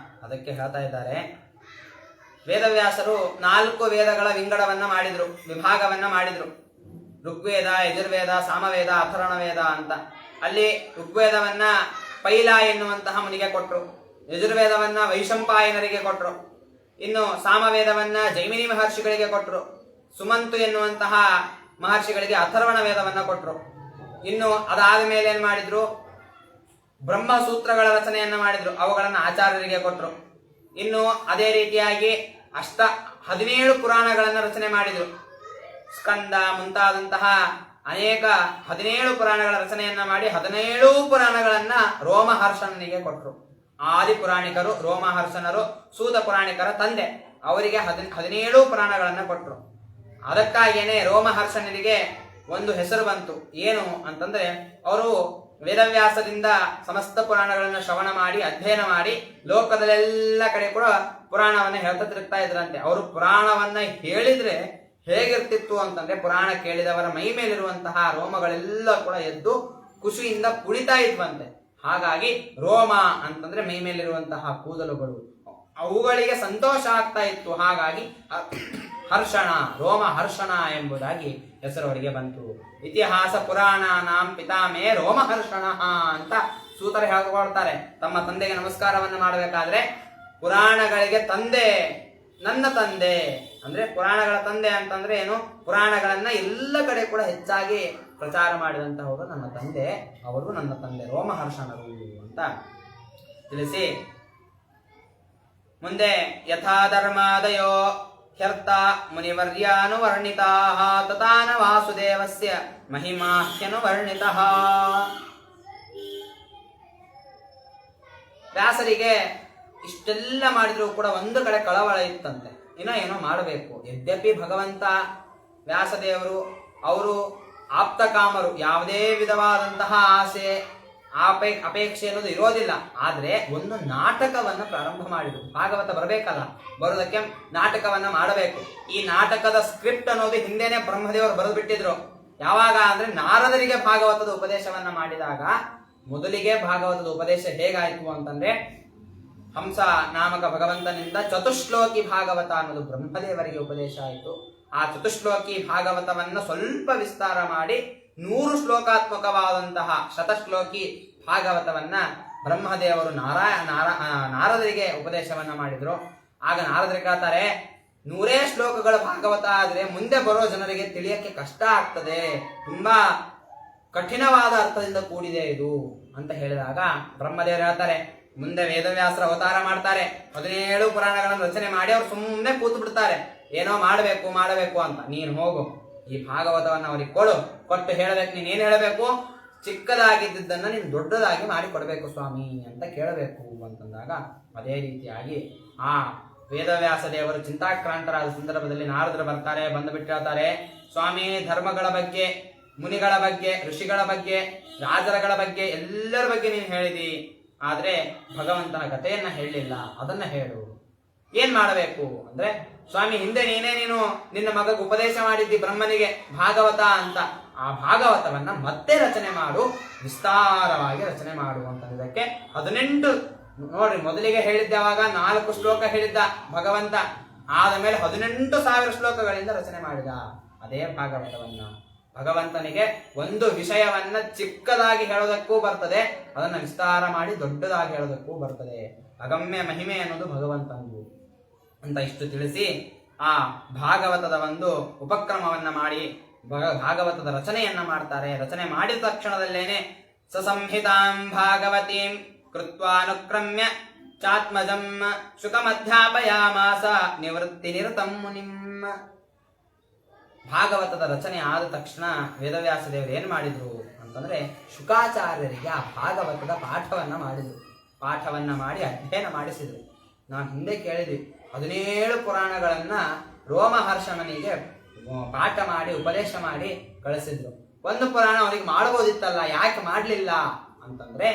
ಅದಕ್ಕೆ ಹೇಳ್ತಾ ಇದ್ದಾರೆ, ವೇದವ್ಯಾಸರು 4 ವೇದಗಳ ವಿಂಗಡವನ್ನ ಮಾಡಿದ್ರು, ವಿಭಾಗವನ್ನ ಮಾಡಿದ್ರು. ಋಗ್ವೇದ, ಯಜುರ್ವೇದ, ಸಾಮವೇದ, ಅಥರ್ವಣ ವೇದ ಅಂತ. ಅಲ್ಲಿ ಋಗ್ವೇದವನ್ನ ಪೈಲ ಎನ್ನುವಂತಹ ಮುನಿಗೆ ಕೊಟ್ರು, ಯಜುರ್ವೇದವನ್ನ ವೈಶಂಪಾಯನರಿಗೆ ಕೊಟ್ರು, ಇನ್ನು ಸಾಮವೇದವನ್ನ ಜೈಮಿನಿ ಮಹರ್ಷಿಗಳಿಗೆ ಕೊಟ್ರು, ಸುಮಂತು ಎನ್ನುವಂತಹ ಮಹರ್ಷಿಗಳಿಗೆ ಅಥರ್ವಣ ವೇದವನ್ನ ಕೊಟ್ರು. ಇನ್ನು ಅದಾದ ಮೇಲೆ ಏನ್ ಮಾಡಿದ್ರು, ಬ್ರಹ್ಮಸೂತ್ರಗಳ ರಚನೆಯನ್ನ ಮಾಡಿದ್ರು, ಅವುಗಳನ್ನ ಆಚಾರ್ಯರಿಗೆ ಕೊಟ್ರು. ಇನ್ನು ಅದೇ ರೀತಿಯಾಗಿ 17 ಪುರಾಣಗಳನ್ನ ರಚನೆ ಮಾಡಿದ್ರು. ಸ್ಕಂದ ಮುಂತಾದಂತಹ ಅನೇಕ 17 ಪುರಾಣಗಳ ರಚನೆಯನ್ನ ಮಾಡಿ 17 ಪುರಾಣಗಳನ್ನ ರೋಮಹರ್ಷನಿಗೆ ಕೊಟ್ರು. ಆದಿ ಪುರಾಣಿಕರು ರೋಮಹರ್ಷನರು, ಸೂತ ಪುರಾಣಿಕರ ತಂದೆ, ಅವರಿಗೆ 17 ಪುರಾಣಗಳನ್ನ ಕೊಟ್ರು. ಅದಕ್ಕಾಗಿಯೇ ರೋಮಹರ್ಷನಿಗೆ ಒಂದು ಹೆಸರು ಬಂತು. ಏನು ಅಂತಂದ್ರೆ, ಅವರು ವೇದವ್ಯಾಸದಿಂದ ಸಮಸ್ತ ಪುರಾಣಗಳನ್ನು ಶ್ರವಣ ಮಾಡಿ ಅಧ್ಯಯನ ಮಾಡಿ ಲೋಕದಲ್ಲೆಲ್ಲ ಕಡೆ ಕೂಡ ಪುರಾಣವನ್ನ ಹೇಳ್ತಾ ತಿರುಗ್ತಾ ಇದ್ರಂತೆ. ಅವರು ಪುರಾಣವನ್ನ ಹೇಳಿದ್ರೆ ಹೇಗಿರ್ತಿತ್ತು ಅಂತಂದ್ರೆ ಪುರಾಣ ಕೇಳಿದವರ ಮೈ ಮೇಲಿರುವಂತಹ ರೋಮಗಳೆಲ್ಲ ಕೂಡ ಎದ್ದು ಖುಷಿಯಿಂದ ಕುಣಿತಾ ಇದ್ವಂತೆ. ಹಾಗಾಗಿ ರೋಮ ಅಂತಂದ್ರೆ ಮೈ ಮೇಲಿರುವಂತಹ ಕೂದಲುಗಳು, ಅವುಗಳಿಗೆ ಸಂತೋಷ ಆಗ್ತಾ ಇತ್ತು. ಹಾಗಾಗಿ ಹರ್ಷಣ, ರೋಮ ಹರ್ಷಣ ಎಂಬುದಾಗಿ ಹೆಸರು ಅವರಿಗೆ ಬಂತು. ಇತಿಹಾಸ ಪುರಾಣ ನಾಂ ಪಿತಾಮೇ ರೋಮಹರ್ಷಣ ಅಂತ ಸೂತರ ಹೇಳ್ಕೊಳ್ತಾರೆ. ತಮ್ಮ ತಂದೆಗೆ ನಮಸ್ಕಾರವನ್ನು ಮಾಡಬೇಕಾದ್ರೆ ಪುರಾಣಗಳಿಗೆ ತಂದೆ, ನನ್ನ ತಂದೆ ಅಂದ್ರೆ ಪುರಾಣಗಳ ತಂದೆ ಅಂತಂದ್ರೆ ಏನು, ಪುರಾಣಗಳನ್ನ ಎಲ್ಲ ಕಡೆ ಕೂಡ ಹೆಚ್ಚಾಗಿ ಪ್ರಚಾರ ಮಾಡಿದಂತಹವರು ನನ್ನ ತಂದೆ, ಅವರು ನನ್ನ ತಂದೆ ರೋಮಹರ್ಷಣರು ಅಂತ ತಿಳಿಸಿ ಮುಂದೆ ಯಥಾ ಧರ್ಮಾದಯೋ ಹ್ಯರ್ಥ ಮುನಿವರ್ಯಾನುವರ್ಣಿತಾ ತಥಾನ ವಾಸುದೇವಸ್ಯ ಮಹಿಮಾಹ್ಯನುವರ್ಣಿತಃ. ವ್ಯಾಸರಿಗೆ ಇಷ್ಟೆಲ್ಲ ಮಾಡಿದ್ರು ಕೂಡ ಒಂದು ಕಡೆ ಕಳವಳ ಇತ್ತಂತೆ, ಏನೋ ಮಾಡಬೇಕು. ಯದ್ಯಪಿ ಭಗವಂತ ವ್ಯಾಸದೇವರು ಅವರು ಆಪ್ತಕಾಮರು, ಯಾವುದೇ ವಿಧವಾದಂತಹ ಆಸೆ ಅಪೇಕ್ಷೆ ಅನ್ನೋದು ಇರೋದಿಲ್ಲ. ಆದ್ರೆ ಒಂದು ನಾಟಕವನ್ನ ಪ್ರಾರಂಭ ಮಾಡಿದ್ರು. ಭಾಗವತ ಬರಬೇಕಲ್ಲ, ಬರೋದಕ್ಕೆ ನಾಟಕವನ್ನ ಮಾಡಬೇಕು. ಈ ನಾಟಕದ ಸ್ಕ್ರಿಪ್ಟ್ ಅನ್ನೋದು ಹಿಂದೆನೆ ಬ್ರಹ್ಮದೇವರು ಬರೆದು ಬಿಟ್ಟಿದ್ರು. ಯಾವಾಗ ಅಂದ್ರೆ ನಾರದರಿಗೆ ಭಾಗವತದ ಉಪದೇಶವನ್ನ ಮಾಡಿದಾಗ, ಮೊದಲಿಗೆ ಭಾಗವತದ ಉಪದೇಶ ಹೇಗಾಯ್ತು ಅಂತಂದ್ರೆ ಹಂಸ ನಾಮಕ ಭಗವಂತನಿಂದ ಚತುಶ್ಲೋಕಿ ಭಾಗವತ ಅನ್ನೋದು ಬ್ರಹ್ಮದೇವರಿಗೆ ಉಪದೇಶ ಆಯಿತು. ಆ ಚತುಶ್ಲೋಕಿ ಭಾಗವತವನ್ನ ಸ್ವಲ್ಪ ವಿಸ್ತಾರ ಮಾಡಿ 100 ಶ್ಲೋಕಾತ್ಮಕವಾದಂತಹ ಶತಶ್ಲೋಕಿ ಭಾಗವತವನ್ನ ಬ್ರಹ್ಮದೇವರು ನಾರದರಿಗೆ ಉಪದೇಶವನ್ನ ಮಾಡಿದ್ರು. ಆಗ ನಾರದರಿಗೆ ಹೇಳ್ತಾರೆ, 100 ಶ್ಲೋಕಗಳ ಭಾಗವತ ಆದ್ರೆ ಮುಂದೆ ಬರೋ ಜನರಿಗೆ ತಿಳಿಯಕ್ಕೆ ಕಷ್ಟ ಆಗ್ತದೆ, ತುಂಬಾ ಕಠಿಣವಾದ ಅರ್ಥದಿಂದ ಕೂಡಿದೆ ಇದು ಅಂತ ಹೇಳಿದಾಗ ಬ್ರಹ್ಮದೇವರು ಹೇಳ್ತಾರೆ, ಮುಂದೆ ವೇದವ್ಯಾಸರ ಅವತಾರ ಮಾಡ್ತಾರೆ, 17 ಪುರಾಣಗಳನ್ನು ರಚನೆ ಮಾಡಿ ಅವ್ರು ಸುಮ್ಮನೆ ಕೂತು ಬಿಡ್ತಾರೆ, ಏನೋ ಮಾಡಬೇಕು ಅಂತ. ನೀನು ಹೋಗು, ಈ ಭಾಗವತವನ್ನ ಅವ್ರಿಗೆ ಕೊಟ್ಟು ಹೇಳಬೇಕು. ನೀನೇನು ಹೇಳಬೇಕು, ಚಿಕ್ಕದಾಗಿದ್ದನ್ನ ನೀನು ದೊಡ್ಡದಾಗಿ ಮಾಡಿ ಕೊಡಬೇಕು ಸ್ವಾಮಿ ಅಂತ ಕೇಳಬೇಕು ಅಂತಂದಾಗ, ಅದೇ ರೀತಿಯಾಗಿ ಆ ವೇದವ್ಯಾಸ ದೇವರು ಚಿಂತಾಕ್ರಾಂತರಾದ ಸಂದರ್ಭದಲ್ಲಿ ನಾರದರು ಬರ್ತಾರೆ. ಬಂದುಬಿಟ್ಟು ಹೇಳ್ತಾರೆ, ಸ್ವಾಮಿ ಧರ್ಮಗಳ ಬಗ್ಗೆ, ಮುನಿಗಳ ಬಗ್ಗೆ, ಋಷಿಗಳ ಬಗ್ಗೆ, ರಾಜರಗಳ ಬಗ್ಗೆ ಎಲ್ಲರ ಬಗ್ಗೆ ನೀನು ಹೇಳಿದಿ, ಆದ್ರೆ ಭಗವಂತನ ಕಥೆಯನ್ನ ಹೇಳಲಿಲ್ಲ, ಅದನ್ನ ಹೇಳು. ಏನ್ ಮಾಡಬೇಕು ಅಂದ್ರೆ, ಸ್ವಾಮಿ ಹಿಂದೆ ನೀನು ನಿನ್ನ ಮಗಗೆ ಉಪದೇಶ ಮಾಡಿದ್ದಿ ಬ್ರಹ್ಮನಿಗೆ ಭಾಗವತ ಅಂತ, ಆ ಭಾಗವತವನ್ನ ಮತ್ತೆ ರಚನೆ ಮಾಡು, ವಿಸ್ತಾರವಾಗಿ ರಚನೆ ಮಾಡು ಅಂತಂದಕ್ಕೆ 18 ನೋಡ್ರಿ, ಮೊದಲಿಗೆ ಹೇಳಿದ್ದ ಯಾವಾಗ 4 ಶ್ಲೋಕ ಹೇಳಿದ್ದ ಭಗವಂತ, ಆದ ಮೇಲೆ 18,000 ಶ್ಲೋಕಗಳಿಂದ ರಚನೆ ಮಾಡಿದ ಅದೇ ಭಾಗವತವನ್ನ. ಭಗವಂತನಿಗೆ ಒಂದು ವಿಷಯವನ್ನ ಚಿಕ್ಕದಾಗಿ ಹೇಳೋದಕ್ಕೂ ಬರ್ತದೆ, ಅದನ್ನ ವಿಸ್ತಾರ ಮಾಡಿ ದೊಡ್ಡದಾಗಿ ಹೇಳೋದಕ್ಕೂ ಬರ್ತದೆ. ಅಗಮ್ಯ ಮಹಿಮೆ ಅನ್ನೋದು ಭಗವಂತನದು ಅಂತ ಇಷ್ಟು ತಿಳಿಸಿ ಆ ಭಾಗವತದ ಒಂದು ಉಪಕ್ರಮವನ್ನ ಮಾಡಿ ಭಾಗವತದ ರಚನೆಯನ್ನ ಮಾಡ್ತಾರೆ. ರಚನೆ ಮಾಡಿದ ತಕ್ಷಣದಲ್ಲೇನೆ ಸಸಂಹಿತಾಂ ಭಾಗವತೀಂ ಕೃತ್ವಾನುಕ್ರಮ್ಯ ಚಾತ್ಮಜಂ ಶುಕಮಧ್ಯಾಪಯಾಮಾಸ ನಿವೃತ್ತಿ ನಿರತಂ ಮುನಿಂ. ಭಾಗವತದ ರಚನೆ ಆದ ತಕ್ಷಣ ವೇದವ್ಯಾಸ ದೇವರು ಏನ್ ಮಾಡಿದ್ರು ಅಂತಂದ್ರೆ, ಶುಕಾಚಾರ್ಯರಿಗೆ ಆ ಭಾಗವತದ ಪಾಠವನ್ನ ಮಾಡಿ ಅಧ್ಯಯನ ಮಾಡಿಸಿದ್ರು. ನಾವು ಹಿಂದೆ ಕೇಳಿದ್ವಿ, 17 ಪುರಾಣಗಳನ್ನ ರೋಮಹರ್ಷಣನಿಗೆ ಪಾಠ ಮಾಡಿ ಉಪದೇಶ ಮಾಡಿ ಕಳಿಸಿದ್ರು. ಒಂದು ಪುರಾಣ ಅವರಿಗೆ ಮಾಡಬಹುದಿತ್ತಲ್ಲ, ಯಾಕೆ ಮಾಡಲಿಲ್ಲ ಅಂತಂದ್ರೆ,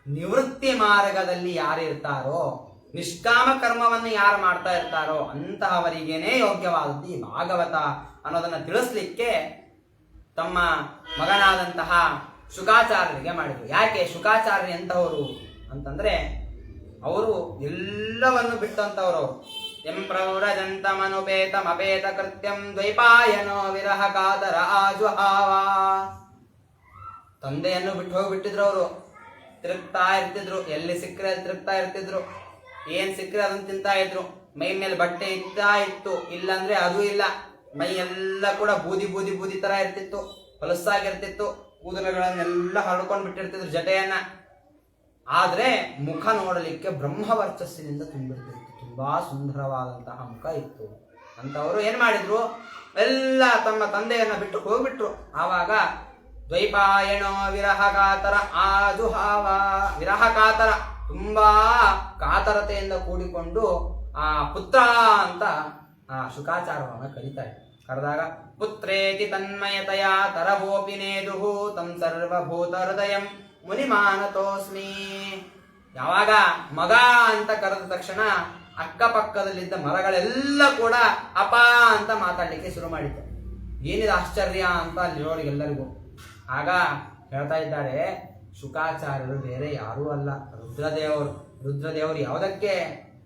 ನಿವೃತ್ತಿ ಮಾರ್ಗದಲ್ಲಿ ಯಾರು ಇರ್ತಾರೋ, ನಿಷ್ಕಾಮ ಕರ್ಮವನ್ನು ಯಾರು ಮಾಡ್ತಾ ಇರ್ತಾರೋ ಅಂತಹವರಿಗೇನೆ ಯೋಗ್ಯವಾದದ್ದು ಈ ಭಾಗವತ ಅನ್ನೋದನ್ನ ತಿಳಿಸ್ಲಿಕ್ಕೆ ತಮ್ಮ ಮಗನಾದಂತಹ ಶುಕಾಚಾರ್ಯರಿಗೆ ಮಾಡಿದ್ರು. ಯಾಕೆ ಶುಕಾಚಾರ್ಯ ಎಂತವರು ಅಂತಂದ್ರೆ, ಅವರು ಎಲ್ಲವನ್ನು ಬಿಟ್ಟಂತವ್ರು. ಎಂ ಪ್ರೌಢಜಂತಮನುಪೇತಮಪೇತ ಕೃತ್ಯಂ ದ್ವೈಪಾಯನೋ ವಿರಹ ಕಾತರ ಆಜುಹಾವ. ತಂದೆಯನ್ನು ಬಿಟ್ಟು ಹೋಗ್ಬಿಟ್ಟಿದ್ರು. ಅವರು ತಿರುಗ್ತಾ ಇರ್ತಿದ್ರು, ಎಲ್ಲಿ ಸಿಕ್ಕರೆ ಅಲ್ಲಿ ತಿರುಗ್ತಾ ಇರ್ತಿದ್ರು, ಏನ್ ಸಿಕ್ಕರೆ ಅದನ್ನ ತಿಂತಾ ಇದ್ರು. ಮೈ ಮೇಲೆ ಬಟ್ಟೆ ಇತ್ತು, ಇಲ್ಲಾಂದ್ರೆ ಅದು ಇಲ್ಲ. ಮೈ ಎಲ್ಲ ಕೂಡ ಬೂದಿ ತರ ಇರ್ತಿತ್ತು, ಹೊಲಸಾಗಿರ್ತಿತ್ತು. ಕೂದಲುಗಳನ್ನೆಲ್ಲ ಹರಡ್ಕೊಂಡು ಬಿಟ್ಟಿರ್ತಿದ್ರು ಜಟೆಯನ್ನ. ಆದ್ರೆ ಮುಖ ನೋಡಲಿಕ್ಕೆ ಬ್ರಹ್ಮವರ್ಚಸ್ಸಿನಿಂದ ತುಂಬಿರ್ತಿತ್ತು, ತುಂಬಾ ಸುಂದರವಾದಂತಹ ಮುಖ ಇತ್ತು. ಅಂತವರು ಏನ್ ಮಾಡಿದ್ರು, ಎಲ್ಲ ತಮ್ಮ ತಂದೆಯನ್ನ ಬಿಟ್ಟು ಹೋಗ್ಬಿಟ್ರು. ಆವಾಗ ದ್ವೈಪಾಯಣೋ ವಿರಹ ಕಾತರ ಆಜುಹಾವ. ವಿರಹ ಕಾತರ, ತುಂಬಾ ಕಾತರತೆಯಿಂದ ಕೂಡಿಕೊಂಡು ಆ ಪುತ್ರ ಅಂತ ಆ ಶುಕಾಚಾರವನ್ನ ಕರೀತಾರೆ. ಕರೆದಾಗ ಪುತ್ರೇತಿ ತನ್ಮಯತೆಯ ತರಭೋಪಿನೇದುಹು ತಂ ಸರ್ವಭೂತ ಹೃದಯಂ ಮುನಿಮಾನತೋಸ್ಮಿ. ಯಾವಾಗ ಮಗ ಅಂತ ಕರೆದ ತಕ್ಷಣ ಅಕ್ಕಪಕ್ಕದಲ್ಲಿದ್ದ ಮರಗಳೆಲ್ಲ ಕೂಡ ಅಪ ಅಂತ ಮಾತಾಡ್ಲಿಕ್ಕೆ ಶುರು ಮಾಡಿತ್ತು. ಏನಿದೆ ಆಶ್ಚರ್ಯ ಅಂತ ಅಲ್ಲಿರೋರಿಗೆಲ್ಲರಿಗೂ. ಆಗ ಹೇಳ್ತಾ ಇದ್ದಾರೆ, ಶುಕಾಚಾರ್ಯರು ಬೇರೆ ಯಾರೂ ಅಲ್ಲ, ರುದ್ರದೇವರು ಯಾವುದಕ್ಕೆ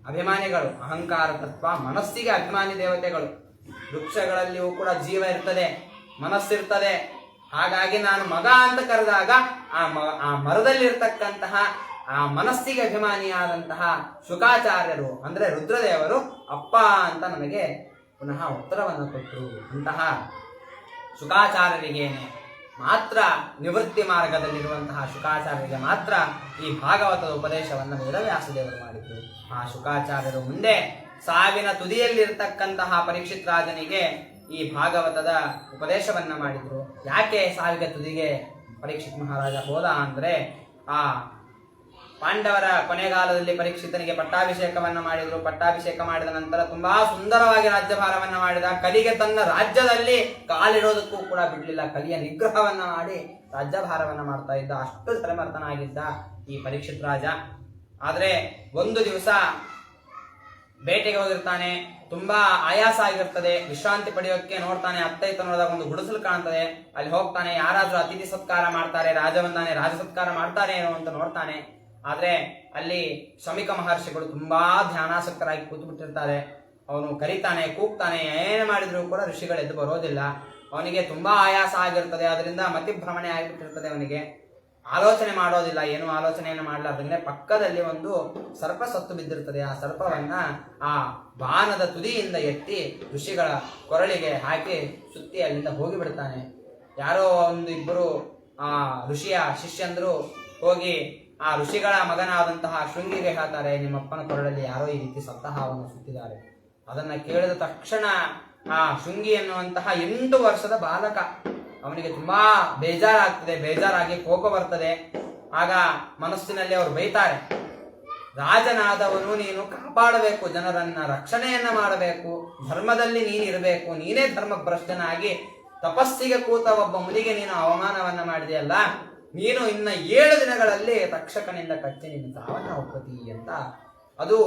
ಅಭಿಮಾನಿಗಳು? ಅಹಂಕಾರ ತತ್ವ, ಮನಸ್ಸಿಗೆ ಅಭಿಮಾನಿ ದೇವತೆಗಳು. ವೃಕ್ಷಗಳಲ್ಲಿಯೂ ಕೂಡ ಜೀವ ಇರ್ತದೆ, ಮನಸ್ಸಿರ್ತದೆ. ಹಾಗಾಗಿ ನಾನು ಮಗ ಅಂತ ಕರೆದಾಗ ಆ ಮರದಲ್ಲಿರ್ತಕ್ಕಂತಹ ಆ ಮನಸ್ಸಿಗೆ ಅಭಿಮಾನಿಯಾದಂತಹ ಶುಕಾಚಾರ್ಯರು ಅಂದ್ರೆ ರುದ್ರದೇವರು ಅಪ್ಪ ಅಂತ ನನಗೆ ಪುನಃ ಉತ್ತರವನ್ನು ಕೊಟ್ಟರು. ಅಂತಹ ಶುಕಾಚಾರ್ಯರಿಗೇನೆ ಮಾತ್ರ, ನಿವೃತ್ತಿ ಮಾರ್ಗದಲ್ಲಿರುವಂತಹ ಶುಕಾಚಾರ್ಯರಿಗೆ ಮಾತ್ರ ಈ ಭಾಗವತದ ಉಪದೇಶವನ್ನು ವೇದವ್ಯಾಸದೇವರು ಮಾಡಿದ್ರು. ಆ ಶುಕಾಚಾರ್ಯರು ಮುಂದೆ ಸಾವಿನ ತುದಿಯಲ್ಲಿರ್ತಕ್ಕಂತಹ ಪರೀಕ್ಷಿತ್ ರಾಜನಿಗೆ ಈ ಭಾಗವತದ ಉಪದೇಶವನ್ನ ಮಾಡಿದ್ರು. ಯಾಕೆ ಸಾವಿಗೆ ತುದಿಗೆ ಪರೀಕ್ಷಿತ್ ಮಹಾರಾಜ ಹೋದ ಅಂದ್ರೆ, ಆ ಪಾಂಡವರ ಕೊನೆಗಾಲದಲ್ಲಿ ಪರೀಕ್ಷಿತನಿಗೆ ಪಟ್ಟಾಭಿಷೇಕವನ್ನ ಮಾಡಿದ್ರು. ಪಟ್ಟಾಭಿಷೇಕ ಮಾಡಿದ ನಂತರ ತುಂಬಾ ಸುಂದರವಾಗಿ ರಾಜ್ಯಭಾರವನ್ನ ಮಾಡಿದ. ಕಲಿಗೆ ತನ್ನ ರಾಜ್ಯದಲ್ಲಿ ಕಾಲಿಡೋದಕ್ಕೂ ಕೂಡ ಬಿಡ್ಲಿಲ್ಲ. ಕಲಿಯ ನಿಗ್ರಹವನ್ನ ಮಾಡಿ ರಾಜ್ಯಭಾರವನ್ನ ಮಾಡ್ತಾ ಇದ್ದ. ಅಷ್ಟು ತಲೆಮರ್ತನಾಗಿದ್ದ ಈ ಪರೀಕ್ಷಿತ್ ರಾಜ. ಆದ್ರೆ ಒಂದು ದಿವಸ ಬೇಟೆಗೆ ಹೋಗಿರ್ತಾನೆ, ತುಂಬಾ ಆಯಾಸ ಆಗಿರ್ತದೆ, ವಿಶ್ರಾಂತಿ ಪಡೆಯೋಕೆ ನೋಡ್ತಾನೆ. ಅತ್ತೈತ ನೋಡಿದಾಗ ಒಂದು ಗುಡಿಸಲು ಕಾಣ್ತದೆ, ಅಲ್ಲಿ ಹೋಗ್ತಾನೆ. ಯಾರಾದ್ರೂ ಅತಿಥಿ ಸತ್ಕಾರ ಮಾಡ್ತಾರೆ, ರಾಜ ಸತ್ಕಾರ ಮಾಡ್ತಾರೆ ಏನೋ ಅಂತ ನೋಡ್ತಾನೆ. ಆದ್ರೆ ಅಲ್ಲಿ ಶಮಿಕ ಮಹರ್ಷಿಗಳು ತುಂಬಾ ಧ್ಯಾನಾಸಕ್ತರಾಗಿ ಕೂತ್ಬಿಟ್ಟಿರ್ತಾರೆ. ಅವನು ಕರೀತಾನೆ, ಕೂಗ್ತಾನೆ, ಏನು ಮಾಡಿದ್ರು ಕೂಡ ಋಷಿಗಳು ಎದ್ದು ಬರೋದಿಲ್ಲ. ಅವನಿಗೆ ತುಂಬಾ ಆಯಾಸ ಆಗಿರ್ತದೆ, ಅದರಿಂದ ಮತಿಭ್ರಮಣೆ ಆಗಿಬಿಟ್ಟಿರ್ತದೆ. ಅವನಿಗೆ ಆಲೋಚನೆ ಮಾಡೋದಿಲ್ಲ, ಏನು ಆಲೋಚನೆಯನ್ನು ಮಾಡಲಾರ್ದಂಗೆ ಪಕ್ಕದಲ್ಲಿ ಒಂದು ಸರ್ಪ ಸತ್ತು ಬಿದ್ದಿರ್ತದೆ. ಆ ಸರ್ಪವನ್ನ ಆ ಬಾಣದ ತುದಿಯಿಂದ ಎತ್ತಿ ಋಷಿಗಳ ಕೊರಳಿಗೆ ಹಾಕಿ ಸುತ್ತಿ ಅಲ್ಲಿಂದ ಹೋಗಿಬಿಡ್ತಾನೆ. ಯಾರೋ ಒಂದು ಇಬ್ಬರು ಆ ಋಷಿಯ ಶಿಷ್ಯಂದ್ರು ಹೋಗಿ ಆ ಋಷಿಗಳ ಮಗನಾದಂತಹ ಶೃಂಗಿಗೆ ಹೇಳ್ತಾರೆ, ನಿಮ್ಮಪ್ಪನ ಕೊರಳಲ್ಲಿ ಯಾರೋ ಈ ರೀತಿ ಸತ್ತ ಹಾವನ್ನು ಸುತ್ತಿದ್ದಾರೆ. ಅದನ್ನ ಕೇಳಿದ ತಕ್ಷಣ ಆ ಶೃಂಗಿ ಎನ್ನುವಂತಹ 8 ವರ್ಷದ ಬಾಲಕ, ಅವನಿಗೆ ತುಂಬಾ ಬೇಜಾರಾಗಿ ಕೋಪ ಬರ್ತದೆ. ಆಗ ಮನಸ್ಸಿನಲ್ಲಿ ಅವರು ಬೈತಾರೆ, ರಾಜನಾದವನು ನೀನು ಕಾಪಾಡಬೇಕು, ಜನರನ್ನ ರಕ್ಷಣೆಯನ್ನ ಮಾಡಬೇಕು, ಧರ್ಮದಲ್ಲಿ ನೀನಿರಬೇಕು, ನೀನೇ ಧರ್ಮ ಭ್ರಷ್ಟನಾಗಿ ತಪಸ್ಸಿಗೆ ಕೂತ ಒಬ್ಬ ಮುನಿಗೆ ನೀನು ಅವಮಾನವನ್ನ ಮಾಡಿದೆಯಲ್ಲ, ನೀನು ಇನ್ನ 7 ದಿನಗಳಲ್ಲಿ ತಕ್ಷಕನಿಂದ ಕಚ್ಚಿ ನೀನು ಸಾವನ್ನ ಒಪ್ಪತಿ ಅಂತ. ಅದು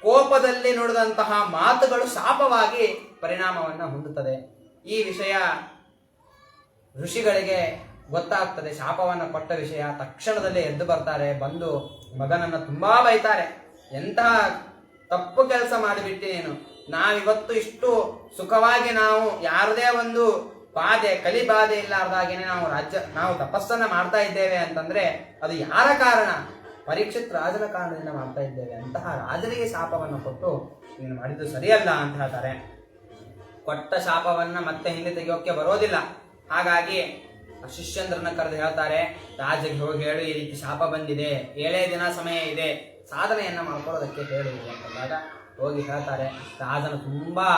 ಕೋಪದಲ್ಲಿ ನುಡಿದಂತಹ ಮಾತುಗಳು ಶಾಪವಾಗಿ ಪರಿಣಾಮವನ್ನ ಹೊಂದುತ್ತದೆ. ಈ ವಿಷಯ ಋಷಿಗಳಿಗೆ ಗೊತ್ತಾಗ್ತದೆ, ಶಾಪವನ್ನ ಕೊಟ್ಟ ವಿಷಯ. ತಕ್ಷಣದಲ್ಲೇ ಎದ್ದು ಬರ್ತಾರೆ, ಬಂದು ಮಗನನ್ನ ತುಂಬಾ ಬೈತಾರೆ. ಎಂತಹ ತಪ್ಪು ಕೆಲಸ ಮಾಡಿಬಿಟ್ಟು ನೀನು, ನಾವಿವತ್ತು ಇಷ್ಟು ಸುಖವಾಗಿ ನಾವು ಯಾರದೇ ಒಂದು ಕಲಿ ಬಾಧೆ ಇಲ್ಲಾರ್ದಾಗೇನೆ ನಾವು ತಪಸ್ಸನ್ನ ಮಾಡ್ತಾ ಇದ್ದೇವೆ ಅಂತಂದ್ರೆ ಅದು ಯಾರ ಕಾರಣ? ಪರೀಕ್ಷಿತ್ ರಾಜನ ಕಾರಣದಿಂದ ಮಾಡ್ತಾ ಇದ್ದೇವೆ. ಅಂತಹ ರಾಜನಿಗೆ ಶಾಪವನ್ನು ಕೊಟ್ಟು ನೀನು ಮಾಡಿದ್ದು ಸರಿಯಲ್ಲ ಅಂತ ಹೇಳ್ತಾರೆ. ಕೊಟ್ಟ ಶಾಪವನ್ನ ಮತ್ತೆ ಹಿಂದೆ ತೆಗೆಯೋಕೆ ಬರೋದಿಲ್ಲ. ಹಾಗಾಗಿ ಶಿಷ್ಯಂದ್ರನ್ನ ಕರೆದು ಹೇಳ್ತಾರೆ, ರಾಜಗೆ ಹೋಗಿ ಹೇಳು, ಈ ರೀತಿ ಶಾಪ ಬಂದಿದೆ, 7 ದಿನ ಸಮಯ ಇದೆ, ಸಾಧನೆಯನ್ನ ಮಾಡ್ಕೊಳ್ಳೋದಕ್ಕೆ ಹೇಳು ಅಂತಂದಾಗ ಹೋಗಿ ಹೇಳ್ತಾರೆ. ರಾಜನು ತುಂಬಾ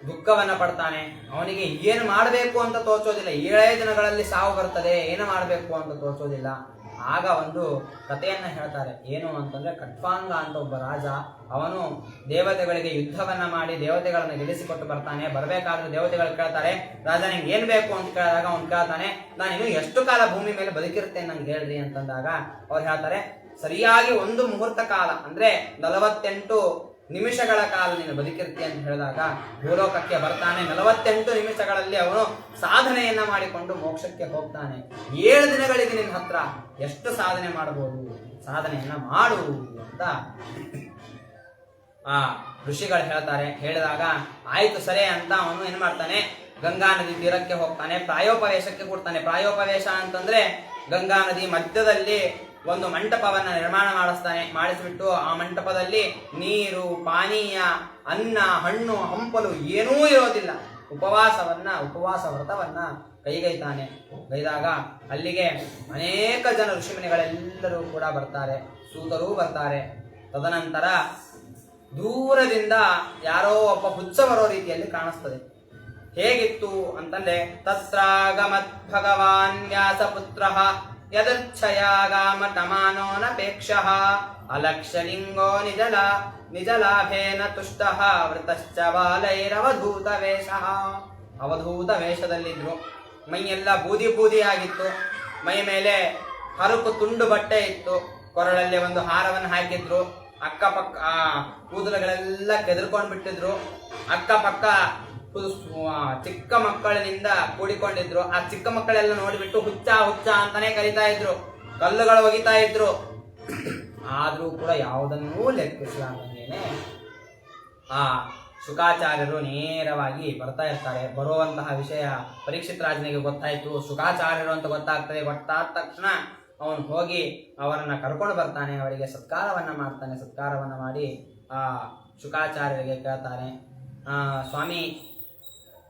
ದುಃಖವನ್ನ ಪಡ್ತಾನೆ. ಅವನಿಗೆ ಏನು ಮಾಡಬೇಕು ಅಂತ ತೋಚೋದಿಲ್ಲ. 7 ದಿನಗಳಲ್ಲಿ ಸಾವು ಬರ್ತದೆ, ಏನು ಮಾಡಬೇಕು ಅಂತ ತೋಚೋದಿಲ್ಲ. ಆಗ ಒಂದು ಕಥೆಯನ್ನ ಹೇಳ್ತಾರೆ. ಏನು ಅಂತಂದ್ರೆ, ಖಟ್ವಾಂಗ ಅಂತ ಒಬ್ಬ ರಾಜ, ಅವನು ದೇವತೆಗಳಿಗೆ ಯುದ್ಧವನ್ನ ಮಾಡಿ ದೇವತೆಗಳನ್ನ ಗೆಲ್ಲಿಸಿಕೊಟ್ಟು ಬರ್ತಾನೆ. ಬರಬೇಕಾದ್ರೆ ದೇವತೆಗಳು ಕೇಳ್ತಾರೆ, ರಾಜ ನಿಂಗೆ ಏನ್ ಬೇಕು ಅಂತ ಕೇಳಿದಾಗ ಅವನು ಕೇಳ್ತಾನೆ, ನಾನು ಇನ್ನು ಎಷ್ಟು ಕಾಲ ಭೂಮಿ ಮೇಲೆ ಬದುಕಿರ್ತೇನೆ ನಂಗೆ ಹೇಳ್ರಿ ಅಂತಂದಾಗ ಅವ್ರು ಹೇಳ್ತಾರೆ, ಸರಿಯಾಗಿ 1 ಮುಹೂರ್ತ ಕಾಲ ಅಂದ್ರೆ 48 ನಿಮಿಷಗಳ ಕಾಲ ನೀನು ಬದುಕಿರ್ತಿ ಅಂತ ಹೇಳಿದಾಗ ಭೂಲೋಕಕ್ಕೆ ಬರ್ತಾನೆ. 48 ನಿಮಿಷಗಳಲ್ಲಿ ಅವನು ಸಾಧನೆಯನ್ನ ಮಾಡಿಕೊಂಡು ಮೋಕ್ಷಕ್ಕೆ ಹೋಗ್ತಾನೆ. 7 ದಿನಗಳಿಗೆ ನಿನ್ನ ಹತ್ರ ಎಷ್ಟು ಸಾಧನೆ ಮಾಡಬಹುದು, ಸಾಧನೆಯನ್ನ ಮಾಡು ಅಂತ ಆ ಋಷಿಗಳು ಹೇಳ್ತಾರೆ. ಹೇಳಿದಾಗ ಆಯ್ತು ಸರಿ ಅಂತ ಅವನು ಏನ್ ಮಾಡ್ತಾನೆ, ಗಂಗಾ ನದಿ ತೀರಕ್ಕೆ ಹೋಗ್ತಾನೆ, ಪ್ರಾಯೋಪವೇಶಕ್ಕೆ ಕೊಡ್ತಾನೆ. ಪ್ರಾಯೋಪವೇಶ ಅಂತಂದ್ರೆ ಗಂಗಾ ನದಿ ಮಧ್ಯದಲ್ಲಿ ಒಂದು ಮಂಟಪವನ್ನ ನಿರ್ಮಾಣ ಮಾಡಿಸ್ಬಿಟ್ಟು ಆ ಮಂಟಪದಲ್ಲಿ ನೀರು, ಪಾನೀಯ, ಅನ್ನ, ಹಣ್ಣು, ಹಂಪಲು ಏನೂ ಇರೋದಿಲ್ಲ. ಉಪವಾಸ ವ್ರತವನ್ನ ಕೈಗೈತಾನೆ. ಗೈದಾಗ ಅಲ್ಲಿಗೆ ಅನೇಕ ಜನ ಋಷಿಮುನಿಗಳೆಲ್ಲರೂ ಕೂಡ ಬರ್ತಾರೆ, ಸೂತರೂ ಬರ್ತಾರೆ. ತದನಂತರ ದೂರದಿಂದ ಯಾರೋ ಒಬ್ಬ ಹುಚ್ಚ ಬರೋ ರೀತಿಯಲ್ಲಿ ಕಾಣಿಸ್ತದೆ. ಹೇಗಿತ್ತು ಅಂತಂದ್ರೆ, ತತ್ರಾಗಮತ್ ಭಗವಾನ್ ವ್ಯಾಸಪುತ್ರಃ ಯದಚ್ಛಯಾಗಾಮಟಮಾನೋ ನಪೇಕ್ಷಃ ಅಲಕ್ಷಲಿಂಗೋ ನಿಜಲಾಭೇನ ತುಷ್ಟಃ ವೃತಶ್ಚ ಬಾಲೈರವಧೂತ ವೇಷಃ. ಅವಧೂತ ವೇಷದಲ್ಲಿದ್ರು. ಮೈಯೆಲ್ಲ ಬೂದಿ ಆಗಿತ್ತು. ಮೈ ಮೇಲೆ ಹರಕು ತುಂಡು ಬಟ್ಟೆ ಇತ್ತು. ಕೊರಳಲ್ಲಿ ಒಂದು ಹಾರವನ್ನು ಹಾಕಿದ್ರು. ಅಕ್ಕಪಕ್ಕ ಆ ಕೂದಲುಗಳೆಲ್ಲ ಕೆದರ್ಕೊಂಡ್ ಬಿಟ್ಟಿದ್ರು. ಅಕ್ಕಪಕ್ಕ ಚಿಕ್ಕ ಮಕ್ಕಳಿನಿಂದ ಕೂಡಿಕೊಂಡಿದ್ರು. ಆ ಚಿಕ್ಕ ಮಕ್ಕಳೆಲ್ಲ ನೋಡಿಬಿಟ್ಟು ಹುಚ್ಚ ಹುಚ್ಚ ಅಂತಾನೆ ಕರೀತಾ ಇದ್ರು, ಕಲ್ಲುಗಳು ಒಗಿತಾ ಇದ್ರು. ಆದ್ರೂ ಕೂಡ ಯಾವುದನ್ನೂ ಲೆಕ್ಕಿಸಲಾಗೇನೆ ಆ ಶುಕಾಚಾರ್ಯರು ನೇರವಾಗಿ ಬರ್ತಾ ಇರ್ತಾರೆ. ಬರುವಂತಹ ವಿಷಯ ಪರೀಕ್ಷಿತ್ ರಾಜನಿಗೆ ಗೊತ್ತಾಯ್ತು, ಶುಕಾಚಾರ್ಯರು ಅಂತ ಗೊತ್ತಾಗ್ತದೆ. ಗೊತ್ತಾದ ತಕ್ಷಣ ಅವನು ಹೋಗಿ ಅವರನ್ನ ಕರ್ಕೊಂಡು ಬರ್ತಾನೆ, ಅವರಿಗೆ ಸತ್ಕಾರವನ್ನ ಮಾಡ್ತಾನೆ. ಸತ್ಕಾರವನ್ನ ಮಾಡಿ ಆ ಶುಕಾಚಾರ್ಯರಿಗೆ ಕೇಳ್ತಾನೆ, ಸ್ವಾಮಿ,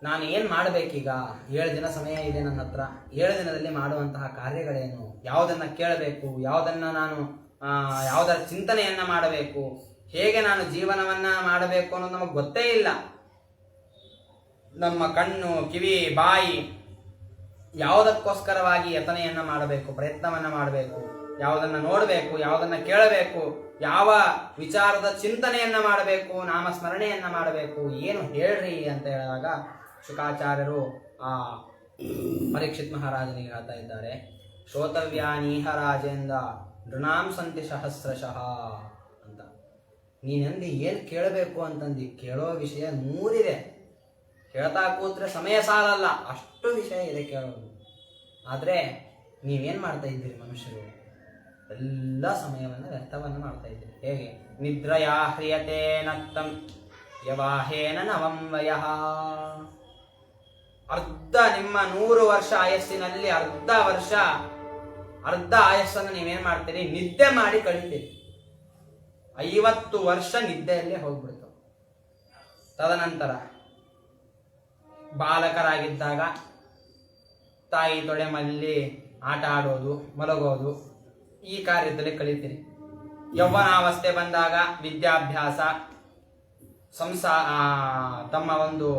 ನಾನು ಏನ್ ಮಾಡ್ಬೇಕೀಗ? 7 ದಿನ ಸಮಯ ಇದೆ ನನ್ನ ಹತ್ರ. 7 ದಿನದಲ್ಲಿ ಮಾಡುವಂತಹ ಕಾರ್ಯಗಳೇನು? ಯಾವುದನ್ನ ಕೇಳಬೇಕು, ಯಾವುದನ್ನ ನಾನು ಯಾವುದರ ಚಿಂತನೆಯನ್ನ ಮಾಡಬೇಕು, ಹೇಗೆ ನಾನು ಜೀವನವನ್ನ ಮಾಡಬೇಕು ಅನ್ನೋದು ನಮಗೆ ಗೊತ್ತೇ ಇಲ್ಲ. ನಮ್ಮ ಕಣ್ಣು, ಕಿವಿ, ಬಾಯಿ ಯಾವುದಕ್ಕೋಸ್ಕರವಾಗಿ ಯತನೆಯನ್ನ ಮಾಡಬೇಕು, ಪ್ರಯತ್ನವನ್ನ ಮಾಡಬೇಕು, ಯಾವುದನ್ನ ನೋಡಬೇಕು, ಯಾವುದನ್ನ ಕೇಳಬೇಕು, ಯಾವ ವಿಚಾರದ ಚಿಂತನೆಯನ್ನ ಮಾಡಬೇಕು, ನಾಮಸ್ಮರಣೆಯನ್ನ ಮಾಡಬೇಕು, ಏನು ಹೇಳ್ರಿ ಅಂತ ಹೇಳಿದಾಗ ಶುಕಾಚಾರ್ಯರು ಆ ಪರೀಕ್ಷಿತ್ ಮಹಾರಾಜನಿಗೆ ಹೇಳ್ತಾ ಇದ್ದಾರೆ, ಶ್ರೋತವ್ಯಾನೀಹ ರಾಜೇಂದ್ರ ನೃಣಾಂ ಸಂತಿ ಸಹಸ್ರಶಃ ಅಂತ. ನೀನಂದು ಏನು ಕೇಳಬೇಕು ಅಂತಂದು ಕೇಳೋ ವಿಷಯ 100 ಇದೆ. ಕೇಳ್ತಾ ಕೂತ್ರೆ ಸಮಯ ಸಾಲಲ್ಲ, ಅಷ್ಟು ವಿಷಯ ಇದೆ ಕೇಳೋದು. ಆದರೆ ನೀವೇನು ಮಾಡ್ತಾ ಇದ್ದೀರಿ ಮನುಷ್ಯರು? ಎಲ್ಲ ಸಮಯವನ್ನು ವ್ಯರ್ಥವನ್ನು ಮಾಡ್ತಾ ಇದ್ದೀರಿ. ಹೇಗೆ? ನಿದ್ರಯಾ ಹ್ರಿಯತೆ ನಕ್ತಂ ಯವಾಹೇನ ನವಂ ವಯಃ. ಅರ್ಧ ನಿಮ್ಮ 100 ವರ್ಷ ಆಯಸ್ಸಿನಲ್ಲಿ ಅರ್ಧ ಆಯಸ್ಸನ್ನು ನೀವೇನ್ ಮಾಡ್ತೀರಿ? ನಿದ್ದೆ ಮಾಡಿ ಕಳೀತೀರಿ. 50 ವರ್ಷ ನಿದ್ದೆಯಲ್ಲೇ ಹೋಗ್ಬಿಡ್ತು. ತದನಂತರ ಬಾಲಕರಾಗಿದ್ದಾಗ ತಾಯಿ ತೊಡೆ ಮಲ್ಲಿ ಆಟ ಆಡೋದು, ಮಲಗೋದು, ಈ ಕಾರ್ಯದಲ್ಲಿ ಕಳೀತೀರಿ. ಯೌವನಾವಸ್ಥೆ ಬಂದಾಗ ವಿದ್ಯಾಭ್ಯಾಸ, ತಮ್ಮ ಒಂದು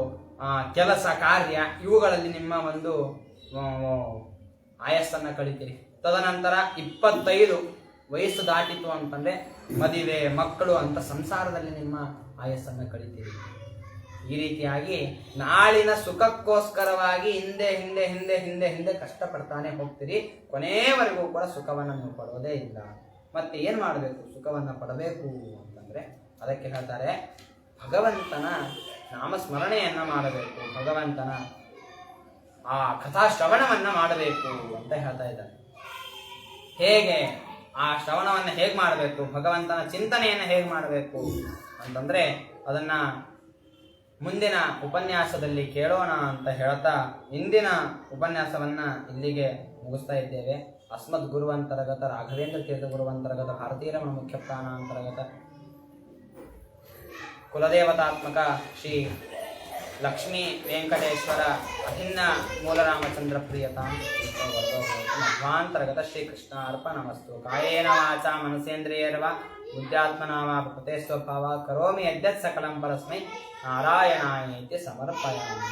ಕೆಲಸ ಕಾರ್ಯ, ಇವುಗಳಲ್ಲಿ ನಿಮ್ಮ ಒಂದು ಆಯಸ್ಸನ್ನ ಕಳೀತೀರಿ. ತದನಂತರ 25 ವಯಸ್ಸು ದಾಟಿತು ಅಂತಂದ್ರೆ ಮದುವೆ, ಮಕ್ಕಳು ಅಂತ ಸಂಸಾರದಲ್ಲಿ ನಿಮ್ಮ ಆಯಸ್ಸನ್ನ ಕಳೀತೀರಿ. ಈ ರೀತಿಯಾಗಿ ನಾಳಿನ ಸುಖಕ್ಕೋಸ್ಕರವಾಗಿ ಹಿಂದೆ ಹಿಂದೆ ಹಿಂದೆ ಹಿಂದೆ ಹಿಂದೆ ಕಷ್ಟಪಡ್ತಾನೆ ಹೋಗ್ತೀರಿ. ಕೊನೆಯವರೆಗೂ ಕೂಡ ಸುಖವನ್ನು ನೀವು ಪಡೋದೇ ಇಲ್ಲ. ಮತ್ತೆ ಏನ್ ಮಾಡಬೇಕು ಸುಖವನ್ನ ಪಡಬೇಕು ಅಂತಂದ್ರೆ? ಅದಕ್ಕೆ ಹೇಳ್ತಾರೆ, ಭಗವಂತನ ನಾಮಸ್ಮರಣೆಯನ್ನ ಮಾಡಬೇಕು, ಭಗವಂತನ ಆ ಕಥಾಶ್ರವಣವನ್ನ ಮಾಡಬೇಕು ಅಂತ ಹೇಳ್ತಾ ಇದ್ದಾರೆ. ಹೇಗೆ ಆ ಶ್ರವಣವನ್ನ ಹೇಗೆ ಮಾಡಬೇಕು, ಭಗವಂತನ ಚಿಂತನೆಯನ್ನ ಹೇಗೆ ಮಾಡಬೇಕು ಅಂತಂದ್ರೆ ಅದನ್ನ ಮುಂದಿನ ಉಪನ್ಯಾಸದಲ್ಲಿ ಕೇಳೋಣ ಅಂತ ಹೇಳ್ತಾ ಇಂದಿನ ಉಪನ್ಯಾಸವನ್ನ ಇಲ್ಲಿಗೆ ಮುಗಿಸ್ತಾ ಇದ್ದೇವೆ. ಅಸ್ಮದ್ ಗುರುವಂತರ್ಗತ ರಾಘವೇಂದ್ರ ತೀರ್ಥ ಗುರುವಂತರ್ಗತ ಭಾರತೀಯ ರಮಣ ಮುಖ್ಯ ಪ್ರಾಣಾಂತರ್ಗತ ಕುಲದೇವತಾತ್ಮಕ ಶ್ರೀ ಲಕ್ಷ್ಮೀ ವೆಂಕಟೇಶ್ವರ ಅಭಿನ್ನ ಮೂಲರಾಮಚಂದ್ರ ಪ್ರಿಯತಾಂ ಮಧ್ವಾಂತರ್ಗತ ಶ್ರೀಕೃಷ್ಣ ಅರ್ಪಣಮಸ್ತು. ಕಾಯೇನ ವಾಚಾ ಮನಸೇಂದ್ರಿಯರ್ವ ಬುದ್ಧ್ಯಾತ್ಮನಾಮ ಪ್ರಕೃತೆ ಸ್ವಭಾವ ಕರೋಮಿ ಯದ್ಯತ್ ಸಕಲಂ ಪರಸ್ಮೈ ನಾರಾಯಣಾಯೇತಿ ಸಮರ್ಪಯಾಮಿ.